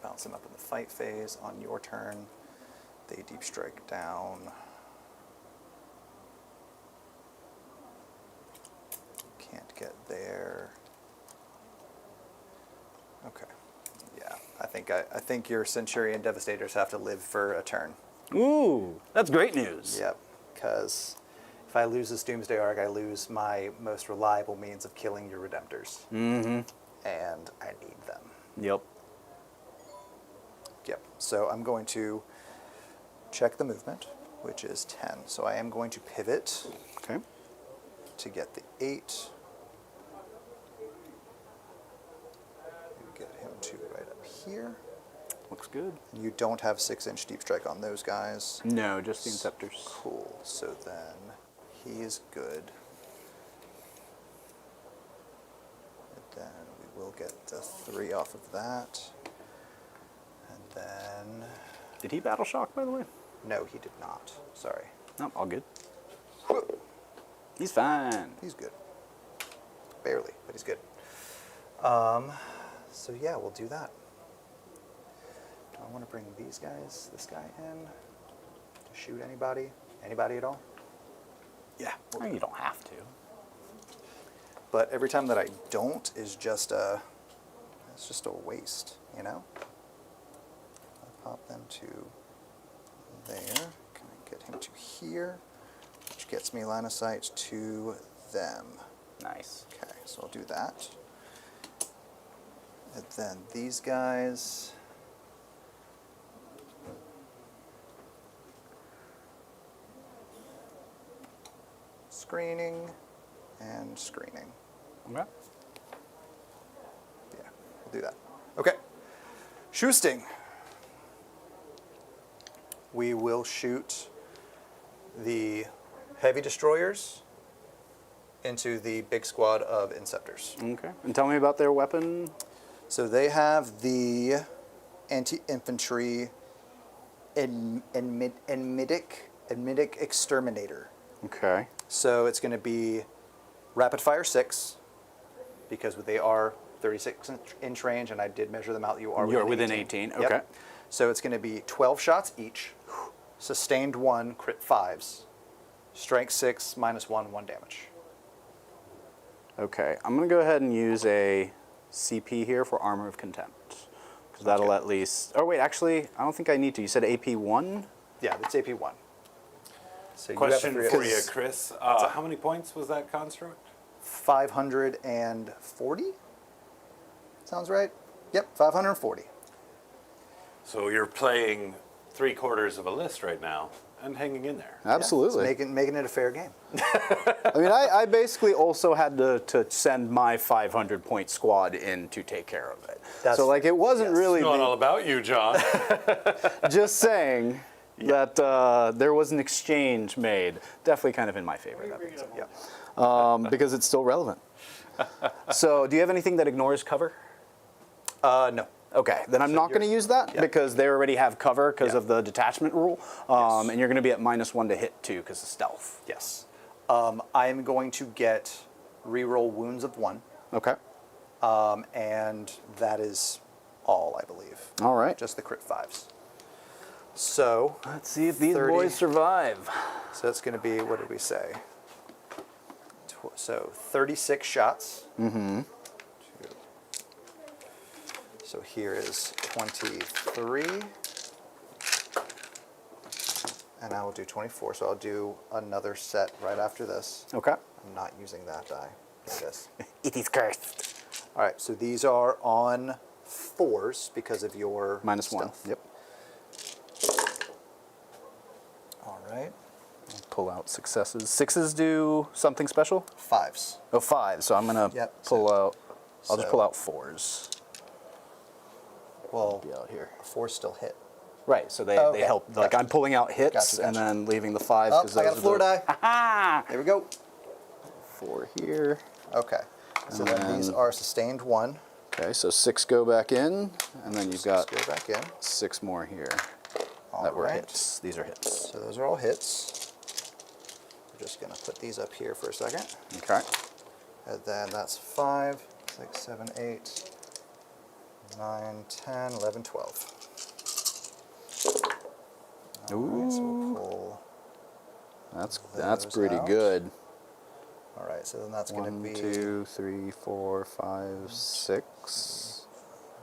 bounce him up in the fight phase on your turn, they deep strike down. Can't get there. Okay. Yeah, I think your Centurion Devastators have to live for a turn. Ooh, that's great news. Yep, because if I lose this Doomsday Arc, I lose my most reliable means of killing your Redemptors. Mm-hmm. And I need them. Yep. Yep, so I'm going to check the movement, which is 10. So I am going to pivot Okay. to get the 8. Get him to right up here. Looks good. You don't have 6-inch deep strike on those guys. No, just the Inceptors. Cool. So then he is good. And then we will get the 3 off of that. And then Did he battle shock, by the way? No, he did not. Sorry. No, all good. He's fine. He's good. Barely, but he's good. So yeah, we'll do that. Do I want to bring these guys, this guy in to shoot anybody? Anybody at all? Yeah. Oh, you don't have to. But every time that I don't is just it's just a waste, you know? I pop them to there. Can I get him to here? Which gets me line of sight to them. Nice. Okay, so I'll do that. And then these guys. Screening and screening. Okay. Yeah, we'll do that. Okay. Shoosting. We will shoot the heavy destroyers into the big squad of Inceptors. Okay. And tell me about their weapon. So they have the anti-infantry Enmitic Exterminator. Okay. So it's going to be rapid fire 6, because they are 36-inch range, and I did measure them out. You're within 18. Yep. Okay. So it's going to be 12 shots each, sustained 1, crit 5s, strength 6, -1, 1 damage. Okay. I'm going to go ahead and use a CP here for Armor of Contempt. Because that'll Okay. at least... Oh, wait. Actually, I don't think I need to. You said AP 1? Yeah, it's AP 1. So Question you have for you, Chris. How many points was that construct? 540? Sounds right? Yep, 540. So you're playing 3/4 of a list right now and hanging in there. Absolutely. Yeah, making it a fair game. I mean, I basically also had to send my 500-point squad in to take care of it. So, like, it wasn't yes. really It's not the- all about you, John. just saying that there was an exchange made. Definitely kind of in my favor. That being said. Yeah. Because it's still relevant. So, do you have anything that ignores cover? No. Okay, then I'm not going to use that yeah. because they already have cover because Yeah. of the detachment rule. Yes. And you're going to be at -1 to hit too because of stealth. Yes. I am going to get reroll wounds of 1, Okay. and that is all, I believe. All right. Just the crit 5s. So, Let's see if these 30. boys survive. so that's going to be, what did we say? So 36 shots. Mm-hmm. So here is 23. And I will do 24. So I'll do another set right after this. Okay. I'm not using that die. This. It is cursed. All right, so these are on 4s because of your -1. stealth. Yep. All right. Pull out successes. 6s do something special? 5s. Oh, 5. So I'm going to Yep. pull out. I'll just So- pull out 4s. Well, Be out here. 4s still hit. Right. So they Okay, help. Like gotcha. I'm pulling out hits Gotcha, and gotcha. then leaving the 5s. Oh, 'cause I got a those are floor the- die. Ha! There we go. 4 here. Okay. So And then these then- are sustained 1. Okay, so 6 go back in, and then you've got Go back in. 6 more here All that were right. hits. These are hits. So those are all hits. We're just going to put these up here for a second. Okay. And then that's 5, 6, 7, 8, 9, 10, 11, 12. All right, so we'll pull. That's Those pretty out. good. All right, so then that's going to 1, be. 2, 3, 4, 5, 6.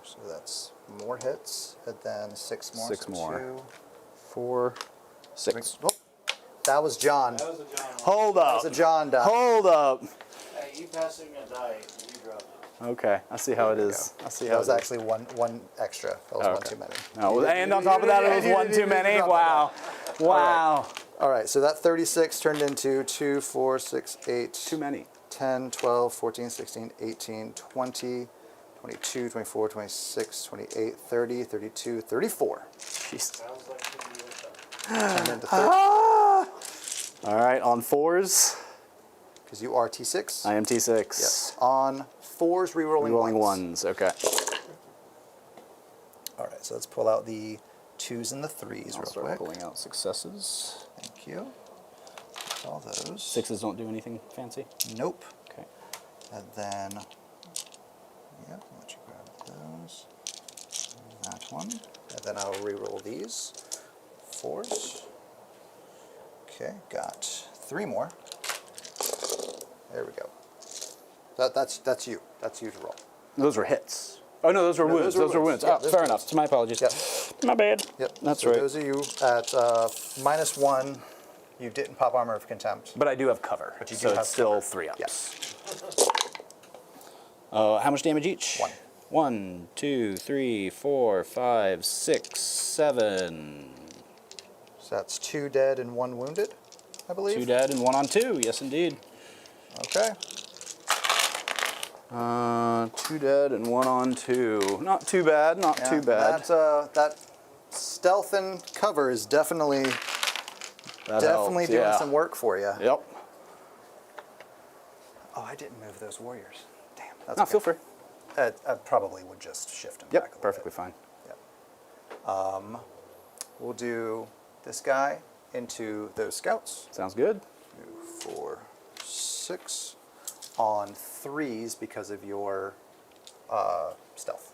So that's more hits, and then 6 more. 6 so more. 2. 4, 6. Oh, that was John. That was a John. Hold That up. was a John die. Hold up. Hey, you passing a die, you dropped it. Okay, I see how it There we is. go. I see That how was it is. actually one extra. That was one Okay. too many. Oh, and on top of that, it was 1 too many. Wow. Wow. All right, so that 36 turned into 2, 4, 6, 8, Too many. 10, 12, 14, 16, 18, 20, 22, 24, 26, 28, 30, 32, 34. Jeez. Sounds like you were Turned into 30 Ah! All right, on 4s, because you are T6. I am T6. Yes. On 4s, rerolling Rolling ones. 1s, okay. All right, so let's pull out the 2s and the 3s I'll real start quick. pulling out successes. Thank you. All those. 6s don't do anything fancy. Nope. Okay. And then, yep, I'll let you grab those. That one. And then I'll re-roll these. 4s. Okay, got 3 more. There we go. That's you. That's you to roll. Those were hits. Oh no, those were wounds. Those were wounds. Yeah, Oh, those fair were enough. wounds. My apologies. Yep. My bad. Yep. That's So right. those of you at -1, you didn't pop Armor of Contempt. But I do have cover. But you do so have it's still cover. 3 ups. Yes. How much damage each? 1. 1, 2, 3, 4, 5, 6, 7. So that's 2 dead and 1 wounded, I believe. 2 dead and 1 on 2. Yes, indeed. Okay. 2 dead and 1 on 2. Not too bad. Not Yeah, too bad. That stealth and cover is definitely That definitely helps, doing yeah. some work for you. Yep. Oh, I didn't move those warriors. Damn. That's No, okay. feel free. I probably would just shift them back a Yep, little perfectly bit. fine. Yep. We'll do this guy into those scouts. Sounds good. 2, 4, 6 on 3s because of your stealth.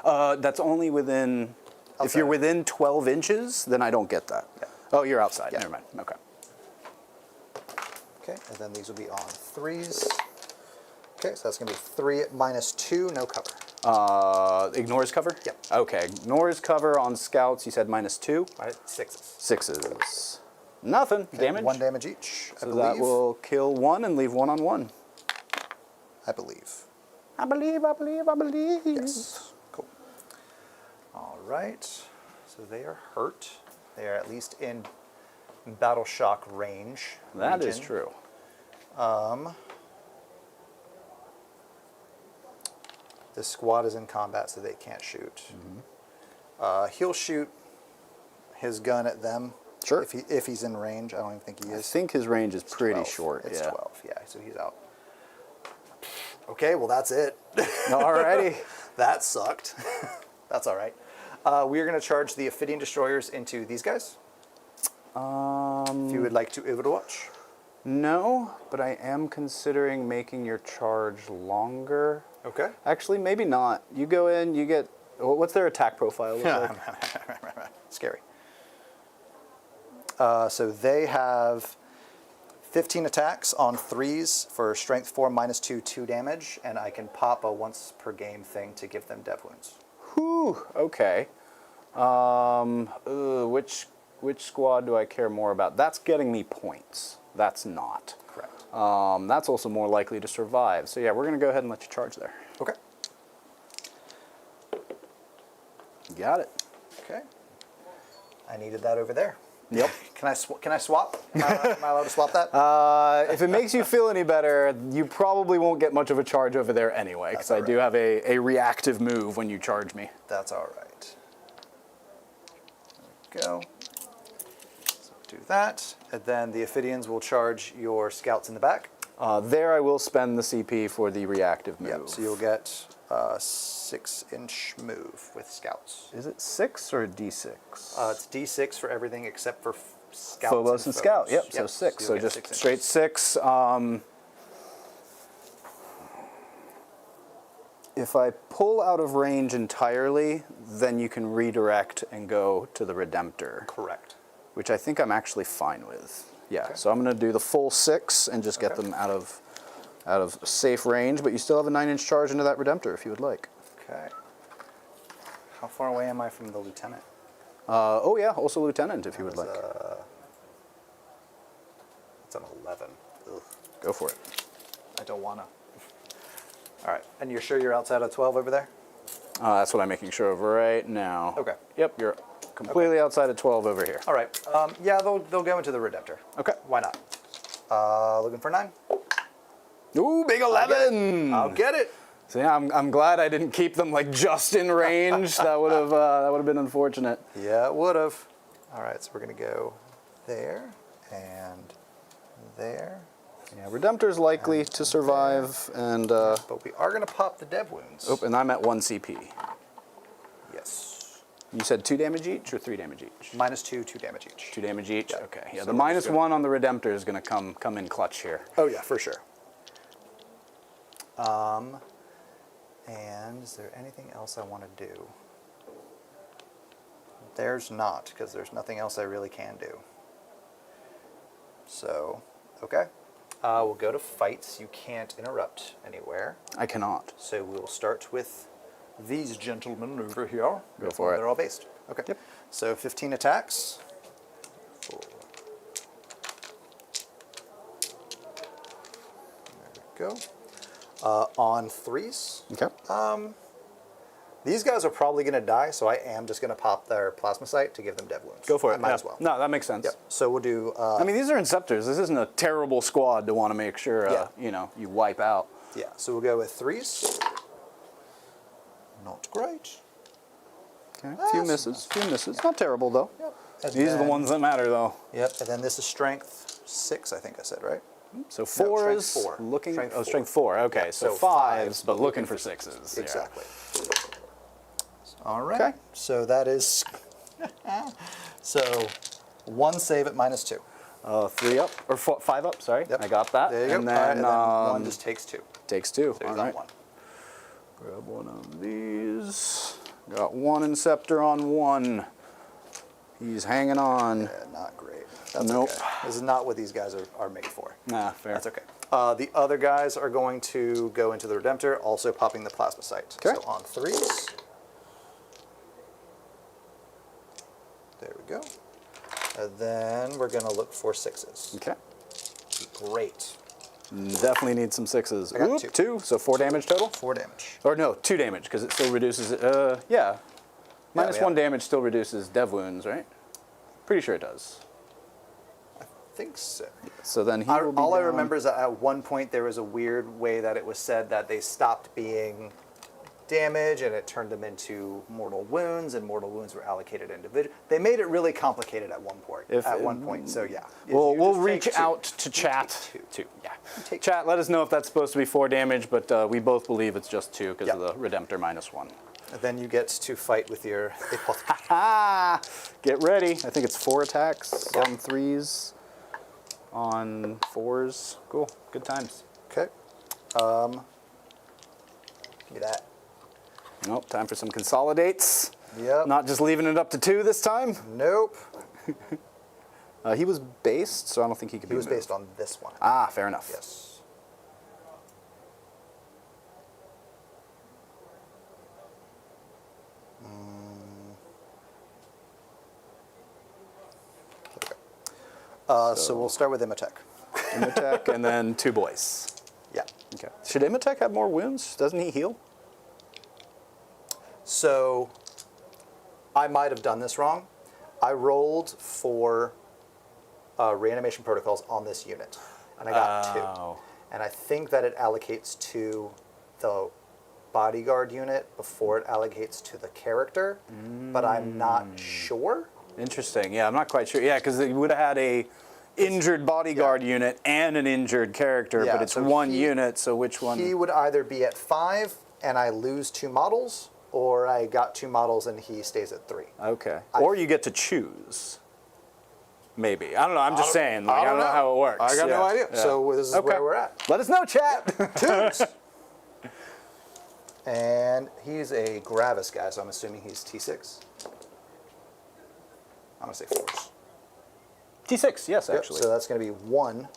That's only within. If Outside. you're within 12 inches, then I don't get that. Yeah. Oh, you're outside. Yeah. Never mind. Okay. Okay, and then these will be on 3s. Okay, so that's going to be 3 -2, no cover. Ignores cover? Yep. Okay. Ignores cover on scouts. You said -2. All right, 6s. 6s. Nothing. Okay, Damage. 1 damage each, I So believe. that will kill 1 and leave 1 on 1. I believe. I believe. Yes. Cool. All right. So they are hurt. They are at least in battle shock range. That is region. true. The squad is in combat, so they can't shoot. He'll shoot his gun at them. Sure. If he's in range, I don't even think he I is. think his range is pretty 12. short. It's yeah. 12. Yeah, so he's out. Okay, well that's it. Alrighty. That sucked. That's all right. We are going to charge the Ophidian destroyers into these guys. If you would like to Overwatch. No, but I am considering making your charge longer. Okay. Actually, maybe not. You go in, you get. What's their attack profile look like? Scary. So they have 15 attacks on 3s for strength 4 -2, 2 damage, and I can pop a once per game thing to give them dev wounds. Whew. Okay. Which squad do I care more about? That's getting me points. That's not. Correct. That's also more likely to survive. So yeah, we're gonna go ahead and let you charge there. Okay. Got it. Okay. I needed that over there. Yep. Can I swap? Am I allowed to swap that? If it makes you feel any better, you probably won't get much of a charge over there anyway, because That's I do all have a reactive move when you charge me. That's all right. There we go. So do that, and then the Ophidians will charge your scouts in the back. There I will spend the CP for the reactive move. Yep. So you'll get a 6-inch move with scouts. Is it 6 or a D6? It's D6 for everything except for scouts. Phobos and Scout. Yep, so Yep, 6. you'll So get just 6 inches. straight 6. If I pull out of range entirely, then you can redirect and go to the Redemptor, Correct. which I think I'm actually fine with. Yeah, Okay. so I'm going to do the full 6 and just get Okay. them out of safe range, but you still have a 9-inch charge into that Redemptor if you would like. Okay. How far away am I from the lieutenant? Oh yeah, also Lieutenant if you would like. It's an 11. Ugh. Go for it. I don't wanna. All right. And you're sure you're outside of 12 over there? That's what I'm making sure of right now. Okay. Yep, you're completely outside of 12 over here. All right. Yeah, they'll go into the Redemptor. Okay. Why not? Looking for 9? Ooh, big 11! I'll get it. So yeah, I'm glad I didn't keep them like just in range. That would have been unfortunate. Yeah, it would have. All right, so we're gonna go there and there. Yeah, Redemptor's likely to survive, and But we are gonna pop the dev wounds. and I'm at 1 CP. Yes. You said 2 damage each or 3 damage each? -2, 2 damage each. 2 damage each? Yeah. Okay. Yeah, So the we're just gonna- -1 on the Redemptor is going to come in clutch here. Oh yeah, for sure. And is there anything else I want to do? There's not, because there's nothing else I really can do. So, okay. We'll go to fights. You can't interrupt anywhere. I cannot. So we will start with these gentlemen over here. Go for it. They're all based. Okay. Yep. So 15 attacks. There we go. On 3s. Okay. These guys are probably going to die, so I am just going to pop their plasma sight to give them dev wounds. Go for it. I might Yeah. as well. No, that makes sense. Yep. So we'll do. I mean, these are Inceptors. This isn't a terrible squad to want to make sure, Yeah. you wipe out. Yeah. So we'll go with 3s. Not great. Okay. Few misses. Few misses. Not terrible, though. Yep. And These are the then- ones that matter, though. Yep. And then this is strength 6, I think I said, right? So strength 4s, 4. looking. Strength oh, 4. strength 4. Okay, Yeah, so so 5s, but but looking for 6s. Yeah. Exactly. All right. Okay. So that is. So 1 save at -2. 3 up or 5 up. Sorry, Yep. I got that. There you and go. then, All right, and then 1 just takes 2. takes 2. So All he's on right. 1. Grab one of these. Got 1 Inceptor on 1. He's hanging on. Yeah, not great. That's Nope. okay. This is not what these guys are made for. Nah, fair. That's okay. The other guys are going to go into the Redemptor, also popping the plasma sight. Okay. So on 3s. There we go. And then we're going to look for 6s. Okay. Great. Definitely need some 6s. I got Oop, 2. 2, so 4 damage total? 4 damage. Or no, 2 damage, because it still reduces it. Yeah. Minus yeah. 1 damage still reduces dev wounds, right? Pretty sure it does. I think so. So then he will be All I down- remember is that at one point there was a weird way that it was said that they stopped being damage and it turned them into mortal wounds, and mortal wounds were allocated individually. They made it really complicated at one point. So yeah. If We'll you just reach take 2. out to chat. take 2, yeah. take Chat, let us know if that's supposed to be 4 damage, but we both believe it's just 2 because Yeah. of the Redemptor -1. And then you get to fight with your apothecary. Ah! Get ready. I think it's 4 attacks Yeah. on 3s, on 4s. Cool. Good times. Okay. Give me that. Nope, time for some consolidates. Yep. Not just leaving it up to 2 this time. Nope. He was based, so I don't think he could He be was moved. based on this one. Ah, fair enough. Yes. Okay. So we'll start with Imhotep. Imhotep, and then 2 boys. Yeah. Okay. Should Imhotep have more wounds? Doesn't he heal? So I might have done this wrong. I rolled for reanimation protocols on this unit, and I got 2. Oh. And I think that it allocates to the bodyguard unit before it allocates to the character, but I'm not sure. Interesting. Yeah, I'm not quite sure. Yeah, because you would have had a injured bodyguard unit and an injured character, Yeah, but it's so one he- unit, so which one? He would either be at 5 and I lose 2 models, or I got 2 models and he stays at 3. Okay. Or you get to choose. Maybe. I don't know. I'm just saying. Like, I don't know how it works. I got no Yeah, idea. yeah. So this is Okay. where we're at. Let us know, chat. 2s. And he's a Gravis guy, so I'm assuming he's T6. I'm going to say 4s. T6, yes, Yep, actually. so that's going to be 1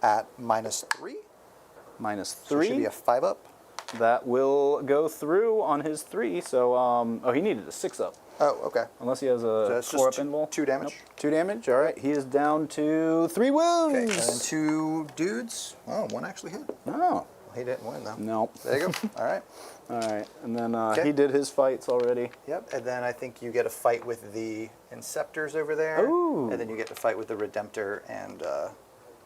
at -3. Minus So it should 3. be a 5 up. That will go through on his 3. So, oh, he needed a 6 up. Oh, okay. Unless he has a that's 4 up just invul. 2 damage. Nope. 2 damage. All right. He is down to 3 wounds. Okay, and then 2 dudes. Oh, 1 actually hit. Oh, He didn't win, though. no. There you go. All right. All right. And then Okay. he did his fights already. Yep, and then I think you get a fight with the Inceptors over there. Ooh. And then you get to fight with the Redemptor and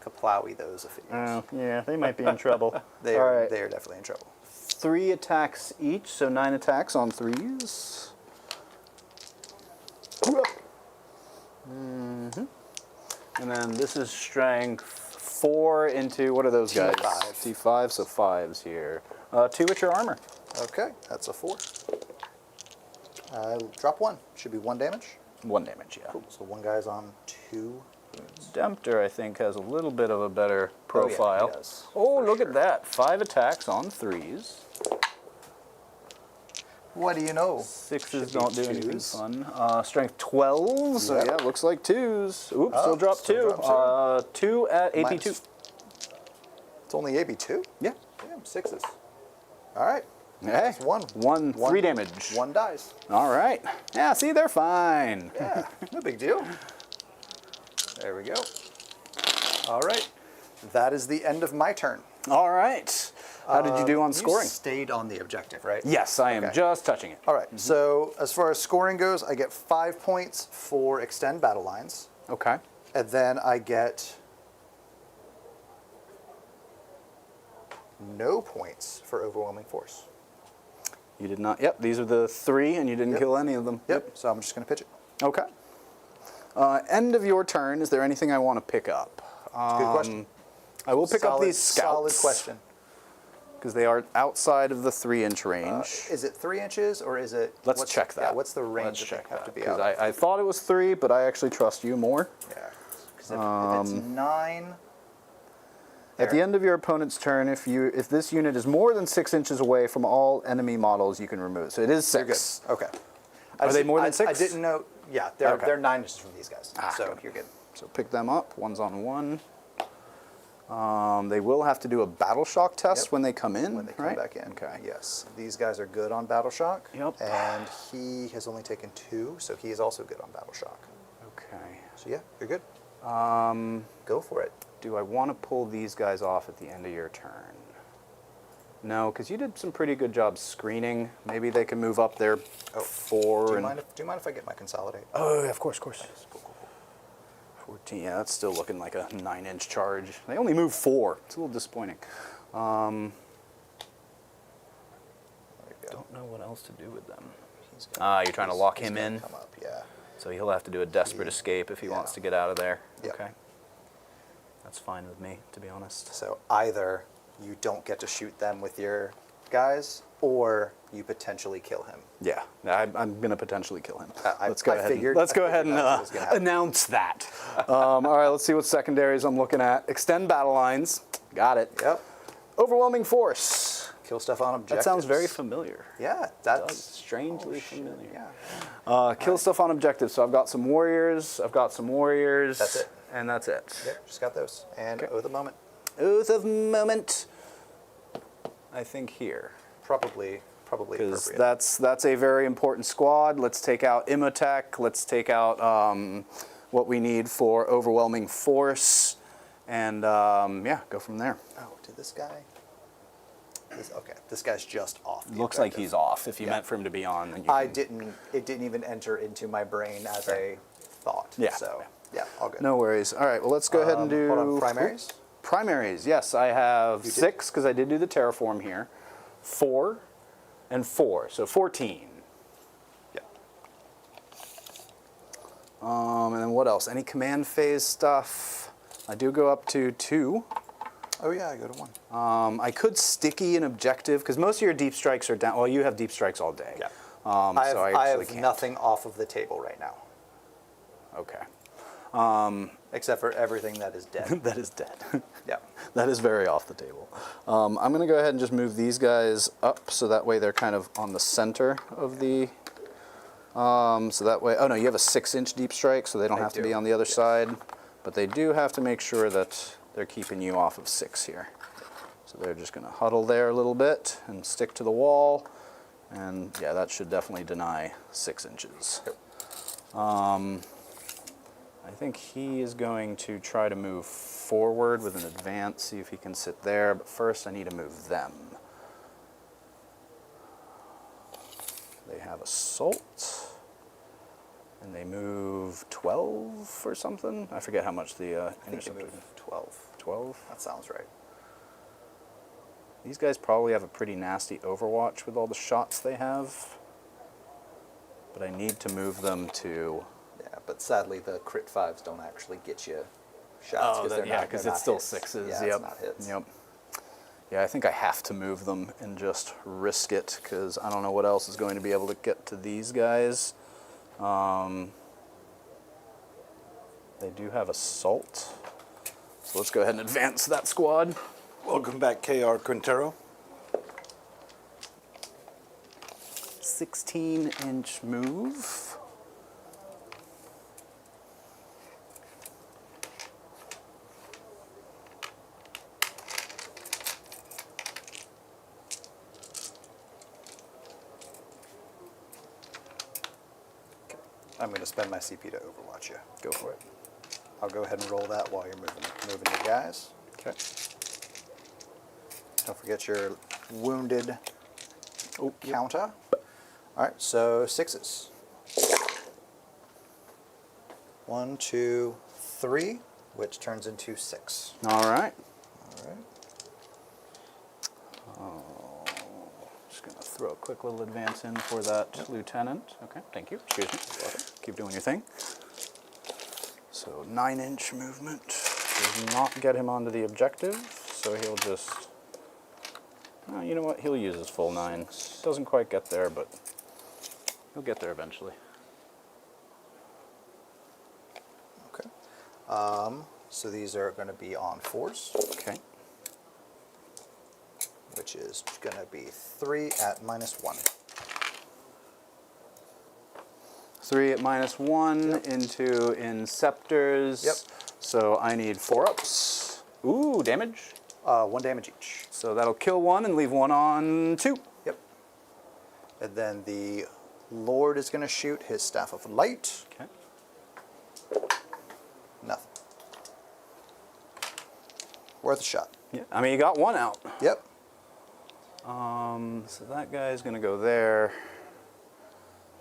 Kaplawi, those affiliates. Oh, yeah. They might be in trouble. They All are, right. they are definitely in trouble. 3 attacks each, so 9 attacks on 3s. And then this is strength 4 into, what are those guys? T5. T5, so 5s here. 2 at your armor. Okay, that's a 4. Drop 1. Should be 1 damage. 1 damage, yeah. Cool. So 1 guy's on 2 wounds. Dempter, I think, has a little bit of a better profile. he does, Oh, for look sure. at that. 5 attacks on 3s. What do you know? 6s Should be don't do anything 2s. fun. Strength 12, so Yep. yeah, looks like 2s. Oops, Oh, still dropped still 2. dropped 2 at AP2. Minus- It's only AB2? Yeah. Damn, 6s. All right. Hey, That's 1. 1, 3 damage. 1 dies. All right. Yeah, see, they're fine. Yeah, no big deal. There we go. All right. That is the end of my turn. All right. How did you do on scoring? You stayed on the objective, right? Yes, I am Okay. just touching it. All right. So as far as scoring goes, I get 5 points for extend battle lines, Okay. and then I get no points for overwhelming force. You did not. Yep, these are the 3, and you didn't Yep. kill any of them. Yep. So I'm just going to pitch it. Okay. End of your turn. Is there anything I want to pick up? Good question. I will pick up Solid- these scouts. Solid question. Because they are outside of the 3-inch range. Is it 3 inches or is it? Let's what's- check that. Yeah, what's the range Let's that check they have to that. be Because out? I thought it was 3, but I actually trust you more. Yeah. Because if it's 9. At the end of your opponent's turn, if this unit is more than 6 inches away from all enemy models, you can remove it. So it is You're good. 6. Okay. Are they more than 6? I didn't know. Yeah, they're Okay. they're 9 inches from these guys. So good. you're good. So pick them up. 1's on 1. They will have to do a battle shock test Yep. when they come in, When they come right? back in. Okay. Yes. These guys are good on battle shock. Yep. And he has only taken 2, so he is also good on battle shock. Okay. So yeah, you're good. Go for it. Do I want to pull these guys off at the end of your turn? No, because you did some pretty good job screening. Maybe they can move up there 4. Do you and mind if I get my consolidate? Oh, yeah, of course. Cool. 14. Yeah, that's still looking like a 9-inch charge. They only move 4. It's a little disappointing. There you go. Don't know what else to do with them. He's gonna- You're trying to lock he's him gonna in? Come up, yeah. So he'll have to do a desperate escape if he Yeah. wants to get out of there. Yep. Okay. That's fine with me, to be honest. So either you don't get to shoot them with your guys, or you potentially kill him. Yeah, I'm going to potentially kill him. Let's go I ahead. figured- Let's go I ahead figured and that's what was gonna happen. announce that. All right, let's see what secondaries I'm looking at. Extend battle lines. Got it. Yep. Overwhelming force. Kill stuff on objectives. That sounds very familiar. Yeah, That's that's strangely shit, familiar. Yeah. Kill stuff on objectives. So I've got some warriors. That's it. And that's it. Yep, just got those. And Okay. Oath of Moment. Oath of Moment. I think here. Probably Because appropriate. that's a very important squad. Let's take out Imhotech. Let's take out what we need for overwhelming force, and yeah, go from there. Oh, did this guy? Okay, this guy's just off. the Looks like objective. he's off. If you Yeah. meant for him to be on, then you I can- didn't. It didn't even enter into my brain as a thought. Yeah. So yeah, all good. No worries. All right. Well, let's go ahead and do Hold on, primaries. Primaries. Yes, I have You did? 6 because I did do the terraform here. 4 and 4, so 14. Yeah. And then what else? Any command phase stuff? I do go up to 2. Oh yeah, I go to 1. I could sticky an objective because most of your deep strikes are down. Well, you have deep strikes all day. Yeah. So I actually have can't. nothing off of the table right now, Okay. except for everything that is dead. That is dead. Yeah. That is very off the table. I'm going to go ahead and just move these guys up so that way they're kind of on the center of the. So that way, oh no, you have a 6-inch deep strike, so they don't I have to do, be on the other yes. side. But they do have to make sure that they're keeping you off of 6 here. So they're just going to huddle there a little bit and stick to the wall. And yeah, that should definitely deny 6 inches. I think he is going to try to move forward with an advance, see if he can sit there. But first, I need to move them. They have assault, and they move 12 or something. I forget how much the I think you interceptor. move 12. 12. That sounds right. These guys probably have a pretty nasty Overwatch with all the shots they have. But I need to move them to. Yeah, but sadly the crit 5s don't actually get you shots because they're yeah, not. because they're it's not still hits. 6s. Yeah, Yep. it's not hits. Yep. Yeah, I think I have to move them and just risk it because I don't know what else is going to be able to get to these guys. They do have assault. So let's go ahead and advance that squad. Welcome back, KR Quintero. 16-inch move. I'm going to spend my CP to overwatch you. Go for it. I'll go ahead and roll that while you're moving your guys. Okay. Don't forget your wounded counter. All right, so 6s. 1, 2, 3, which turns into 6. All right. All right. Just going to throw a quick little advance in for that lieutenant. Okay, thank you. Excuse me. Keep doing your thing. So 9-inch movement does not get him onto the objective, so he'll just... Oh, you know what? He'll use his full 9. Doesn't quite get there, but he'll get there eventually. Okay. So these are going to be on force, Okay. which is going to be 3 at -1. 3 at -1 Yep. into Inceptors. Yep. So I need 4-ups. Ooh, damage. 1 damage each. So that'll kill 1 and leave 1 on 2. Yep. And then the Lord is going to shoot his Staff of Light. Okay. Nothing. Worth a shot. Yeah. I mean, you got 1 out. Yep. So that guy's gonna go there.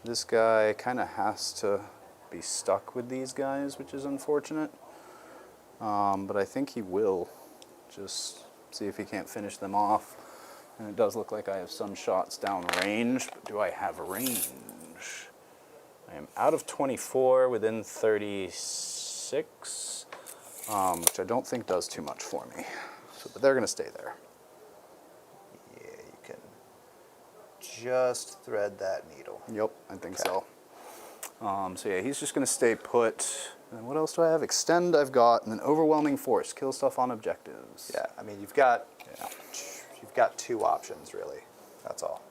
This guy kind of has to be stuck with these guys, which is unfortunate. But I think he will. Just see if he can't finish them off. And it does look like I have some shots down range, but do I have range? I am out of 24 within 36, which I don't think does too much for me. So, but they're gonna stay there. Yeah, you can just thread that needle. Yep, I think Okay. so. So yeah, he's just going to stay put. And what else do I have? Extend I've got, and then Overwhelming Force. Kill stuff on objectives. Yeah, I mean you've got 2 options really. That's all.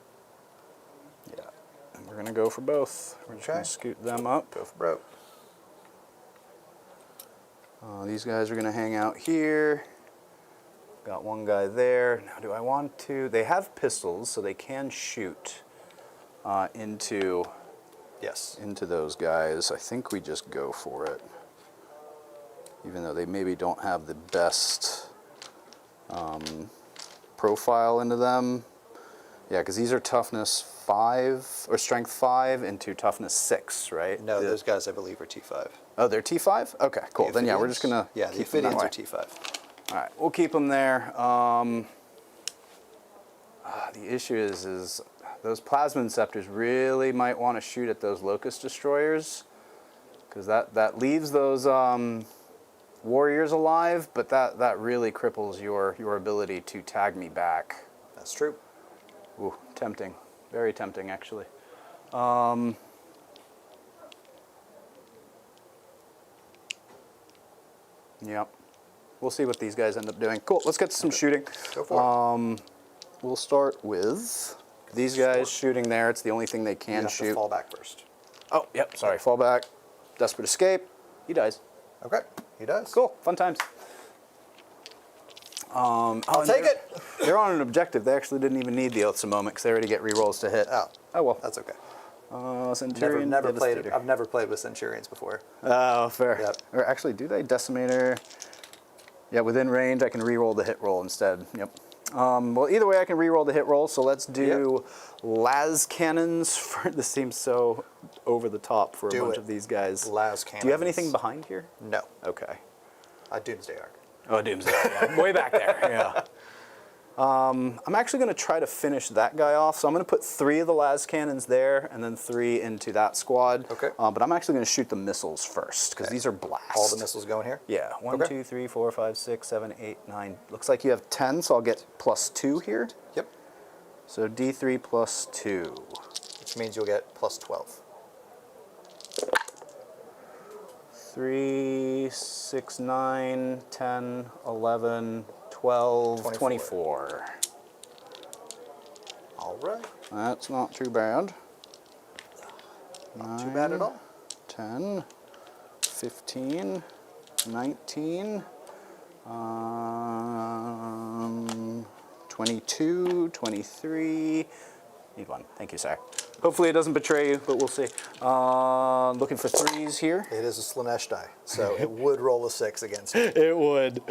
Yeah. And we're going to go for both. We're just going Okay. to scoot them up. Go for broke. These guys are going to hang out here. Got one guy there. Now, do I want to? They have pistols, so they can shoot into Yes. those guys. I think we just go for it. Even though they maybe don't have the best profile into them. Yeah, because these are toughness 5, or strength 5 into toughness 6, right? No, those guys I believe are T5. Oh, they're T5? Okay, cool. The Then yeah, we're Ophidians- just going to Yeah, the keep them that Ophidians way. are T5. All right, we'll keep them there. The issue is those plasma inceptors really might want to shoot at those locust destroyers, because that leaves those warriors alive, but that really cripples your ability to tag me back. That's true. Ooh, tempting, very tempting actually. Yep. We'll see what these guys end up doing. Cool, let's get to some shooting. Go for it. We'll start with these guys shooting there. It's the only thing they You can have shoot. to fall back first. Oh, yep, sorry, fall back. Desperate escape. He dies. Okay, he does. Cool, fun times. I'll take it. They're on an objective. They actually didn't even need the Oaths a moment because they already get rerolls to hit. Oh, well. that's okay. Centurion Never played. Devastator. I've never played with Centurions before. Oh, fair. Yep. Or actually, do they? Decimator. Yeah, within range, I can reroll the hit roll instead. Yep. Well, either way, I can reroll the hit roll. So let's do las cannons. This seems so over the top for a bunch of these guys. Las cannons. Do you have anything behind here? No. Okay. Doomsday Arc. Oh, Doomsday. Yeah. Way back there. Yeah. I'm actually going to try to finish that guy off. So I'm going to put 3 of the las cannons there and then 3 into that squad. Okay. But I'm actually going to shoot the missiles first because these are blast. All the missiles going here? Yeah. 1, Okay. 2, 3, 4, 5, 6, 7, 8, 9. Looks like you have 10, so I'll get +2 here. Yep. So D3 +2. Which means you'll get +12. 3, 6, 9, 10, 11, 12, 24. All right. That's not too bad. Not too bad at all. 10, 15, 19, 22, 23. Need one. Thank you, sir. Hopefully it doesn't betray you, but we'll see. Looking for 3s here. It is a Slanesh die, so it would roll a 6 against you. It would.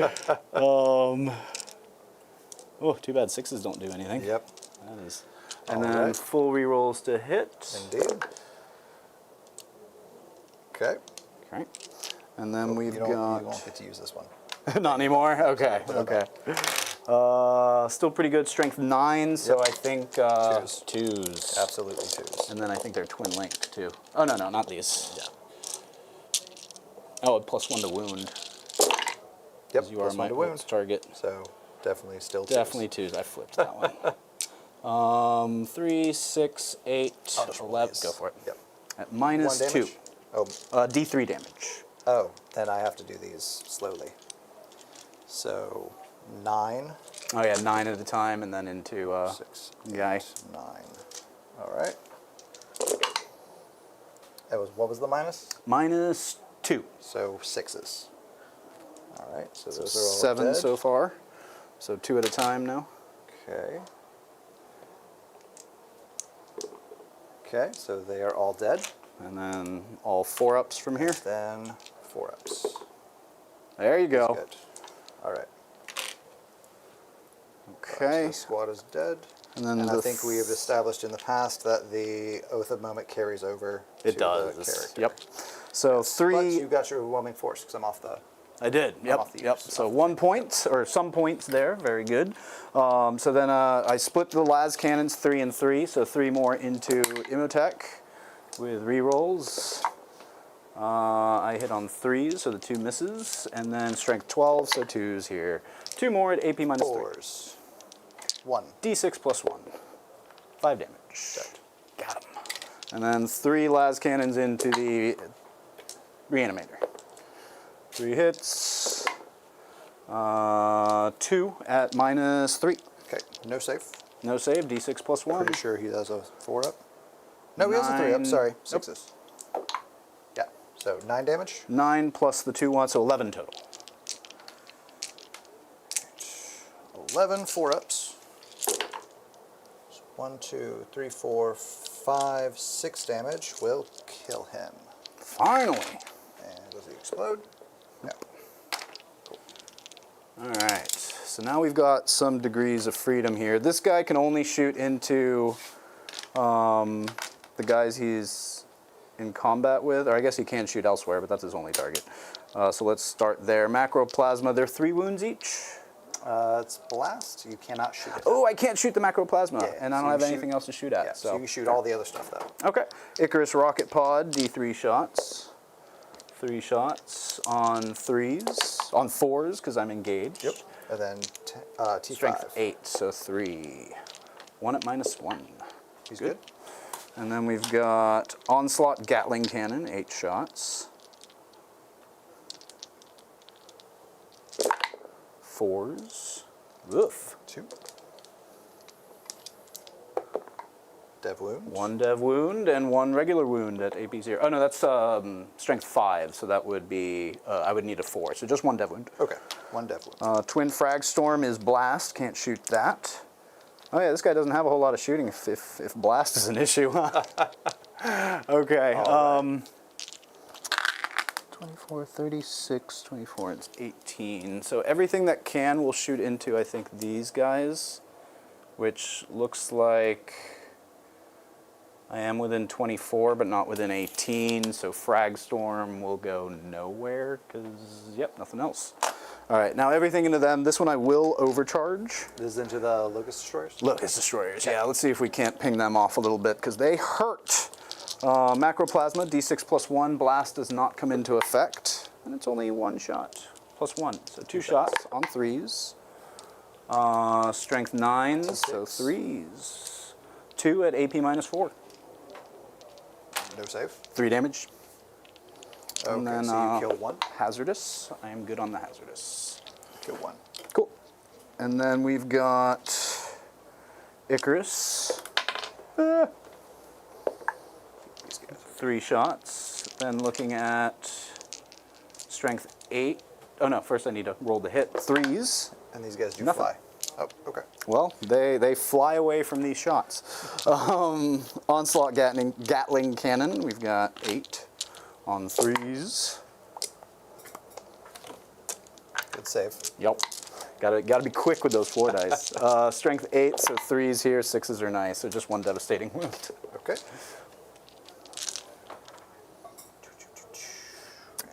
Oh, too bad 6s don't do anything. Yep. That is. And All then right. full rerolls to hit. Indeed. Okay. Okay. And then we've You got. won't get to use this one. Not anymore? Okay. Okay. Still pretty good. Strength 9, so Yep. I think Twos. 2s. Absolutely 2s. And then I think they're twin linked too. Oh, no, not these. Yeah. Oh, +1 to wound. Yep. You are +1 my to wound. target. So definitely still 2s. Definitely 2s. I flipped that one. 3, 6, 8, I'll just roll 11. these. Go for it. Yep. At One -2. damage? Oh, D3 damage. oh, then I have to do these slowly. So 9, Oh yeah, 9 at a time, and then into 6, guy. 8, 9. All right. That was, what was the minus? -2. So 6s. All right. So those are all 7 dead. so far. So 2 at a time now. Okay. Okay, so they are all dead. And then all 4-ups from here. Then 4-ups. There you go. Good. All right. Okay. So the squad is dead. And then I the think we have established in the past that the Oath of Moment carries over It to does. the character. Yep. So But 3. you got your overwhelming force because I'm off the. I did. Yep. off the Yep. use. So 1 point or some points there. Very good. So then I split the las cannons 3 and 3. So 3 more into Imhotech with rerolls. I hit on 3s, so the 2 misses, and then strength 12, so 2s here. 2 more at AP -3. 4s. 1. D6 +1. 5 damage. Got him. And then 3 las cannons into the reanimator. 3 hits. 2 at -3. Okay, no save. No save. D6 +1. Pretty sure he has a 4-up. No, he has a 3-up. 9. Sorry, Nope. 6s. Yeah, so 9 damage. 9 plus the 2 1, so 11 total. 11 4-ups. 1, 2, 3, 4, 5, 6 damage will kill him. Finally. And does he explode? No. All right. So now we've got some degrees of freedom here. This guy can only shoot into the guys he's in combat with, or I guess he can shoot elsewhere, but that's his only target. So let's start there. Macroplasma, they're 3 wounds each. It's blast. You cannot shoot it. Oh, I can't shoot the macroplasma, Yeah, and I so don't you have shoot- anything else to shoot at. Yeah, so you can shoot all the other stuff though. Okay. Icarus rocket pod, D3 shots. 3 shots on 3s, on 4s because I'm engaged. Yep. And then T5. Strength 8, so 3. 1 at -1. He's good. And then we've got Onslaught Gatling Cannon, 8 shots. 4s. Oof. 2. Dev wound. 1 dev wound and 1 regular wound at AP 0. Oh no, that's strength 5, so that would be, I would need a 4, so just 1 dev wound. Okay, 1 dev wound. Twin Frag Storm is blast, can't shoot that. Oh yeah, this guy doesn't have a whole lot of shooting if blast is an issue, huh? Okay. 24, 36, 24, it's 18. So everything that can will shoot into, I think, these guys, which looks like I am within 24, but not within 18, so Frag Storm will go nowhere, because, yep, nothing else. All right, now everything into them. This one I will overcharge. This is into the Locust Destroyers? Locust Destroyers, yeah. Let's see if we can't ping them off a little bit, because they hurt. Macroplasma, D6 plus 1. Blast does not come into effect. And it's only one shot, plus 1. So 2 shots on 3s. Strength 9s, so 3s. 2 at AP minus 4. No save. 3 damage. Okay, And then, so you kill 1. Hazardous. I am good on the hazardous. Kill 1. Cool. And then we've got Icarus. These guys. 3 shots. Then looking at strength 8. Oh no, first I need to roll the hit. 3s. And these guys do Nothing. fly. Oh, okay. Well, they fly away from these shots. Onslaught Gatling Cannon. We've got 8 on 3s. Good save. Yep. Gotta be quick with those 4 dice. Strength 8, so 3s here, 6s are nice, so just 1 devastating wound. Okay.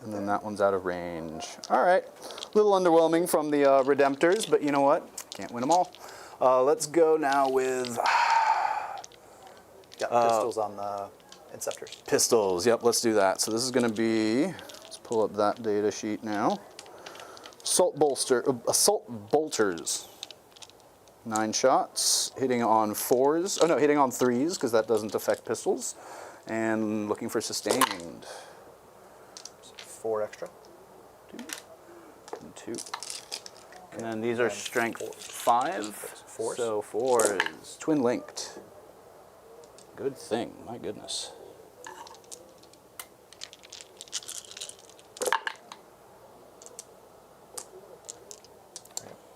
And then that one's out of range. All right. A little underwhelming from the Redemptors, but you know what? Can't win them all. Let's go now with Got pistols on the Inceptors. pistols. Yep, let's do that. So this is going to be, let's pull up that data sheet now. Assault Bolters. 9 shots, hitting on 4s. Oh no, hitting on 3s, because that doesn't affect pistols. And looking for sustained. 4 extra. 2. And then these are strength 5. Fours. So 4s. Twin linked. Good thing, my goodness.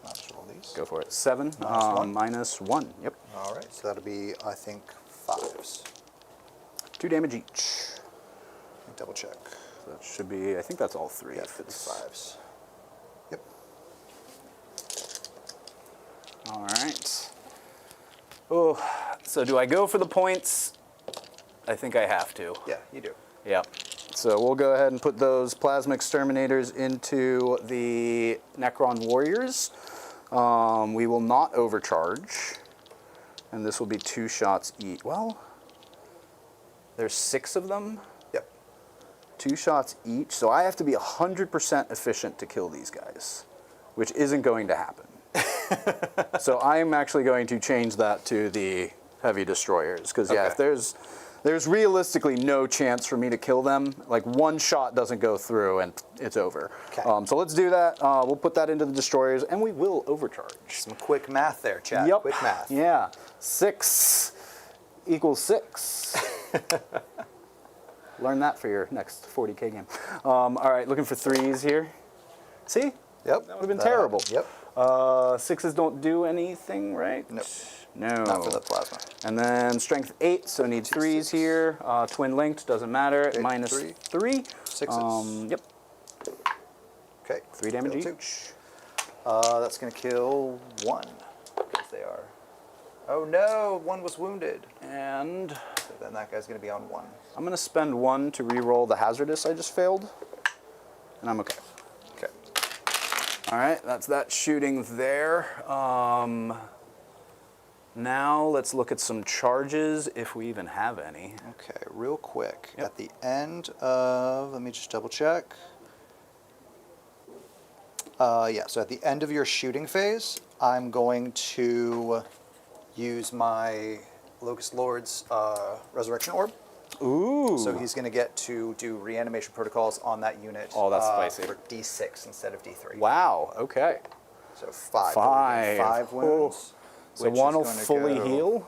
I'll just roll these. Go for it. 7. Minus 1. Minus 1. Yep. All right, so that'll be, I think, 5s. 2 damage each. Let me double check. That should be, I think that's all 3. Yeah, if it's it's 5s. Yep. All right. Oh, so do I go for the points? I think I have to. Yeah, you do. Yep. So we'll go ahead and put those Plasma Exterminators into the Necron Warriors. We will not overcharge. And this will be 2 shots each. Well, there's 6 of them. Yep. 2 shots each. So I have to be 100% efficient to kill these guys, which isn't going to happen. So I'm actually going to change that to the Heavy Destroyers. Because, yeah, Okay. if there's realistically no chance for me to kill them. Like 1 shot doesn't go through and it's over. Okay. So let's do that. We'll put that into the Destroyers and we will overcharge. Some quick math there, Chad. Yep. Quick math. Yeah. 6 equals 6. Learn that for your next 40k game. All right, looking for 3s here. See? Yep. That would have been terrible. Yep. 6s don't do anything, right? Nope. No. Not for the plasma. And then strength 8, so need 3s here. Twin linked, doesn't matter. 8, Minus 3. 3. 6s. Yep. Okay. 3 damage Kill 2. each. That's going to kill 1. Because they are. Oh no, 1 was wounded. And So then that guy's going to be on 1. I'm going to spend 1 to re-roll the hazardous I just failed. And I'm okay. Okay. All right, that's that shooting there. Now let's look at some charges, if we even have any. Okay, real quick. Yep. At the end of, let me just double check. Yeah, so at the end of your shooting phase, I'm going to use my Locust Lord's Resurrection Orb. Ooh. So he's going to get to do reanimation protocols on that unit. Oh, that's spicy. For D6 instead of D3. Wow, okay. So 5. 5. 5 wounds. So which 1 is will gonna fully go- heal,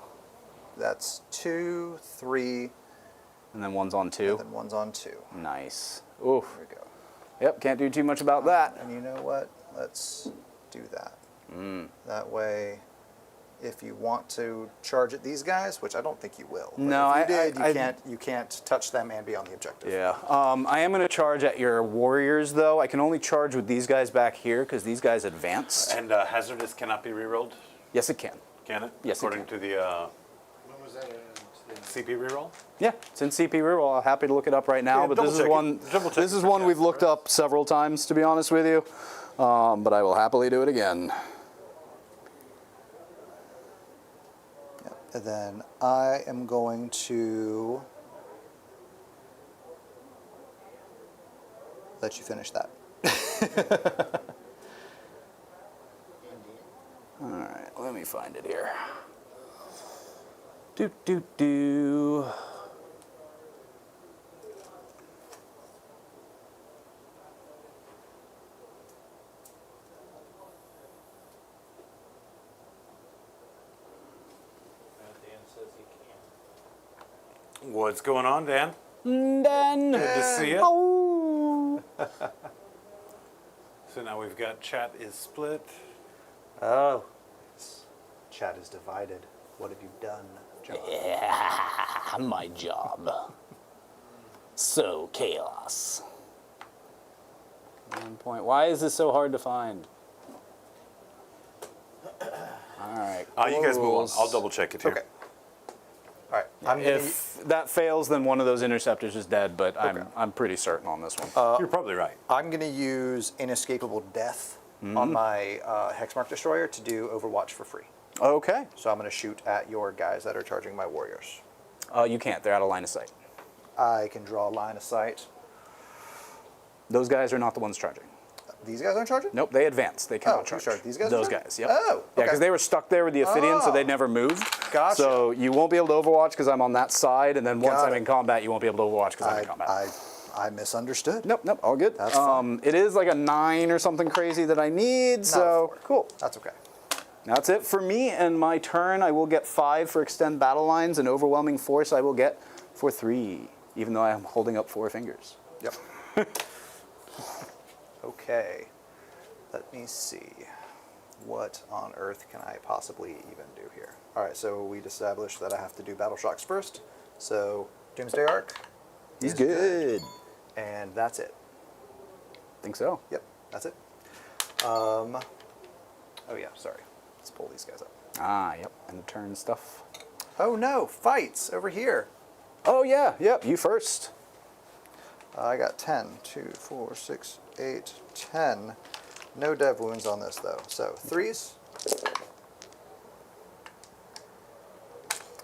That's 2, 3, and then 1's on 2. and then 1's on 2. Nice. Oof. There we go. Yep, can't do too much about that. And you know what? Let's do that. That way, if you want to charge at these guys, which I don't think you will. But No, if you I- did, I- you can't touch them and be on the objective. Yeah. I am going to charge at your warriors, though. I can only charge with these guys back here because these guys advanced. And hazardous cannot be rerolled, Yes, it can. can it? Yes, it According to the When was that? CP reroll? Yeah, it's in CP reroll. I'm happy to look it up right now, Yeah, but double this is check it. one. Double check This it is for one Jeff, we've looked right? up several times, to be honest with you. but I will happily do it again. Yep. And then I am going to let you finish that. All right, let me find it here. Do. Dan says he can't. What's going on, Dan? Dan. Good to see you. Oh. So now we've got chat is split. Oh. Chat is divided. What have you done, John? Yeah, my job. So chaos. 1 point. Why is this so hard to find? All right. You guys move on. rules. I'll double check it here. Okay. All right. I'm gonna, If that fails, then one of those interceptors is dead. But Okay. I'm pretty certain on this one. You're probably right. I'm going to use Inescapable Death on my Hexmark Destroyer to do Overwatch for free. Okay. So I'm going to shoot at your guys that are charging my warriors. You can't. They're out of line of sight. I can draw a line of sight. Those guys are not the ones charging. These guys aren't charging? Nope, they advanced. They cannot who's charge. charging? These guys are Those charging? guys, yep. Oh, Yeah, okay. because they were stuck there with the Ophidian, so they never moved. Gotcha. So you won't be able to Overwatch because I'm on that side, and then once Got I'm it. in combat, you won't be able to Overwatch because I'm in combat. I misunderstood. Nope, all good. That's fine. It is like a 9 or something crazy that I need, Not a so 4. cool. That's okay. That's it for me, and my turn, I will get 5 for extend battle lines, and overwhelming force I will get for 3, even though I am holding up 4 fingers. Yep. Okay. Let me see. What on earth can I possibly even do here? All right, so we'd established that I have to do Battle Shocks first. So Doomsday Arc. He's is good. And that's it. Think so. Yep, that's it. Oh yeah, sorry. Let's pull these guys up. Ah, yep, and the turn stuff. Oh no, fights over here. Oh yeah, yep, you first. I got 10, 2, 4, 6, 8, 10. No dev wounds on this though. So 3s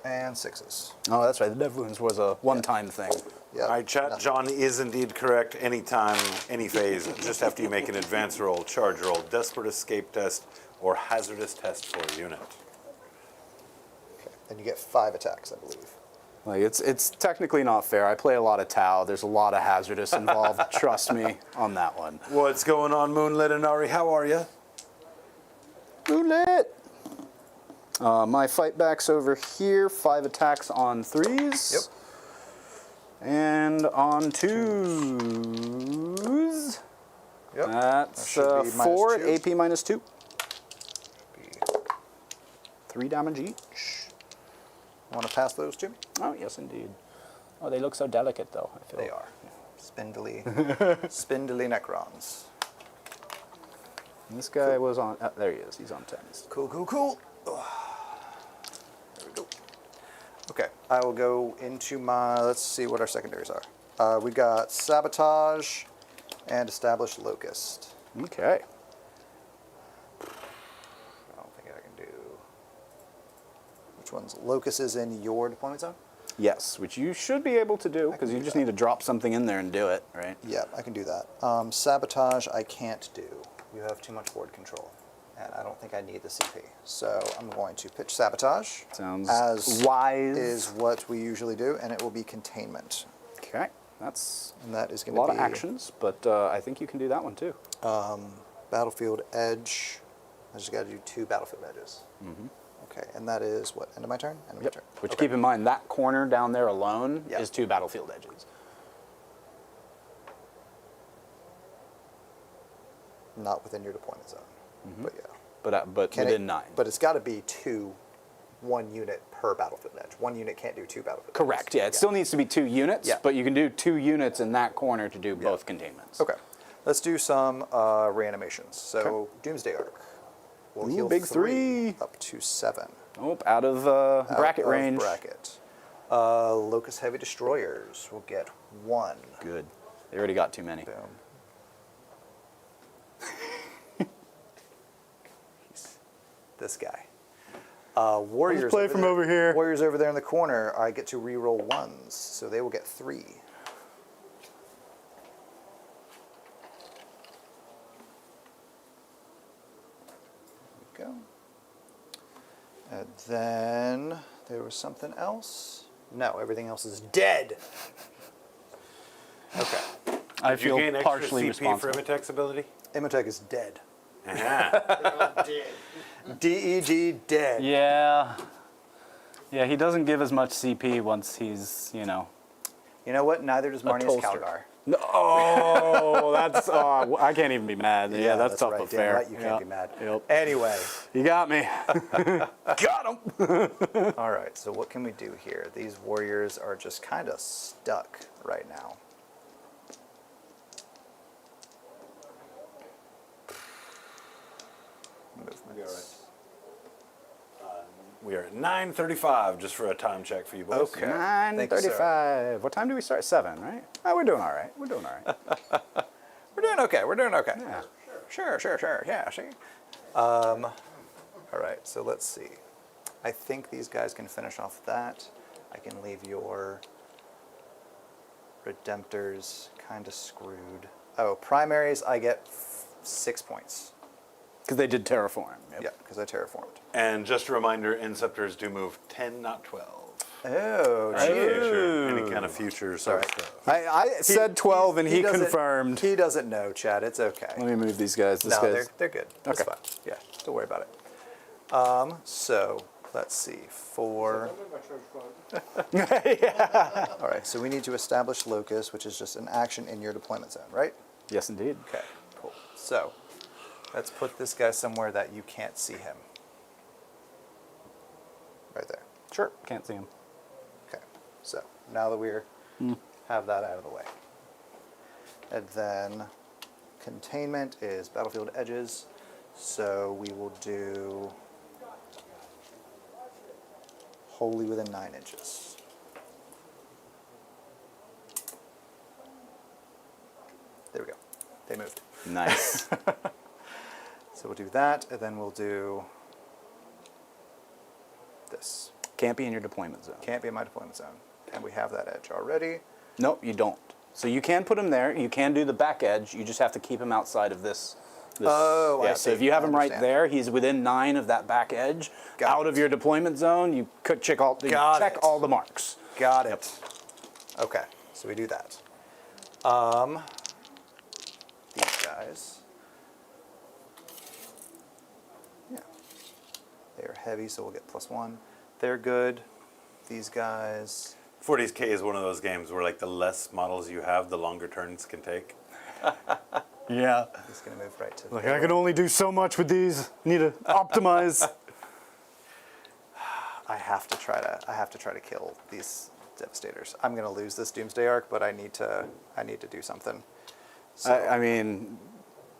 and 6s. Oh, that's right, the dev wounds was a one-time thing. Yep. All right, chat. nothing. John is indeed correct. Anytime, any phase, just after you make an advance roll, charge roll, desperate escape test, or hazardous test for a unit. Okay. And you get 5 attacks, I believe. Like it's technically not fair. I play a lot of Tau. There's a lot of hazardous involved. Trust me on that one. What's going on, Moonlit and Ari? How are you? Moonlit. My fight back's over here. 5 attacks on 3s. Yep. And on 2s. Yep. That's That should be 4 -2. AP -2. Be- 3 damage each. Want to pass those to me? Oh, yes, indeed. Oh, they look so delicate, though. I feel. They are. Spindly, spindly Necrons. This guy was on. There he is. He's on 10s. Cool, cool, cool. There we go. Okay, I will go into my, let's see what our secondaries are. We got Sabotage and Established Locust. Okay. I don't think I can do. Which one's? Locust is in your deployment zone? Yes, which you should be able to do because you just need to drop something in there and do it, right? Yeah, I can do that. Sabotage I can't do. You have too much board control. And I don't think I need the CP. So I'm going to pitch Sabotage. Sounds as wise. is what we usually do, and it will be Containment. Okay, that's And that is a going to lot be of actions, but I think you can do that one too. Battlefield Edge. I just got to do 2 Battlefield Edges. Okay, and that is what? End of my turn? End of my turn. Which Okay. keep in mind, that corner down there alone Yeah. is 2 battlefield edges. Not within your deployment zone. But yeah. But Can within it, 9. But it's got to be 1 unit per battlefield edge. 1 unit can't do 2 battlefield Correct, edges. yeah. It still needs to be 2 units, Yeah. but you can do 2 units in that corner to do both containments. Okay. Let's do some reanimations. So Okay. Doomsday Arc. We'll Ooh, heal big 3 3. up to 7. Nope, out of bracket Out of range. Bracket. Locust Heavy Destroyers will get 1. Good. They already got too many. Boom. this guy. Warriors play from over here. Warriors over there in the corner, I get to re-roll 1s, so they will get 3. There we go. And then there was something else. No, everything else is dead. Okay. I Did you feel gain extra partially CP responsible. for Imotech's ability? Imotech is dead. Yeah. They're all dead. DED dead. Yeah. Yeah, he doesn't give as much CP once he's, you know. You know what? Neither does Marnius toaster. Calgar. No, oh, that's I can't even be mad. Yeah, that's tough right. but Damn fair. right, you can't Yep. be mad. Yep. Anyway, You got me. Got him. all right. So what can we do here? These warriors are just kind of stuck right now. Movements. We are at 9:35 just for a time check for you boys. Okay. Thank you, sir. 9:35. What time do we start? 7, right? Oh, we're doing all right. We're doing all right. We're doing okay. We're doing okay. Yeah. Sure. Yeah, see. All right, so let's see. I think these guys can finish off that. I can leave your Redemptors kind of screwed. Oh, primaries, I get 6 points. Because they did terraform. Yep. Yeah, because I terraformed. And just a reminder, Inceptors do move 10, not 12. Oh, Any gee. future, any kind of future sort of stuff. I said 12 and he doesn't- confirmed. He doesn't know, Chad. It's okay. Let me move these guys. This No, guy's. they're good. It's Okay. fine. Yeah, don't worry about it. So let's see. 4. All right. So we need to establish locus, which is just an action in your deployment zone, right? Yes, indeed. Okay. Cool. So let's put this guy somewhere that you can't see him. Right there. Sure. Can't see him. Okay. So now that we're have that out of the way, and then containment is battlefield edges. So we will do wholly within 9 inches. There we go. They moved. Nice. So we'll do that, and then we'll do this. Can't be in your deployment zone. Can't be in my deployment zone. And we have that edge already. Nope, you don't. So you can put him there. You can do the back edge. You just have to keep him outside of this. Oh, I yeah. So see. if you have I him right understand. there, he's within 9 of that back edge. Got out it. of your deployment zone, you could check all. You Got check it. all the marks. Got it. Okay, so we do that. These guys. Yeah. They are heavy, so we'll get +1. They're good. These guys. 40k is one of those games where like the less models you have, the longer turns can take. Yeah. He's gonna move right to. Like there. I can only do so much with these. Need to optimize. I have to try to kill these devastators. I'm gonna lose this Doomsday Arc, but I need to do something. So, I mean,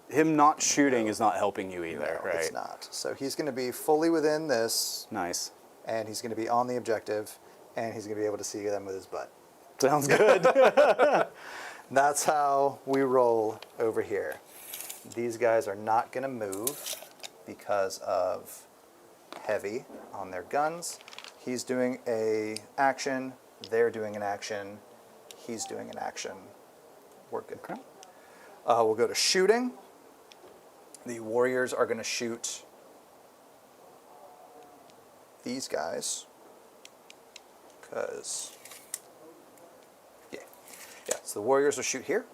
him not shooting is not helping you either, no, right? it's not. So he's gonna be fully within this, Nice. and he's gonna be on the objective, and he's gonna be able to see them with his butt. Sounds good. That's how we roll over here. These guys are not gonna move because of heavy on their guns. He's doing a action, they're doing an action, he's doing an action. We're good. Okay. We'll go to shooting. The warriors are going to shoot these guys because, yeah. So the warriors will shoot here.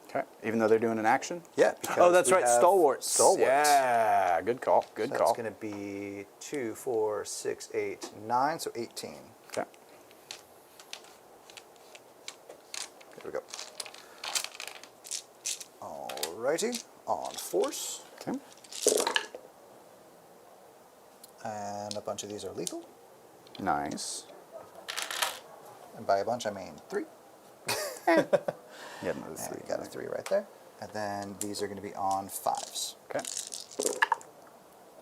Okay. Even though they're doing an action. Yeah. Because Oh, that's we right. have Stalwarts. Stalwarts. Yeah. Good call. Good So call. that's going to be 2, 4, 6, 8, 9, so 18. Okay. There we go. Alrighty, on force. Okay. And a bunch of these are lethal. Nice. And by a bunch, I mean 3. Yeah, another And 3. we got a 3 right there. And then these are going to be on 5s. Okay.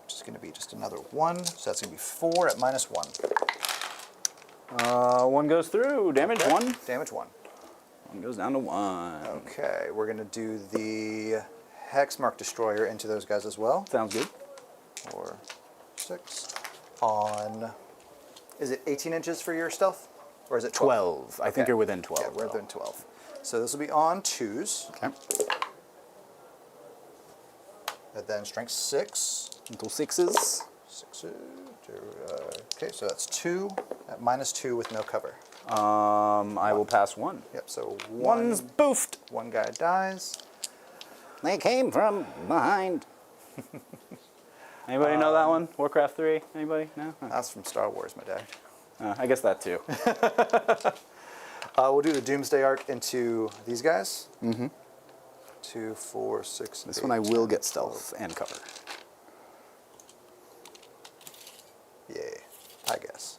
Which is going to be just another 1. So that's going to be 4 at -1. 1 goes through. Damage 1. Damage 1. 1 goes down to 1. Okay, we're going to do the Hexmark Destroyer into those guys as well. Sounds good. Or 6 on. Is it 18 inches for your stealth? Or is it 12? 12. I think you're within 12. Yeah, we're though. within 12. So this will be on 2s. Okay. And then strength 6. Until 6s. 6. Okay, so that's 2 at -2 with no cover. I will pass 1. Yep, so One's boofed. one guy dies. They came from behind. Anybody know that one? Warcraft 3? Anybody? No? That's from Star Wars, my dad. I guess that too. We'll do the Doomsday Arc into these guys. Mm-hmm. 2, 4, 6. This 8, one I will 10, get stealth and cover. Yay, I guess.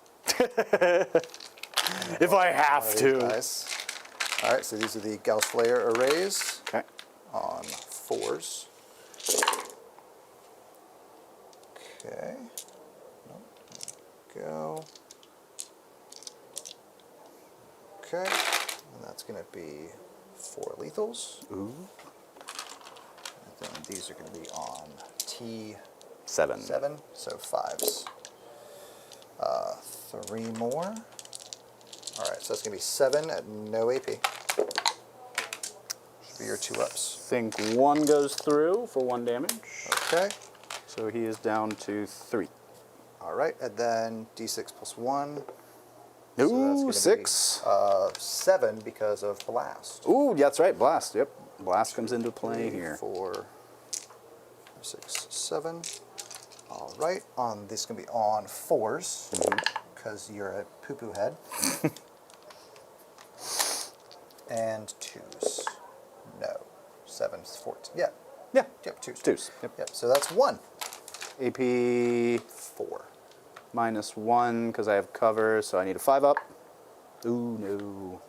If I have These guys. All right, so these are the Gauss Flare arrays Okay. on 4s. Okay. Nope. Go. Okay. And that's going to be 4 lethals. Ooh. And then these are going to be on T7, 7. so 5s. 3 more. All right, so that's going to be 7 at no AP. Should be your 2-ups. Think 1 goes through for 1 damage. Okay. So he is down to 3. All right, and then D6 plus 1. Ooh, gonna 6. Be, 7 because of blast. Ooh, that's right. Blast. Yep. Blast comes into play 3, here. 4, 6, 7. All right, on this is going to be on 4s because you're a poo-poo head. And 2s. No. 7s, 14. Yeah. Yeah. Yep, 2s. 2s. Yep. Yep, so that's 1. AP -4. -1 because I have cover, so I need a 5-up. Ooh, no.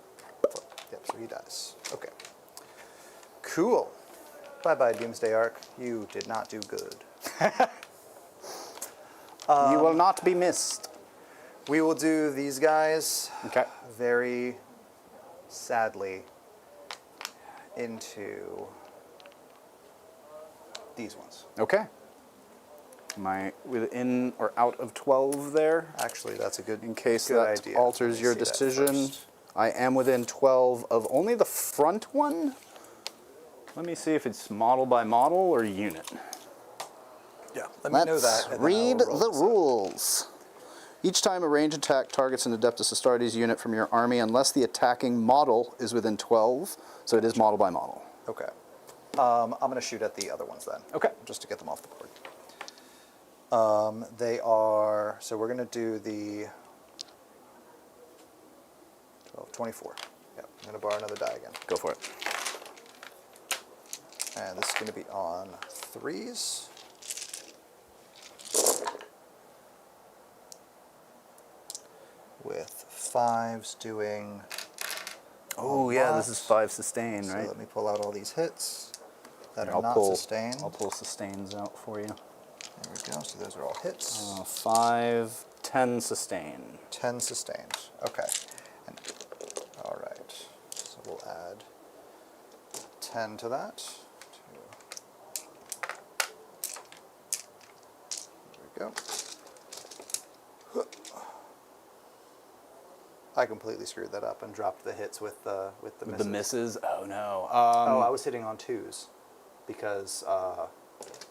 Yep, so he dies. Okay. Cool. Bye-bye, Doomsday Arc. You did not do good. You will not be missed. We will do these guys Okay. very sadly into these ones. Okay. Am I within or out of 12 there? Actually, that's a good In case good that idea. alters Let me your see that decision. first. I am within 12 of only the front one. Let me see if it's model by model or unit. Yeah, let me know Let's that. and then read I'll roll the this up. rules. Each time a range attack targets an Adeptus Astartes unit from your army, unless the attacking model is within 12, so it is model by model. Okay. I'm going to shoot at the other ones then. Okay. Just to get them off the board. They are, so we're going to do the 12, 24. Yep, I'm going to borrow another die again. Go for it. And this is going to be on 3s. With 5s doing. Oh, yeah, this is 5 sustain, So right? let me pull out all these hits that Here, are not sustained. I'll pull sustains out for you. There we go. So those are all hits. 5, 10 sustain. 10 sustained. Okay. And, all right. So we'll add 10 to that. There we go. I completely screwed that up and dropped the hits with the misses. The misses? Oh, no. Oh, I was hitting on 2s because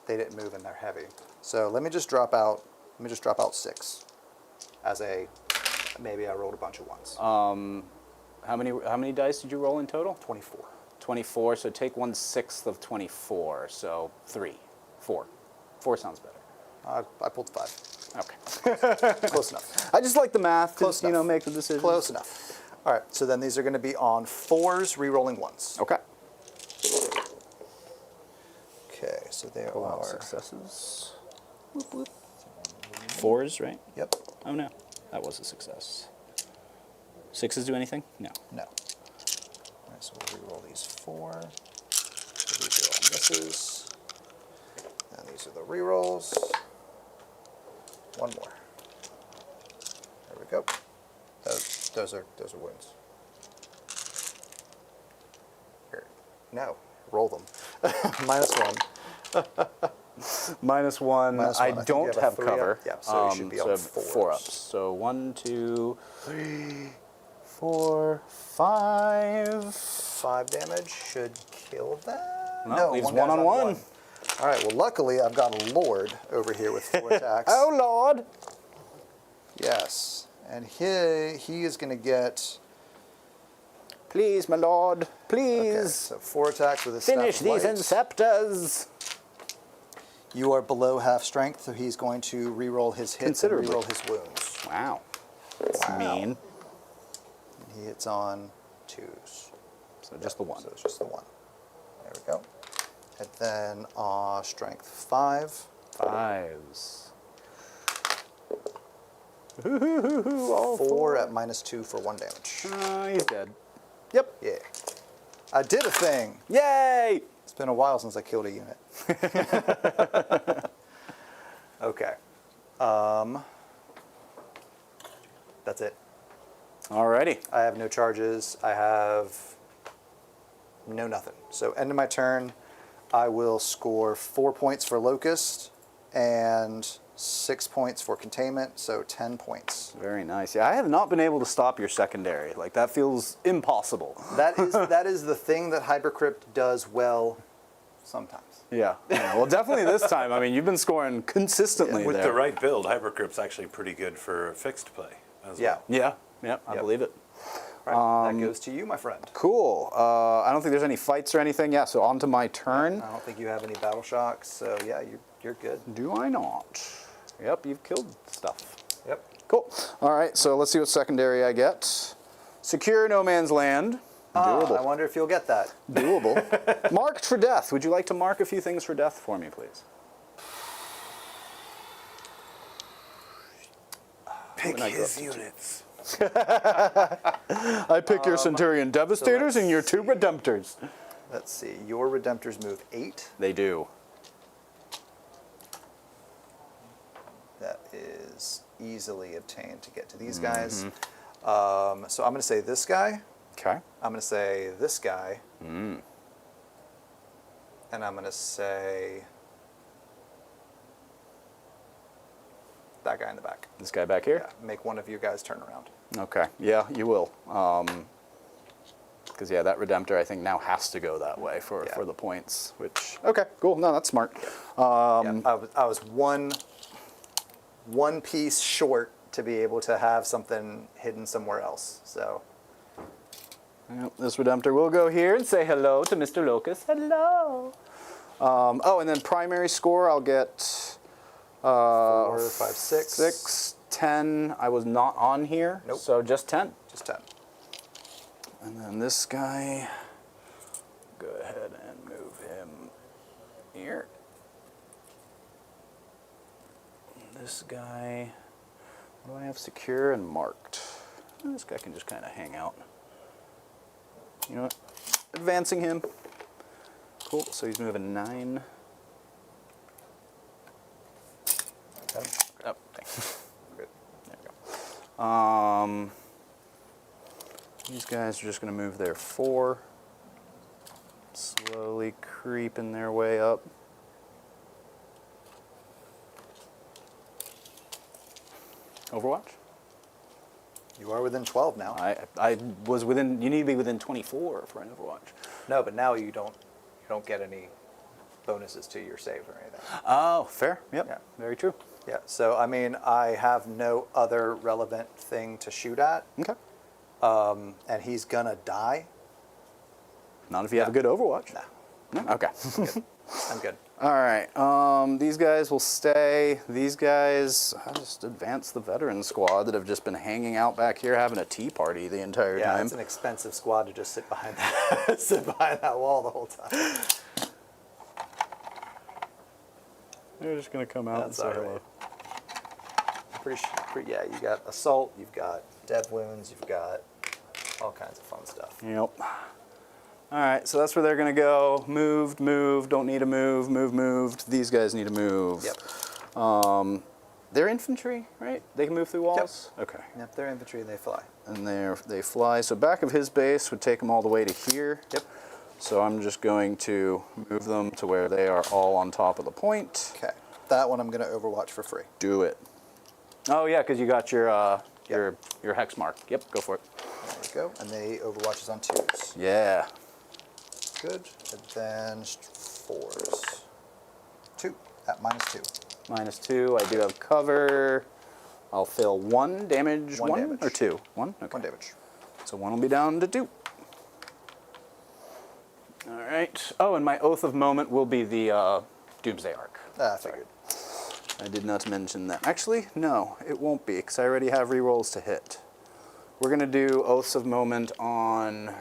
they didn't move and they're heavy. So let me just drop out 6 as a maybe I rolled a bunch of 1s. How many dice did you roll in total? 24. 24, so take 1/6 of 24, so 3. 4. 4 sounds better. I pulled 5. Okay. Close enough. I just like the math Close to, enough. make the decision. Close enough. All right, so then these are going to be on 4s, re-rolling 1s. Okay. Okay, so they Pull out are. successes. Whoop, whoop. 4s, right? Yep. Oh, no. That was a success. 6s do anything? No. No. All right, so we'll re-roll these 4. So these are all misses. And these are the re-rolls. 1 more. There we go. Those are wounds. Here. No. Roll them. -1. -1. -1. I think don't you a have 3 cover. up. Yeah, so you should be so I on have 4. 4 ups. So 1, 2, 3, 4, 5. 5 damage should kill that. No, leaves one 1 guy's on 1. All right, well, luckily I've got a Lord over here with 4 attacks. Oh, Lord. Yes, and he is going to get... Please, my lord. Okay, Please. so 4 attacks with his Finish Staff of these Light. Inceptors. You are below half strength, so he's going to re-roll his hits and Considerably. re-roll his wounds. Wow. That's Wow. mean. He hits on 2s. So just the 1. So it's just the 1. There we go. And then strength 5. 5s. All 4 at -2 for 1 damage. He's dead. Yep. Yeah. I did a thing. Yay! It's been a while since I killed a unit. Okay. That's it. Alrighty. I have no charges. I have no nothing. So end of my turn, I will score 4 points for Locust and 6 points for Containment, so 10 points. Very nice. Yeah, I have not been able to stop your secondary. Like, that feels impossible. That is the thing that Hypercrypt does well sometimes. Yeah. Well, definitely this time. I mean, you've been scoring consistently With there. the right build, Hypercrypt's actually pretty good for fixed play as Yeah. well. Yeah, I Yep. believe it. Right, that goes to you, my friend. Cool. I don't think there's any fights or anything. Yeah, so on to my turn. I don't think you have any battle shocks, so yeah, you're good. Do I not? Yep, you've killed stuff. Yep. Cool. All right, so let's see what secondary I get. Secure no man's land. Doable. I wonder if you'll get that. Doable. Marked for death. Would you like to mark a few things for death for me, please? Pick I go his up to units. I pick your Centurion Devastators and your 2 Redemptors. Let's see. Your Redemptors move 8. They do. That is easily obtained to get to these guys. So I'm going to say this guy. Okay. I'm going to say this guy. And I'm going to say that guy in the back. This guy back here? Yeah, make one of you guys turn around. Okay. Yeah, you will. Because, yeah, that Redemptor, I think, now has to go that way for the points, which... Okay, cool. No, that's smart. Yeah, I was one piece short to be able to have something hidden somewhere else. So Yep, this Redemptor will go here and say hello to Mr. Locust. Hello. Oh, and then primary score, I'll get 4, 5, 6. 6, 10. I was not on here, Nope. so just 10. Just 10. And then this guy, go ahead and move him here. This guy, what do I have secure and marked? This guy can just kind of hang out. You know what? Advancing him. Cool, so he's moving 9. Okay. Oh, thanks. Good. There we go. These guys are just going to move their 4. Slowly creeping their way up. Overwatch? You are within 12 now. I was within. You need to be within 24 for an Overwatch. No, but now you don't get any bonuses to your save or anything. Oh, fair. Yep. Yeah. Very true. Yeah. So I mean, I have no other relevant thing to shoot at, Okay. and he's gonna die. Not if you have a good Overwatch. Nah. No? Okay. I'm good. All right. These guys will stay. These guys, I'll just advance the veteran squad that have just been hanging out back here having a tea party the entire Yeah, time. it's an expensive squad to just sit behind that sit behind that wall the whole time. They're just gonna come out That's and say all hello. right. Pretty, yeah, you got assault, you've got dead wounds, you've got all kinds of fun stuff. Yep. All right, so that's where they're gonna go. Moved, moved. Don't need a move. Moved. These guys need a move. Yep. They're infantry, right? They can move through walls. Okay. Yep, they're infantry and they fly. And they fly. So back of his base would take them all the way to here. Yep. So I'm just going to move them to where they are all on top of the point. Okay. That one I'm going to overwatch for free. Do it. Oh yeah, because you got your hex mark. Yep, go for it. There you go. And they overwatches on 2s. Yeah. Good. And then 4s. 2 at -2. -2. I do have cover. I'll fill 1 damage. One 1 damage. or 2? 1? Okay. 1 damage. So 1 will be down to 2. All right. Oh, and my Oath of Moment will be the Doomsday Arc. Ah, I figured. I did not mention that. Actually, no, it won't be, because I already have rerolls to hit. We're going to do Oaths of Moment on...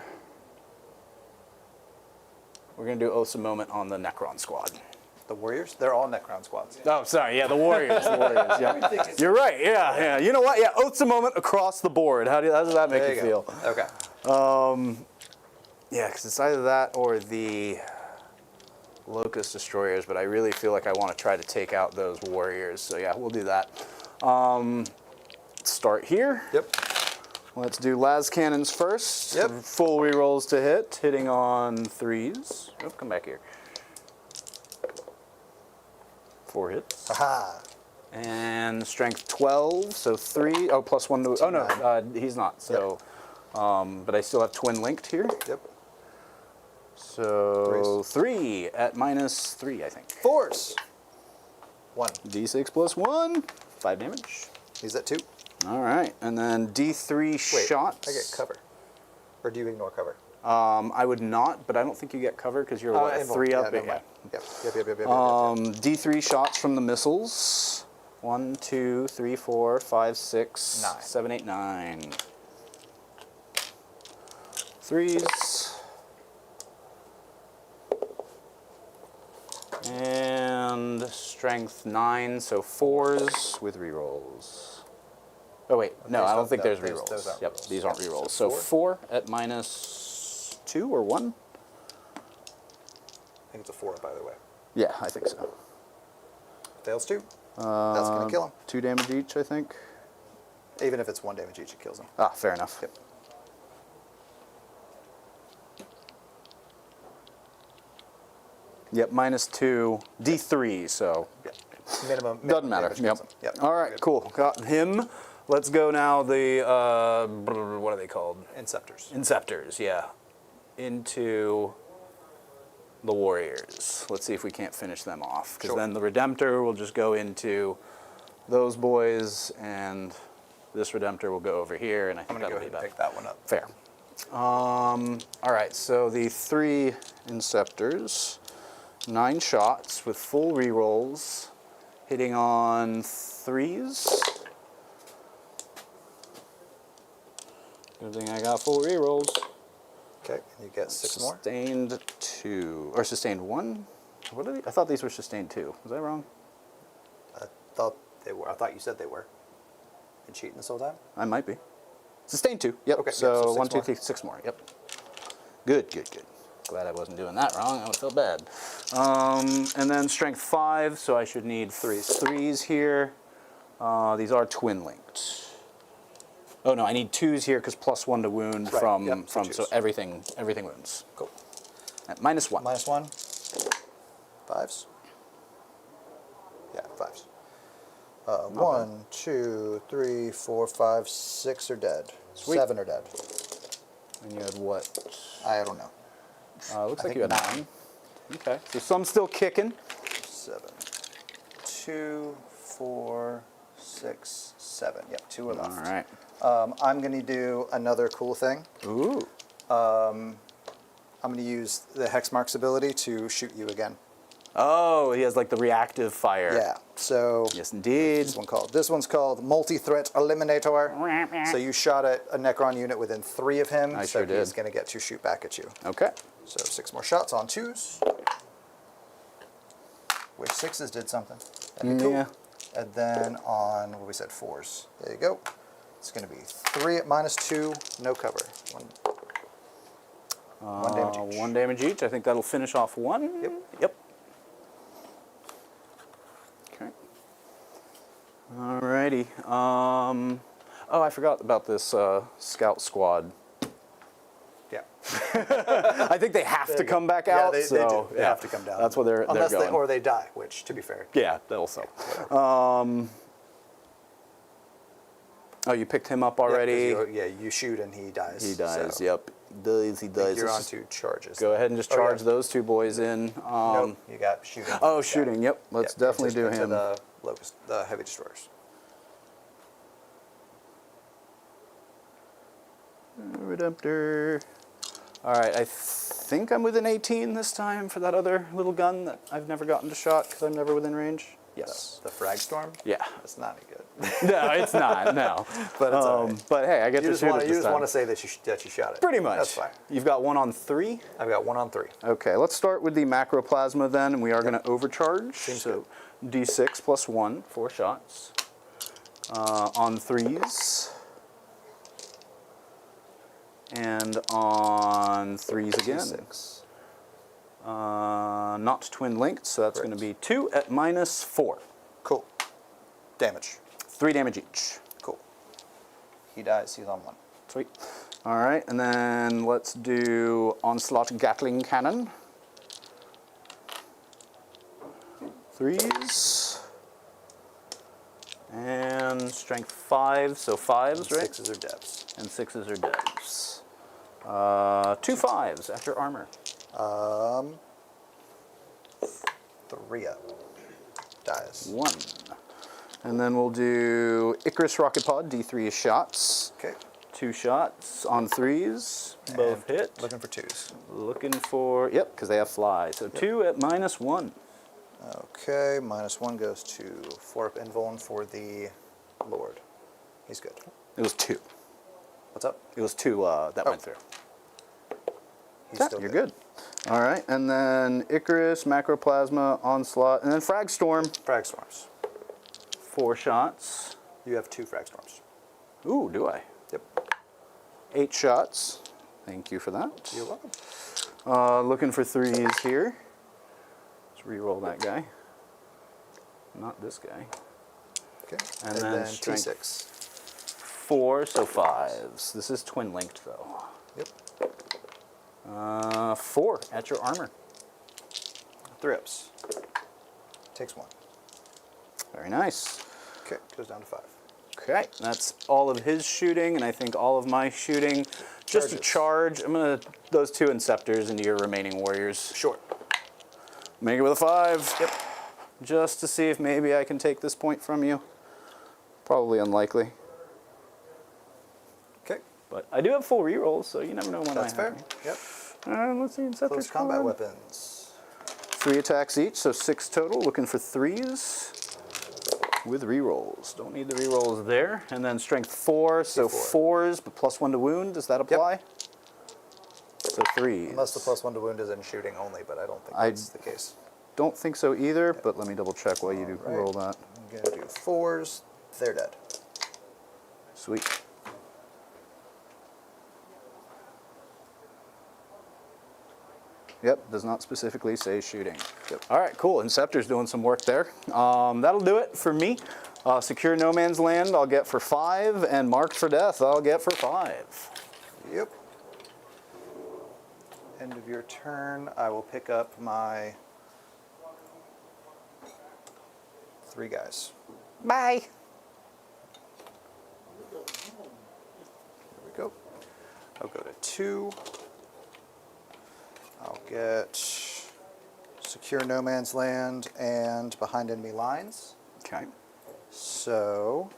We're going to do Oaths of Moment on the Necron squad. The Warriors? They're all Necron squads. Oh, sorry, yeah, the Warriors, yeah. You're right, yeah. You know what? Yeah, Oaths of Moment across the board. How does that make There you go. feel? Okay. Yeah, because it's either that or the Locust Destroyers, but I really feel like I want to try to take out those Warriors. So yeah, we'll do that. Start here. Yep. Let's do las cannons first. Yep. Full rerolls to hit, hitting on 3s. Oh, come back here. 4 hits. Aha. And strength 12, so 3. Oh, plus 1 to... Oh, no, he's not. So, but I still have twin linked here. Yep. So 3 at -3, I think. 4s. 1. D6 plus 1, 5 damage. He's at 2. All right, and then D3 Wait, shots. I get cover. Or do you ignore cover? I would not, but I don't think you get cover because you're what, 3 up. Yeah, yep. D3 shots from the missiles. 1, 2, 3, 4, 5, 6, 9. 7, 8, 9. 3s. And strength 9, so 4s with rerolls. Oh wait, no, I don't think there's rerolls. those aren't Yep, rolls. these aren't Yep, rerolls. so So 4 at -2 or 1? I think it's a 4 up either way. Yeah, I think so. Fails 2. That's going to kill him. 2 damage each, I think. Even if it's 1 damage each, it kills him. Ah, fair enough. Yep. Yep, -2, D3, so Minimum doesn't matter. damage Yep. kills him. Yep. All right, Good. cool. Got him. Let's go now. The what are they called? Inceptors. Inceptors. Yeah, into the Warriors. Let's see if we can't finish them off, because Sure. then the Redemptor will just go into those boys, and this Redemptor will go over here, and I I'm think going to that'll go be ahead and better. pick that one up. Fair. All right, so the 3 Inceptors, 9 shots with full rerolls, hitting on 3s. Good thing I got full rerolls. Okay, and you get 6 more. Sustained 2, or sustained 1? What are they? I thought these were sustained 2. Was I wrong? I thought they were. I thought you said they were. Been cheating this whole time? I might be. Sustained 2. Yep. Okay, yeah, So, so 1, 2, 6 3, 6 more. Yep. Good, good, good. Glad I wasn't doing that wrong. I would feel bad. And then strength 5, so I should need 3s here. These are twin linked. Oh no, I need 2s here because plus 1 to wound Right, from yep, so so 2s. everything wounds. Cool. At -1. -1. 5s. Yeah, 5s. 1, 2, 3, 4, 5, 6 are dead. Sweet. 7 are dead. And you had what? I don't know. Looks I like you had think 9. Okay, so some still kicking. 7. 2, 4, 6, 7. Yep, 2 are All left. right. I'm going to do another cool thing. Ooh. I'm going to use the Hexmark's ability to shoot you again. Oh, he has like the reactive fire. Yeah. So Yes, indeed. this one's called Multi-Threat Eliminator. So you shot at a Necron unit within 3 of him. I so sure did. he's going to get to shoot back at you. Okay. So 6 more shots on 2s. Which 6s did something. That'd be cool. Yeah. And then on what we said 4s. There you go. It's going to be 3 at -2, no cover. 1 damage each. 1 damage each. I think that'll finish off 1. Yep. Yep. Okay. Alrighty. Oh, I forgot about this scout squad. Yeah. I think they have to come back Yeah, out. they so, do. They yeah, have to come down. That's what they're Unless going. or they die, which, to be fair. Yeah, also. Oh, you picked him up already? You shoot and he dies. He dies, so yep. He dies. You're on Let's 2 charges. go ahead and just Oh, charge yeah. those 2 boys in. Nope, you got shooting. Oh, Yeah. shooting, yep. Let's Yeah, definitely do into him. The locust, the heavy destroyers. Redemptor. All right, I think I'm within 18 this time for that other little gun that I've never gotten to shot because I'm never within range. Yes. The frag storm. Yeah. That's not any good. No, it's not. No. But it's all right. But hey, I get You to just shoot want it to this time. say that you shot it. Pretty much. That's fine. You've got 1 on 3. I've got 1 on 3. Okay, let's start with the macroplasma then, and we are going to overcharge. Seems so D6 plus 1, 4 shots. On 3s. And on 3s again. D6. Not twin linked, so that's going to be 2 at -4. Cool. Damage. 3 damage each. Cool. He dies. He's on 1. Sweet. All right, and then let's do Onslaught Gatling Cannon. 3s. And strength 5, so 5s, right? 6s are depths. And 6s are devs. 2 5s at your armor. 3 up. Dies. 1. And then we'll do Icarus Rocket Pod, D3 shots. Okay. 2 shots on 3s. Both And hit. Looking for 2s. Looking for, yep, because they have fly. So 2 at -1. Okay. -1 goes to 4 up invuln for the Lord. He's good. It was 2. What's up? It was 2 that went through. He's Yeah, still you're good. All right, and then Icarus, Macroplasma, Onslaught, and then Frag Storm. Frag storms. 4 shots. You have 2 frag storms. Ooh, do I? Yep. 8 shots. Thank you for that. You're welcome. Looking for 3s here. Let's re-roll that guy. Not this guy. Okay. And then strength. T6. 4, so 5s. This is twin linked though. Yep. 4 at your armor. 3 ups. Takes 1. Very nice. Okay. Goes down to 5. Okay, that's all of his shooting, and I think all of my shooting. Just a Charges. charge. I'm gonna those 2 Inceptors into your remaining warriors. Short. Make it with a 5. Yep. Just to see if maybe I can take this point from you. Probably unlikely. Okay. But I do have full rerolls, so you never know when That's I fair. have. Yep. Let's see, Inceptor Close combat squad. weapons. 3 attacks each, so 6 total. Looking for 3s with rerolls. Don't need the rerolls there. And then strength 4, so 4s, but +1 to wound. Does that apply? So 3s. Unless the +1 to wound is in shooting only, but I don't think I- that's the case. Don't think so either, but let me double check while you do Alright. roll that. I'm gonna do 4s. They're dead. Sweet. Yep, does not specifically say shooting. Yep. All right, cool. Inceptor's doing some work there. That'll do it for me. Secure No Man's Land I'll get for 5, and Marked for Death I'll get for 5. Yep. End of your turn. I will pick up my 3 guys. Bye. There we go. I'll go to 2. I'll get Secure No Man's Land and Behind Enemy Lines. Okay. So,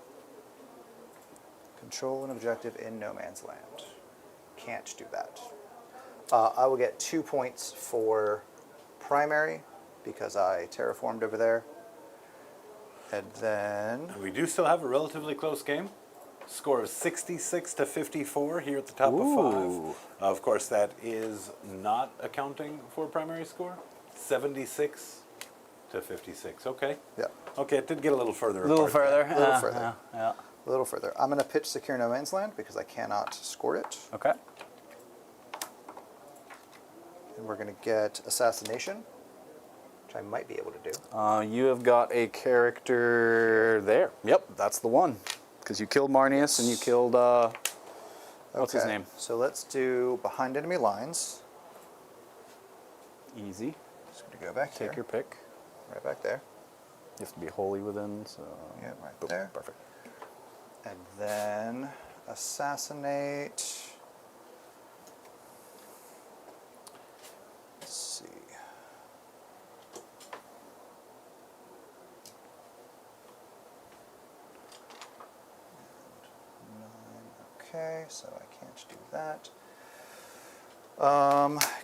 control an objective in No Man's Land. Can't do that. I will get 2 points for primary because I terraformed over there. And then, We do still have a relatively close game. Score of 66 to 54 here at the top Ooh. of 5. Of course, that is not accounting for primary score. 76 to 56. Okay. yeah, Okay, it did get a little further. A little apart there. further. a little further. Yeah. A little further. I'm going to pitch Secure No Man's Land because I cannot score it. Okay. And we're going to get Assassination, which I might be able to do. You have got a character there. Yep, that's the one. Because you killed Marnius and you killed What's his name? So let's do behind enemy lines. Easy. Just going to go back Take here. your pick. Right back there. You have to be wholly within, so... Yeah, right Boom. there. Perfect. And then assassinate. Let's see. Okay, so I can't do that.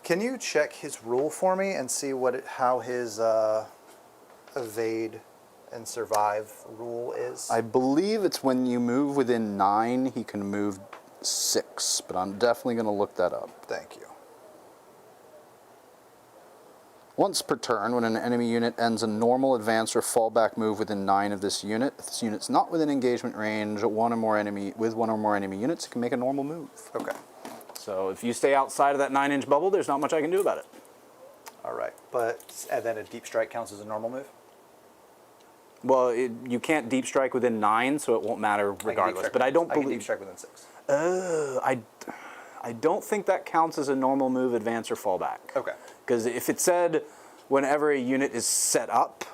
Can you check his rule for me and see how his evade and survive rule is? I believe it's when you move within 9, he can move 6, but I'm definitely going to look that up. Thank you. Once per turn, when an enemy unit ends a normal advance or fallback move within 9 of this unit, if this unit's not within engagement range, with one or more enemy units, it can make a normal move. Okay. So if you stay outside of that 9-inch bubble, there's not much I can do about it. All right. And then a deep strike counts as a normal move? Well, you can't deep strike within 9, so it won't matter regardless. But I don't I can believe. deep strike within 6. I don't think that counts as a normal move, advance, or fallback. Okay. Because if it said whenever a unit is set up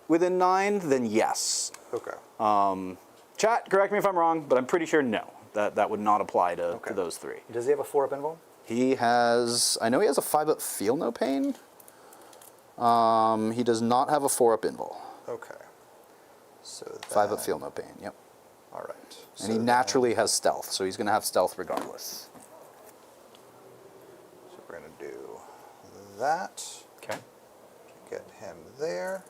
within 9, then yes. Okay. Chat, correct me if I'm wrong, but I'm pretty sure no. That would not apply to those 3. Does he have a 4-up invul? He has, I know he has a 5-up feel no pain. He does not have a 4-up invul. Okay. So 5-up feel no pain, yep. All right. And he naturally has stealth, so he's going to have stealth regardless. So we're going to do that. Okay. Get him there.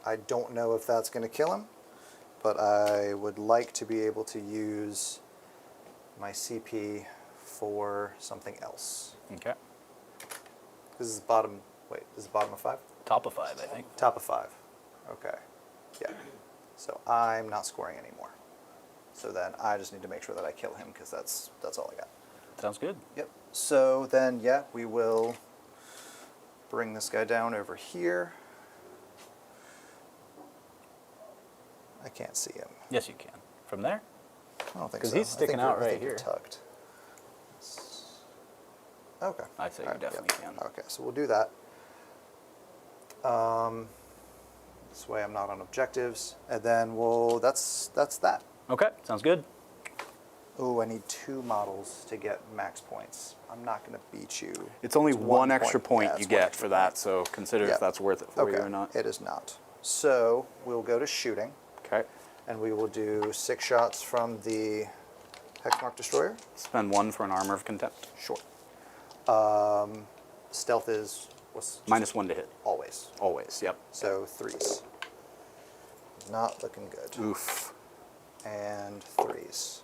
I don't know if that's going to kill him, but I would like to be able to use my CP for something else. Okay. This is bottom. Wait, this is bottom of 5? Top of 5, I think. Top of 5. Okay. Yeah. So I'm not scoring anymore. So then I just need to make sure that I kill him because that's all I got. Sounds good. Yep. So then, yeah, we will bring this guy down over here. I can't see him. Yes, you can. From there? I don't think 'Cause so. he's sticking out right you're here. tucked. Okay. I'd say you Alright, definitely yep. can. Okay, so we'll do that. This way I'm not on objectives, and then that's that. Okay, sounds good. Oh, I need 2 models to get max points. I'm not going to beat you. It's only one extra point Yeah, you it's one get extra for that, point. so consider Yeah. if that's worth it for you Okay, or not. it is not. So we'll go to shooting, Okay. and we will do 6 shots from the Hexmark Destroyer. Spend 1 for an armor of contempt. Sure. Stealth is what's -1 to hit. always. Always, yep. So 3s. Not looking good. Oof. And 3s.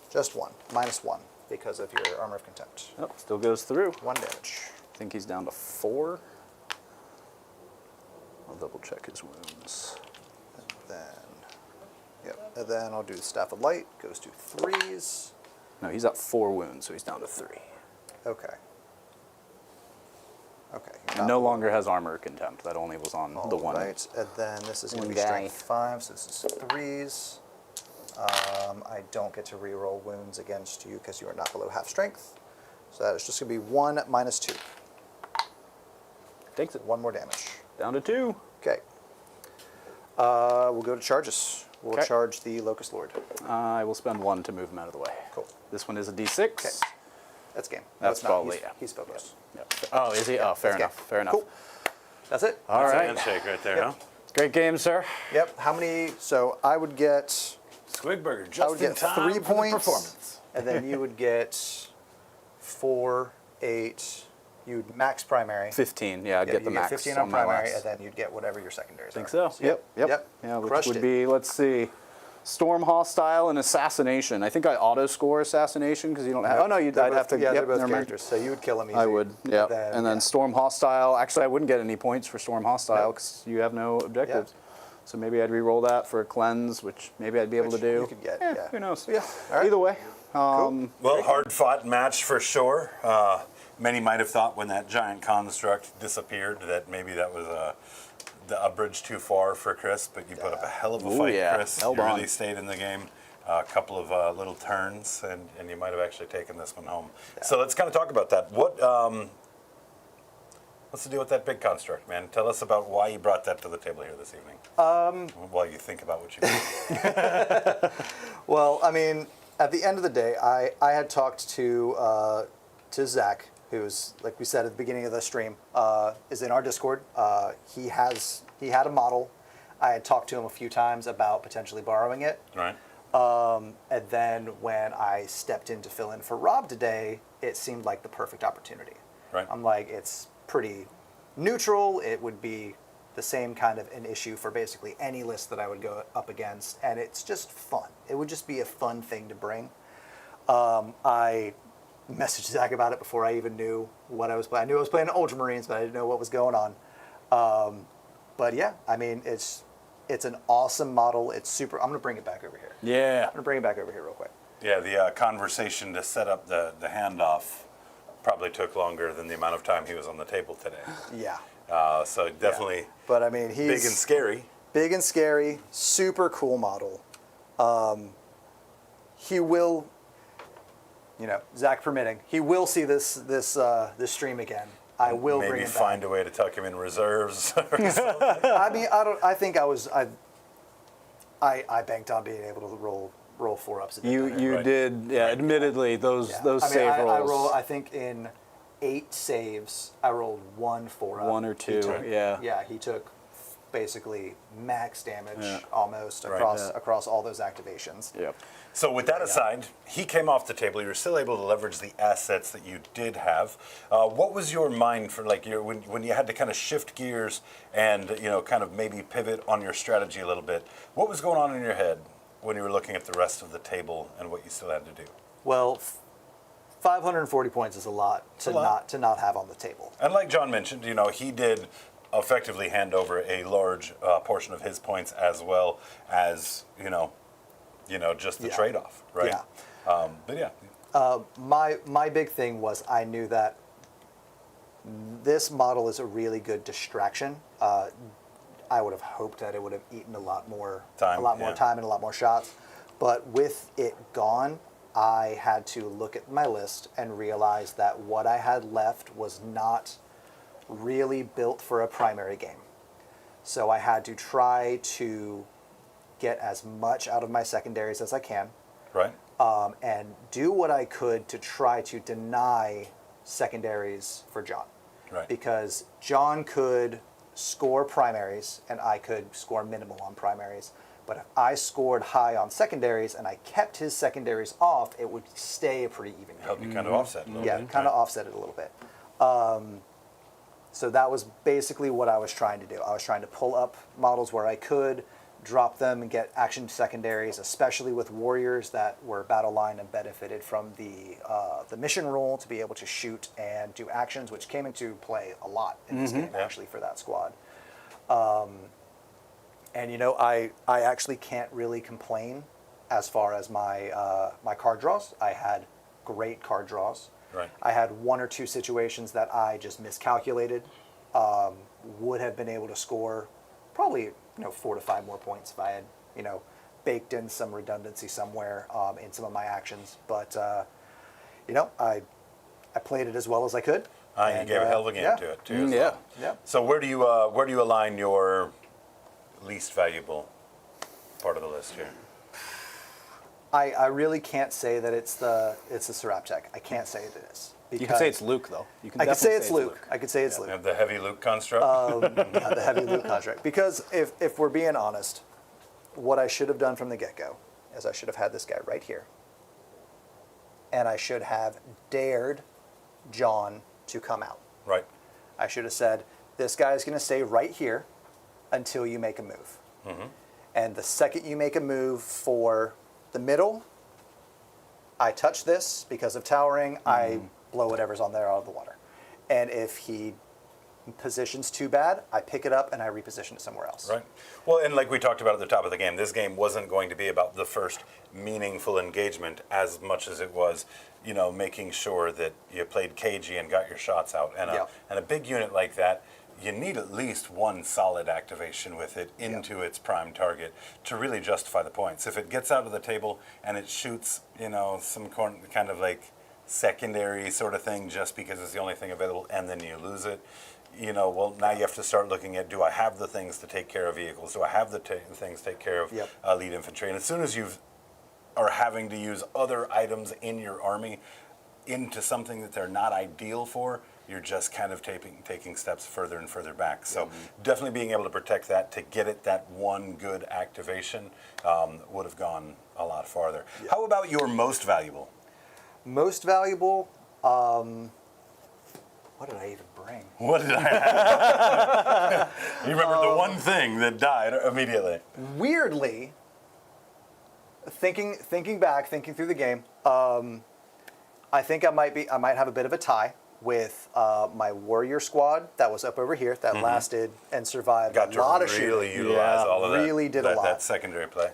Just 1. -1 because of your armor of contempt. Oh, still goes through. 1 damage. I think he's down to 4. I'll double check his wounds. And then, yep. And then I'll do the Staff of Light. Goes to 3s. No, he's at 4 wounds, so he's down to 3. Okay. Okay. And no longer has armor of contempt. That only was on the one. Right, and then this is going to One be guy. strength 5, so this is 3s. I don't get to reroll wounds against you because you are not below half strength. So that is just going to be 1 -2. Takes it. 1 more damage. Down to 2. Okay. We'll go to charges. We'll Okay. charge the Locust Lord. I will spend 1 to move him out of the way. Cool. This one is a D6. Okay. That's game. That's not. probably, He's, yeah. he's focused. Yep. Oh, is he? Oh, fair That's enough. game. Fair enough. Cool. That's it. All That's a right. handshake right there, Yep. huh? Great game, sir. Yep. How many? So I would get. Squigburger, I just would in get time 3 for the points, performance. and then you would get 4, 8. You'd max primary. 15. Yeah, I'd Yeah, get the you max 15 on on my primary, last. and then you'd get whatever your secondaries Think are. so? Yep. Yeah, which Crushed would it. be, let's see, Storm Hostile and Assassination. I think I auto-score Assassination because you don't have... Oh, no, They're I'd both- have to... Yeah, they're yep, both never mind. characters, so you would kill them easy. I would, yeah. And then yeah. Storm Hostile. Actually, I wouldn't get any points for Storm Hostile No. because you have no objectives. So maybe I'd re-roll that for a cleanse, which maybe I'd be able Which to do. you could get, Eh, yeah. Who knows? Yeah, all right. Either way. Cool. Well, hard-fought match for sure. Many might have thought when that giant construct disappeared that maybe that was a bridge too far for Chris, but you put up a hell of a Ooh, fight, yeah. Chris. Held You on. really stayed in the game. a couple of little turns, and you might have actually taken this one home. So let's kind of talk about that. What's the deal with that big construct, man? Tell us about why you brought that to the table here this evening. While you think about what you do. Well, I mean, at the end of the day, I had talked to Zach, who's, like we said at the beginning of the stream, is in our Discord. He had a model. I had talked to him a few times about potentially borrowing it. Right. And then when I stepped in to fill in for Rob today, it seemed like the perfect opportunity. Right. I'm like, it's pretty neutral. It would be the same kind of an issue for basically any list that I would go up against, and it's just fun. It would just be a fun thing to bring. I messaged Zach about it before I even knew what I was playing. I knew I was playing Ultramarines, but I didn't know what was going on. But yeah, I mean, it's an awesome model. It's super. I'm gonna bring it back over here. Yeah. I'm gonna bring it back over here real quick. Yeah, the conversation to set up the handoff probably took longer than the amount of time he was on the table today. Yeah. So definitely But I mean, he's big and scary. big and scary, super cool model. He will, Zach permitting, he will see this stream again. I will bring Maybe him find back. a way to tuck him in reserves. I mean, I think I banked on being able to roll 4-ups. You Right. did, yeah. Admittedly, those I save I rolls. roll. I think in 8 saves, I rolled 1 4-up. 1 or 2, He took, yeah. Yeah, he took basically max damage Yeah. almost Right. across all those activations. Yep. So with that aside, he came off the table. You were still able to leverage the assets that you did have. What was your mind for when you had to kind of shift gears and kind of maybe pivot on your strategy a little bit? What was going on in your head when you were looking at the rest of the table and what you still had to do? Well, 540 points is a lot to not have on the table. And like John mentioned, he did effectively hand over a large portion of his points as well as just the Yeah. trade-off, right? Yeah. But yeah. My big thing was I knew that this model is a really good distraction. I would have hoped that it would have eaten a lot more Time, time and a lot more shots. But with it gone, I had to look at my list and realize that what I had left was not really built for a primary game. So I had to try to get as much out of my secondaries as I can, Right. and do what I could to try to deny secondaries for John. Right. Because John could score primaries and I could score minimal on primaries. But if I scored high on secondaries and I kept his secondaries off, it would stay a pretty even game. Help you kind of offset a little Yeah, bit. kind of offset it a little bit. So that was basically what I was trying to do. I was trying to pull up models where I could, drop them and get action secondaries, especially with warriors that were battle line and benefited from the mission rule to be able to shoot and do actions, which came into play a lot in this game, actually, for that squad. And I actually can't really complain as far as my my card draws. I had great card draws. Right. I had 1 or 2 situations that I just miscalculated. Would have been able to score probably 4 to 5 more points if I had baked in some redundancy somewhere in some of my actions. But I played it as well as I could. You And, gave a hell of a game yeah. to it too. as Yeah. well. Yeah. So where do you align your least valuable part of the list here? I really can't say that it's the Seraptech. I can't say it is. You can say it's Luke, though. You can I could say definitely it's Luke. I could say it's You Luke. have the heavy Luke construct. Yeah, the heavy loot contract. Because if we're being honest, what I should have done from the get-go is I should have had this guy right here. And I should have dared John to come out. Right. I should have said, this guy's going to stay right here until you make a move. And the second you make a move for the middle, I touch this because of towering, I blow whatever's on there out of the water. And if he positions too bad, I pick it up and I reposition it somewhere else. Right. Well, and like we talked about at the top of the game, this game wasn't going to be about the first meaningful engagement as much as it was, making sure that you played cagey and got your shots out. And Yeah. and a big unit like that, you need at least one solid activation with it into its prime target to really justify the points. If it gets out of the table and it shoots, some kind of like secondary sort of thing just because it's the only thing available, and then you lose it, well, now you have to start looking at, do I have the things to take care of vehicles? Do I have the things to take care of lead infantry? And as soon as you are having to use other items in your army into something that they're not ideal for, you're just kind of taking steps further and further back. So definitely being able to protect that, to get it that one good activation would have gone a lot farther. Yeah. How about your most valuable? Most valuable, what did I even bring? What did I have? You remember the one thing that died immediately. Weirdly, thinking through the game, I think I might have a bit of a tie with my warrior squad that was up over here that lasted and survived Got a lot of to shooting. really utilize all of that. Really did a lot. That secondary play.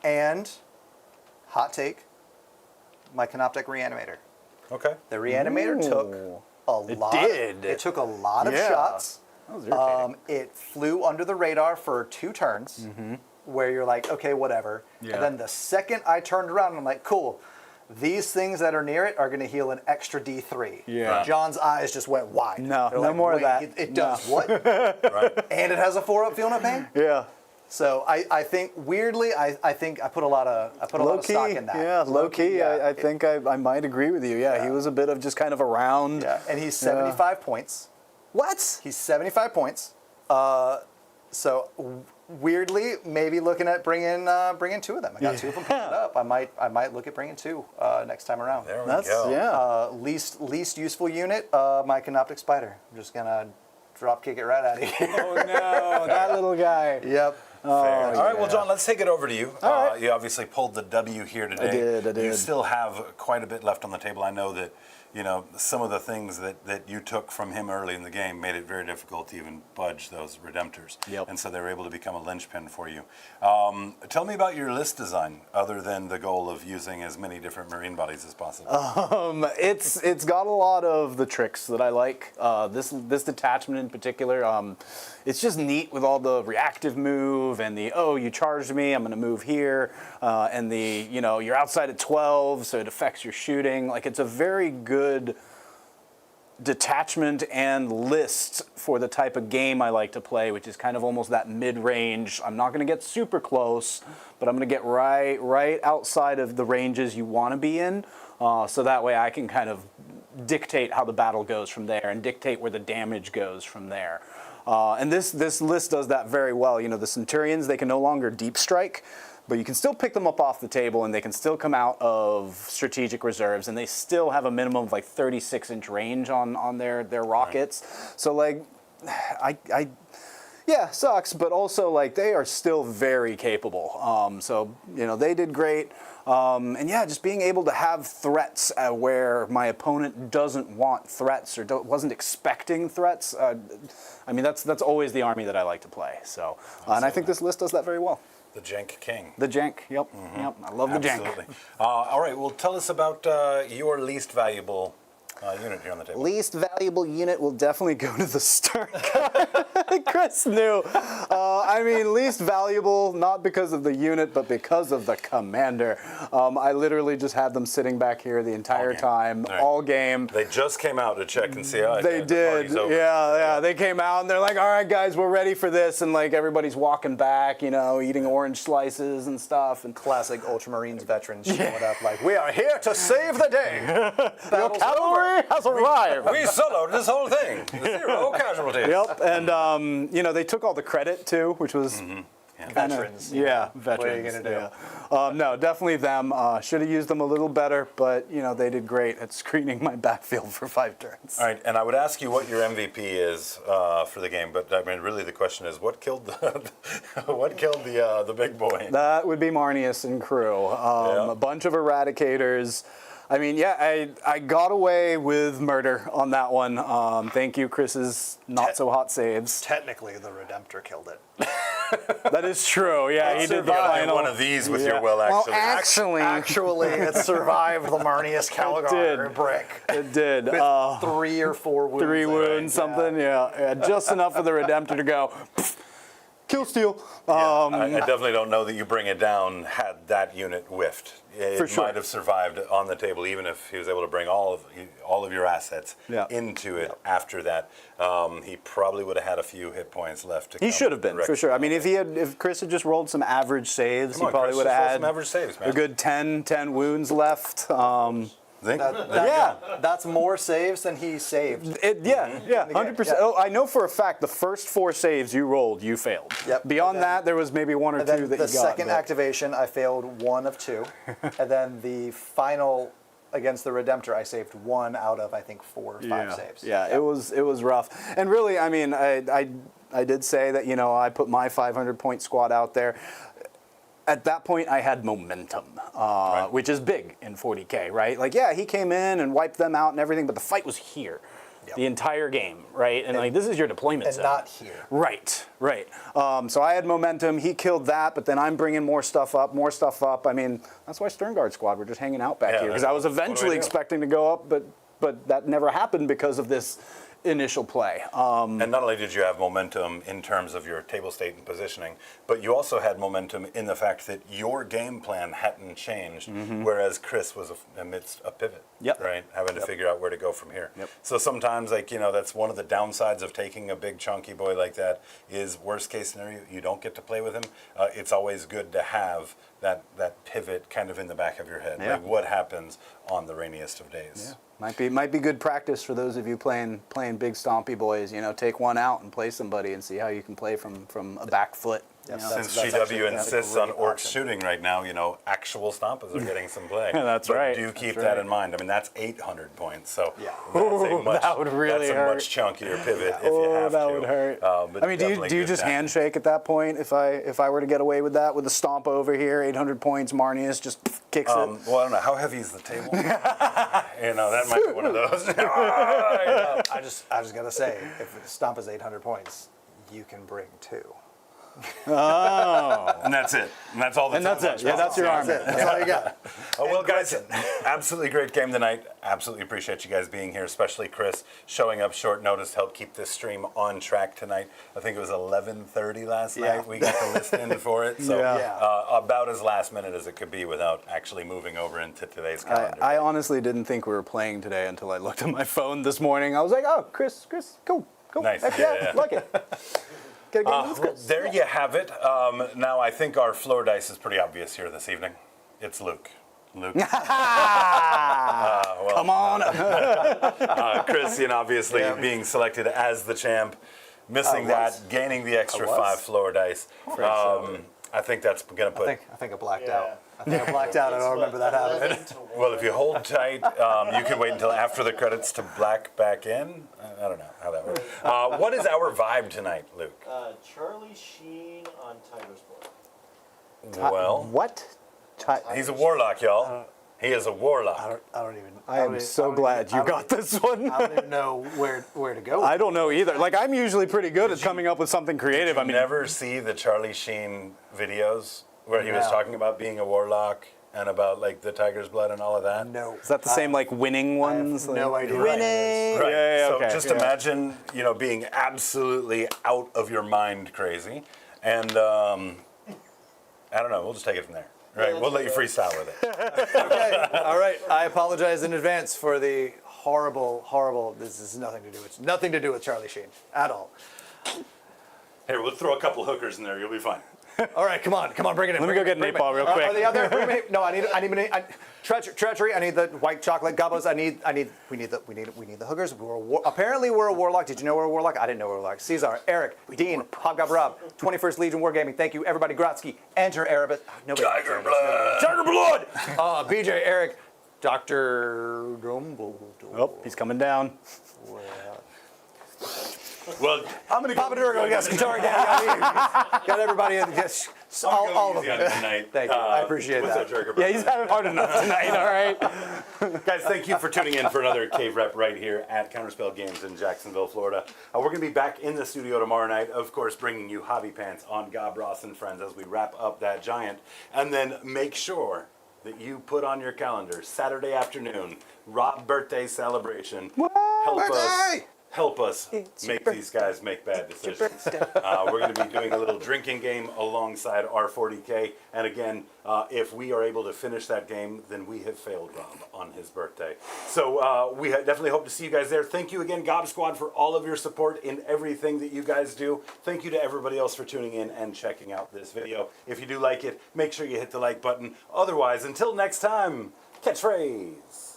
And hot take, my Canoptek Reanimator. Okay. The Reanimator took a lot. It took a lot of shots. That was irritating. It flew under the radar for 2 turns, where you're like, okay, whatever. Yeah. And then the second I turned around, I'm like, cool. These things that are near it are going to heal an extra D3. Yeah. John's eyes just went wide. No, They're no like, more of "Wait, that. It does what? Right. And it has a 4-up Feel No Pain? Yeah. So I think weirdly I think I put a lot of stock in that. Yeah, low key. yeah. I think I might agree with you. Yeah, he was a bit of just kind of around. Yeah, and he's 75 points. What? He's 75 points. So weirdly, maybe looking at bringing 2 of them. I got 2 of them picked up. I might look at bringing 2 next time around. There we That's go. yeah. Least useful unit, my Canoptek Spider. I'm just gonna drop kick it right out of here. Oh no, that little guy. Yep. Fair. All right, well, John, let's take it over to you. You obviously pulled the W here today. I did. You still have quite a bit left on the table. I know that, some of the things that you took from him early in the game made it very difficult to even budge those Redemptors. Yep. And so they were able to become a linchpin for you. Tell me about your list design, other than the goal of using as many different Marine bodies as possible. It's got a lot of the tricks that I like. This detachment in particular, it's just neat with all the reactive move and the you charged me, I'm going to move here, and the you're outside at 12, so it affects your shooting. Like it's a very good detachment and list for the type of game I like to play, which is kind of almost that mid-range. I'm not going to get super close, but I'm going to get right outside of the ranges you want to be in, so that way I can kind of dictate how the battle goes from there and dictate where the damage goes from there. And this list does that very well. The Centurions, they can no longer deep strike, but you can still pick them up off the table and they can still come out of strategic reserves, and they still have a minimum of like 36-inch range on their rockets. Right. So like, yeah, sucks, but also like they are still very capable. So they did great. And yeah, just being able to have threats where my opponent doesn't want threats or wasn't expecting threats. I mean, that's always the army that I like to play. So, and I think this list does that very well. The Jank King. The Jank, yep. I love the Jank. Absolutely. All right, well, tell us about your least valuable unit here on the table. Least valuable unit will definitely go to the stern card. Chris knew. I mean, least valuable, not because of the unit, but because of the commander. I literally just had them sitting back here the entire time, all game. They just came out to check and see how they did. Yeah. They came out and they're like, all right, guys, we're ready for this. And like everybody's walking back, eating orange slices and stuff. And classic Ultramarines veterans showing up like, we are here to save the day. Your cavalry has arrived. We soloed this whole thing. 0 casualties. Yep, and they took all the credit too, which was veterans. Yeah, veterans. What are you gonna do? Yeah. No, definitely them. Should have used them a little better, but they did great at screening my backfield for 5 turns. All right, and I would ask you what your MVP is for the game, but I mean, really, the question is, what killed the big boy? That would be Marnius and crew. A bunch of eradicators. I mean, I got away with murder on that one. Thank you, Chris's not so hot saves. Technically, the Redemptor killed it. That is true. Yeah, he did the You gotta do final. one of these with your Yeah. will, Well, actually. Actually, it survived the Marnius Calgar did. brick. It did. With 3 or 4 wounds. 3 I wounds, think, something. Yeah. Just enough for the Redemptor to go. Kill steal. I definitely don't know that you bring it down had that unit whiffed. It For sure. might have survived on the table, even if he was able to bring all of your assets Yeah. into it after that. He probably would have had a few hit points left to He come should have been, for sure. I mean, if Chris had just rolled some average saves, Come he on, probably Chris, would just have roll had some average saves, man. a good 10 wounds left. Think? Yeah. That's more saves than he saved. Yeah, 100%. Yeah. Oh, I know for a fact the first 4 saves you rolled, you failed. Yep. Beyond And then- that, there was maybe 1 or 2 And then that the you got. second but- activation, I failed 1 of 2. And then the final against the Redemptor, I saved 1 out of, I think, 4 or 5 saves. Yeah, it was rough. And really, I mean, I did say that, I put my 500-point squad out there. At that point, I had momentum, which is big in 40k, right? Like, yeah, he came in and wiped them out and everything, but the fight was here. The entire game, right? And like, this is your deployment And zone. not here. Right. So I had momentum. He killed that, but then I'm bringing more stuff up. I mean, that's why Sternguard squad were just hanging out back Yeah, here because I was what do we eventually do? expecting to go up, but that never happened because of this initial play. And not only did you have momentum in terms of your table state and positioning, but you also had momentum in the fact that your game plan hadn't changed, whereas Chris was amidst a pivot, Yep. right? Having to figure out where to go from here. Yep. So sometimes, that's one of the downsides of taking a big chunky boy like that is worst case scenario, you don't get to play with him. It's always good to have that pivot kind of in the back of your head. Yeah. Like what happens on the rainiest of days. Might be good practice for those of you playing big stompy boys. Take one out and play somebody and see how you can play from a back foot. Yep. Since That's GW actually- that's a insists on great orcs option. shooting right now, actual stompas are getting some play. That's But right, do keep that's that right. in mind. I mean, that's 800 points, so Yeah. That would really that's hurt. a much chunkier pivot if you have that to. would hurt. But I mean, do definitely you good just tactics. handshake at that point? If I were to get away with that, with the stomp over here, 800 points, Marnius just kicks it. Well, I don't know. How heavy is the table? That might be one of those. I just gotta say, if the stomp is 800 points, you can bring 2. And that's it. And that's all the And that's time it. Yeah, that's your army. That's all you got. Oh, well, guys, absolutely great game tonight. Absolutely appreciate you guys being here, especially Chris showing up short notice to help keep this stream on track tonight. I think it was 11:30 last Yeah. night. We got the list in for it, so Yeah. about as last minute as it could be without actually moving over into today's calendar. I honestly didn't think we were playing today until I looked at my phone this morning. I was like, oh, Chris, cool. Nice. Heck Yeah. like it. Get a game with Well, Chris. there you have it. Now, I think our floor dice is pretty obvious here this evening. It's Luke. Luke. Come on. Chris, obviously being selected as the champ, missing that, gaining the extra 5 floor dice. I think that's going to put. I think I blacked out. I think I blacked out. I don't remember that happening. Well, if you hold tight, you can wait until after the credits to black back in. I don't know how that works. What is our vibe tonight, Luke? Charlie Sheen on Tiger's Blood. Well, What? he's a warlock, y'all. He is a warlock. I don't even. I am so glad you got this one. I don't even know where to go. I don't know either. Like, I'm usually pretty good at coming up with something creative. I I mean, never see the Charlie Sheen videos where he was No. talking about being a warlock and about like the tiger's blood and all of that. No. is that the same like winning I have ones? no Like- idea. Winning. Right. Yeah, So okay. just Yeah. imagine, being absolutely out of your mind crazy, and I don't know. We'll just take it from there. Right. We'll let you freestyle with it. Okay. All right. I apologize in advance for the horrible. This is nothing to do with Charlie Sheen at all. Here, we'll throw a couple hookers in there. You'll be fine. All right. Come on. Bring it in. Let me go get an 8-ball real quick. Are the other? No. I need treachery. I need the white chocolate gobbles. We need the hookers. Apparently we're a warlock. Did you know we're a warlock? I didn't know we were a warlock. Caesar, Eric, Dean, Hobgob Rob, 21st Legion Wargaming. Thank you, everybody. Grotsky, Enter Erebus. Nobody. Tiger blood. Tiger blood. BJ, Eric, Dr. Dumbledore. Oh, he's coming down. Well, I'm going to Papa Durgo, yes, guitar daddy. Got everybody in. Yes, all of them. Tonight. Thank you. I appreciate what's that. up, Trigger? Yeah, he's having hard enough tonight, all right? Guys, thank you for tuning in for another Cave Rep right here at Counterspell Games in Jacksonville, Florida. We're going to be back in the studio tomorrow night, of course, bringing you Hobby Pants on Gob Ross and Friends as we wrap up that giant. And then make sure that you put on your calendar Saturday afternoon, Rob birthday celebration. Help us make these guys make bad decisions. We're going to be doing a little drinking game alongside our 40k. And again, if we are able to finish that game, then we have failed Rob on his birthday. So we definitely hope to see you guys there. Thank you again, Gob Squad, for all of your support in everything that you guys do. Thank you to everybody else for tuning in and checking out this video. If you do like it, make sure you hit the like button. Otherwise, until next time, catchphrase.